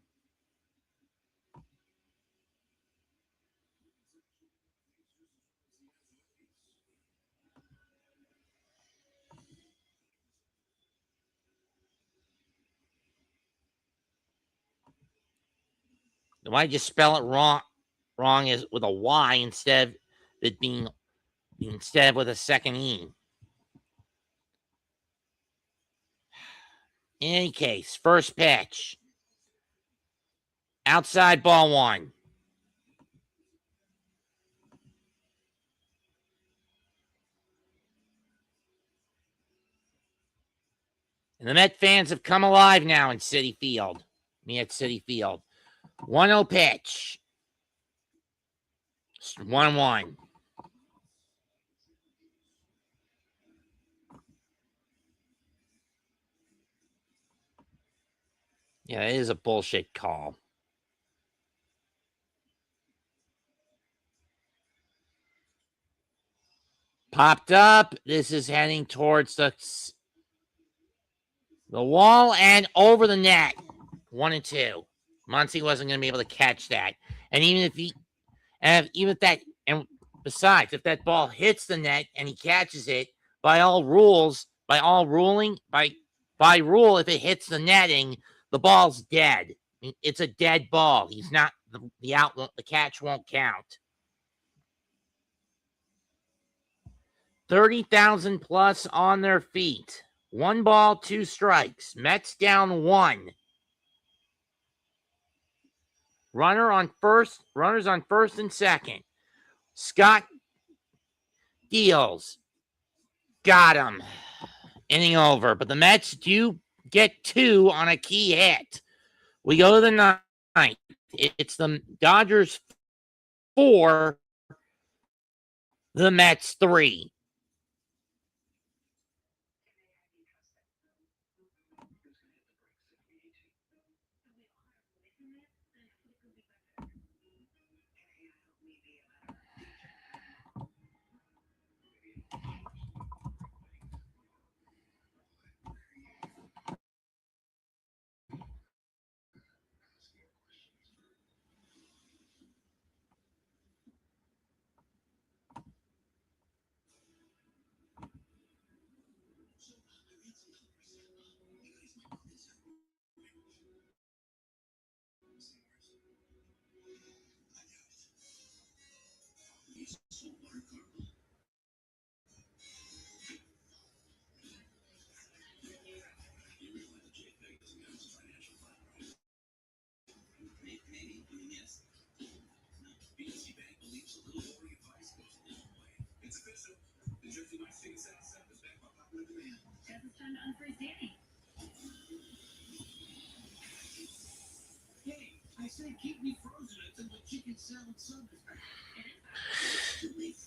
Speaker 1: Why just spell it wrong? Wrong is with a Y instead of it being with a second E. In any case, first pitch. Outside ball one. And the Met fans have come alive now in Citi Field. At Citi Field. 1-0 pitch. 1-1. Yeah, it is a bullshit call. Popped up. This is heading towards the wall and over the net. 1-2. Muncy wasn't going to be able to catch that. And besides, if that ball hits the net and he catches it, by rule, if it hits the netting, the ball's dead. I mean, it's a dead ball. He's not the catch won't count. 30,000 plus on their feet. 1 ball, 2 strikes. Mets down 1. Runners on first and second. Scott deals. Got him. Inning over. But the Mets do get 2 on a key hit. We go to the 9th. It's the Dodgers 4, the Mets 3.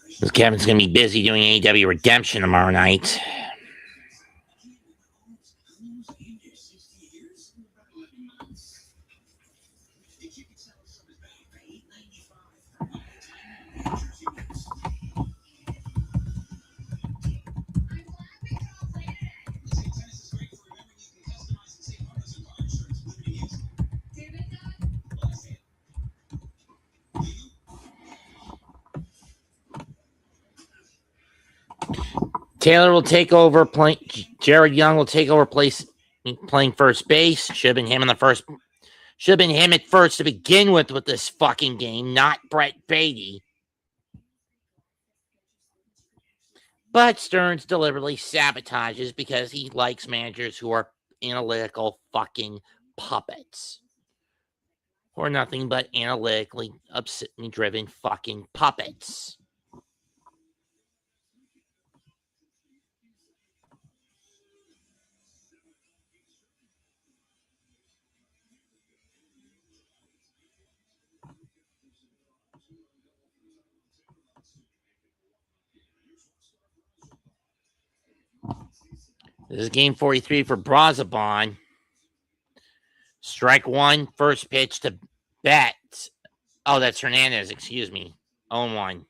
Speaker 1: Because Kevin's going to be busy doing AEW Redemption tomorrow night. Taylor will take over playing. Jared Young will take over playing first base. Should have been him at first to begin with this fucking game, not Brett Beatty. But Stearns deliberately sabotages because he likes managers who are analytical fucking puppets. Or nothing but analytically driven fucking puppets. This is game 43 for Brazabon. Strike one, first pitch to Bet. Oh, that's Hernandez, excuse me. 0-1.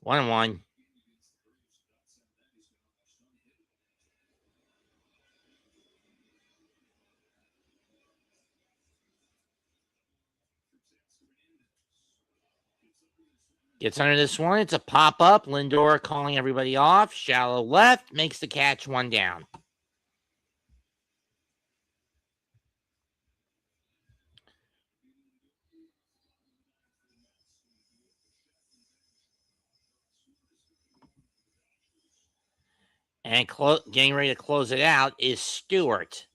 Speaker 1: 1-1. Gets under this one. It's a pop-up. Lindor calling everybody off. Shallow left. Makes the catch, one down. And getting ready to close it out is Stewart.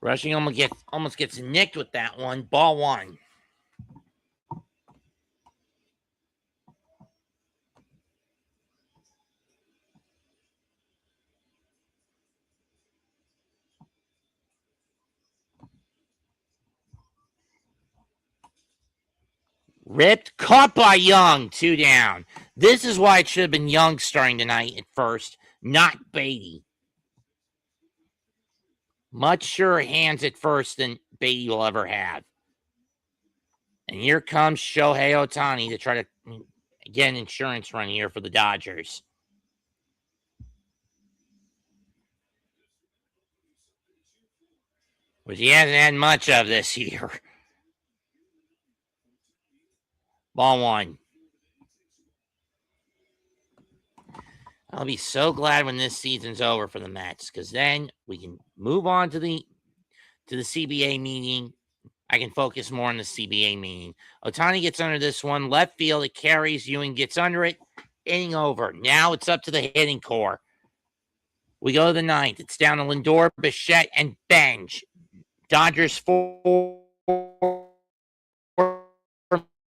Speaker 1: Rushing almost gets nicked with that one. Ball one. Ripped, caught by Young, 2 down. This is why it should have been Young starting tonight at first, not Beatty. Much surer hands at first than Beatty will ever have. And here comes Shohei Ohtani to try to get an insurance run here for the Dodgers. Which he hasn't had much of this year. Ball one. I'll be so glad when this season's over for the Mets, because then we can move on to the CBA meeting. I can focus more on the CBA meeting. Ohtani gets under this one. Left field, it carries. Ewing gets under it. Inning over. Now it's up to the hitting core. We go to the ninth. It's down to Lindor, Bichette, and Benj. Dodgers 4,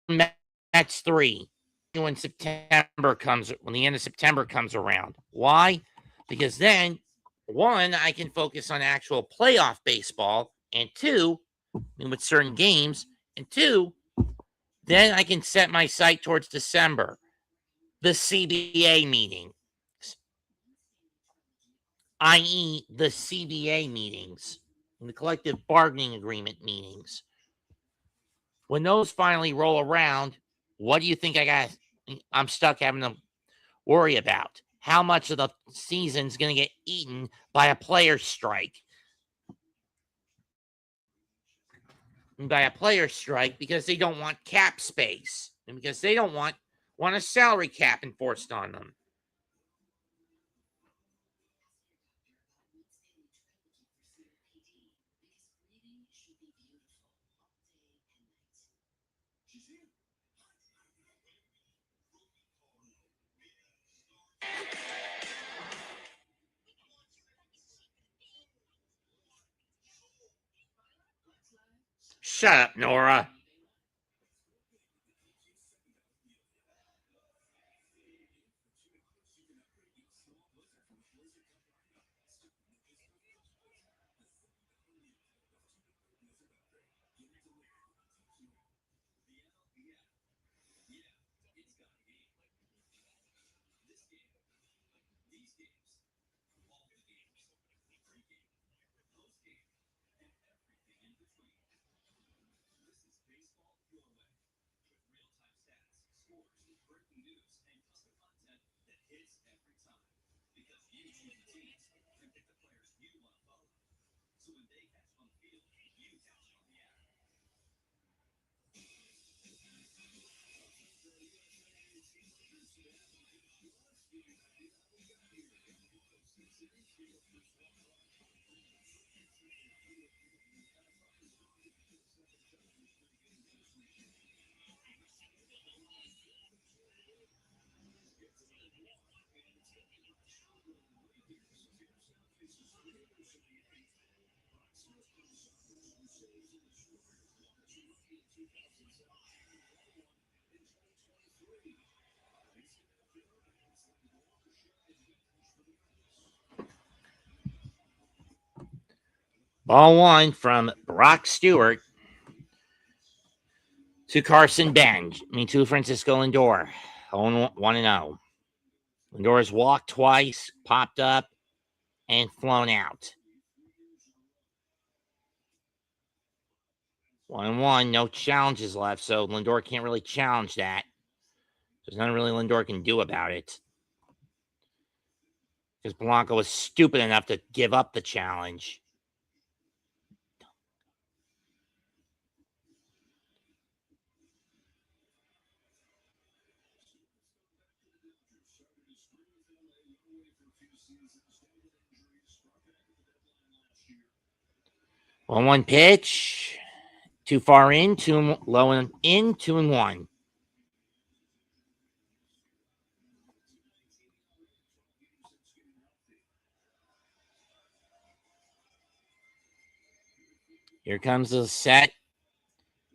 Speaker 1: Mets 3. When the end of September comes around. Why? Because then, one, I can focus on actual playoff baseball, and two, with certain games, and two, then I can set my sight towards December, the CBA meeting, i.e., the CBA meetings, and the collective bargaining agreement meetings. When those finally roll around, what do you think I'm stuck having to worry about? How much of the season's going to get eaten by a player strike? And by a player strike because they don't want cap space and because they don't want a salary cap enforced on them. Shut up, Nora. Ball one from Brock Stewart to to Francisco Lindor. 1-0. Lindor has walked twice, popped up, and flown out. 1-1, no challenges left, so Lindor can't really challenge that. There's nothing really Lindor can do about it. Because Polanco was stupid enough to give up the challenge. One pitch. Too far in, too low and in, 2-1. Here comes the set.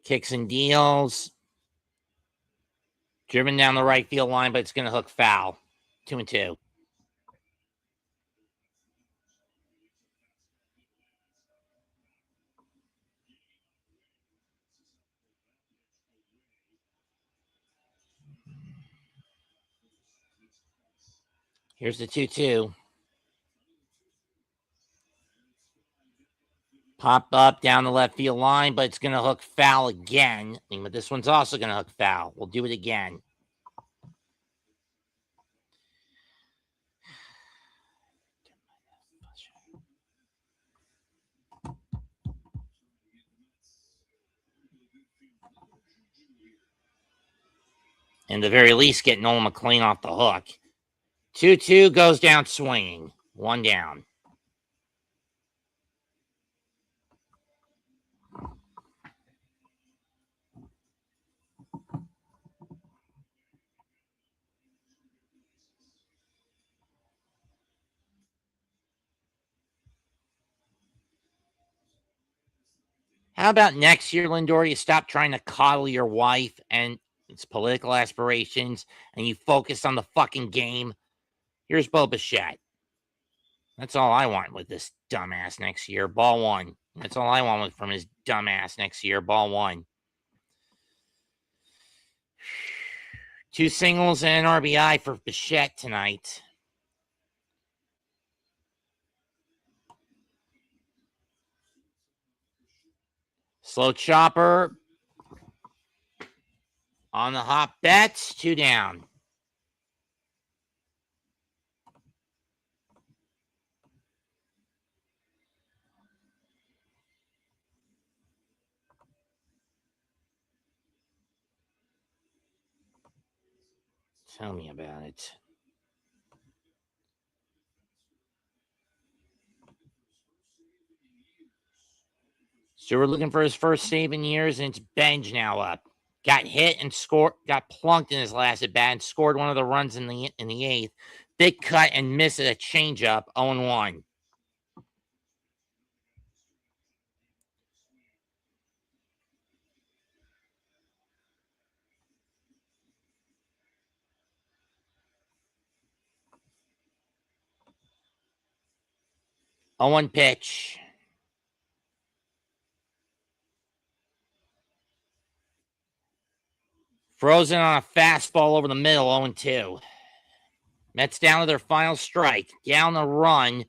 Speaker 1: Kicks and deals. Driven down the right field line, but it's going to hook foul. 2-2. Here's the 2-2. Pop up down the left field line, but it's going to hook foul again. But this one's also going to hook foul. We'll do it again. And the very least, get Nolan McLean off the hook. 2-2 goes down swinging. 1 down. How about next year, Lindor, you stop trying to coddle your wife and its political aspirations and you focus on the fucking game? Here's Bo Bichette. That's all I want with this dumbass next year. Ball one. That's all I want from his dumbass next year. Ball one. 2 singles and an RBI for Bichette tonight. Slow chopper. On the hop bets. 2 down. Tell me about it. Stewart looking for his first save in years, and it's Benj now up. Got hit and scored, got plunked in his last at bat and scored one of the runs in the 8th. Big cut and missed a changeup, 0-1. 0-1 pitch. Frozen on a fastball over the middle, 0-2. Mets down to their final strike. Down the run.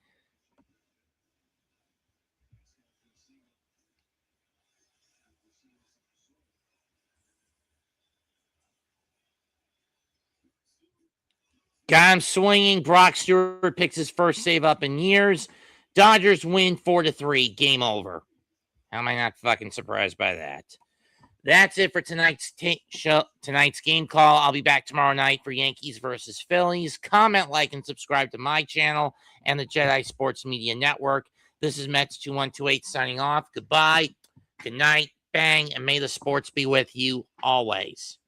Speaker 1: Got him swinging. Brock Stewart picks his first save up in years. Dodgers win 4-3. Game over. How am I not fucking surprised by that? That's it for tonight's game call. I'll be back tomorrow night for Yankees versus Phillies. Comment, like, and subscribe to my channel and the Jedi Sports Media Network. This is Mets2128 signing off. Goodbye, good night, bang, and may the sports be with you always.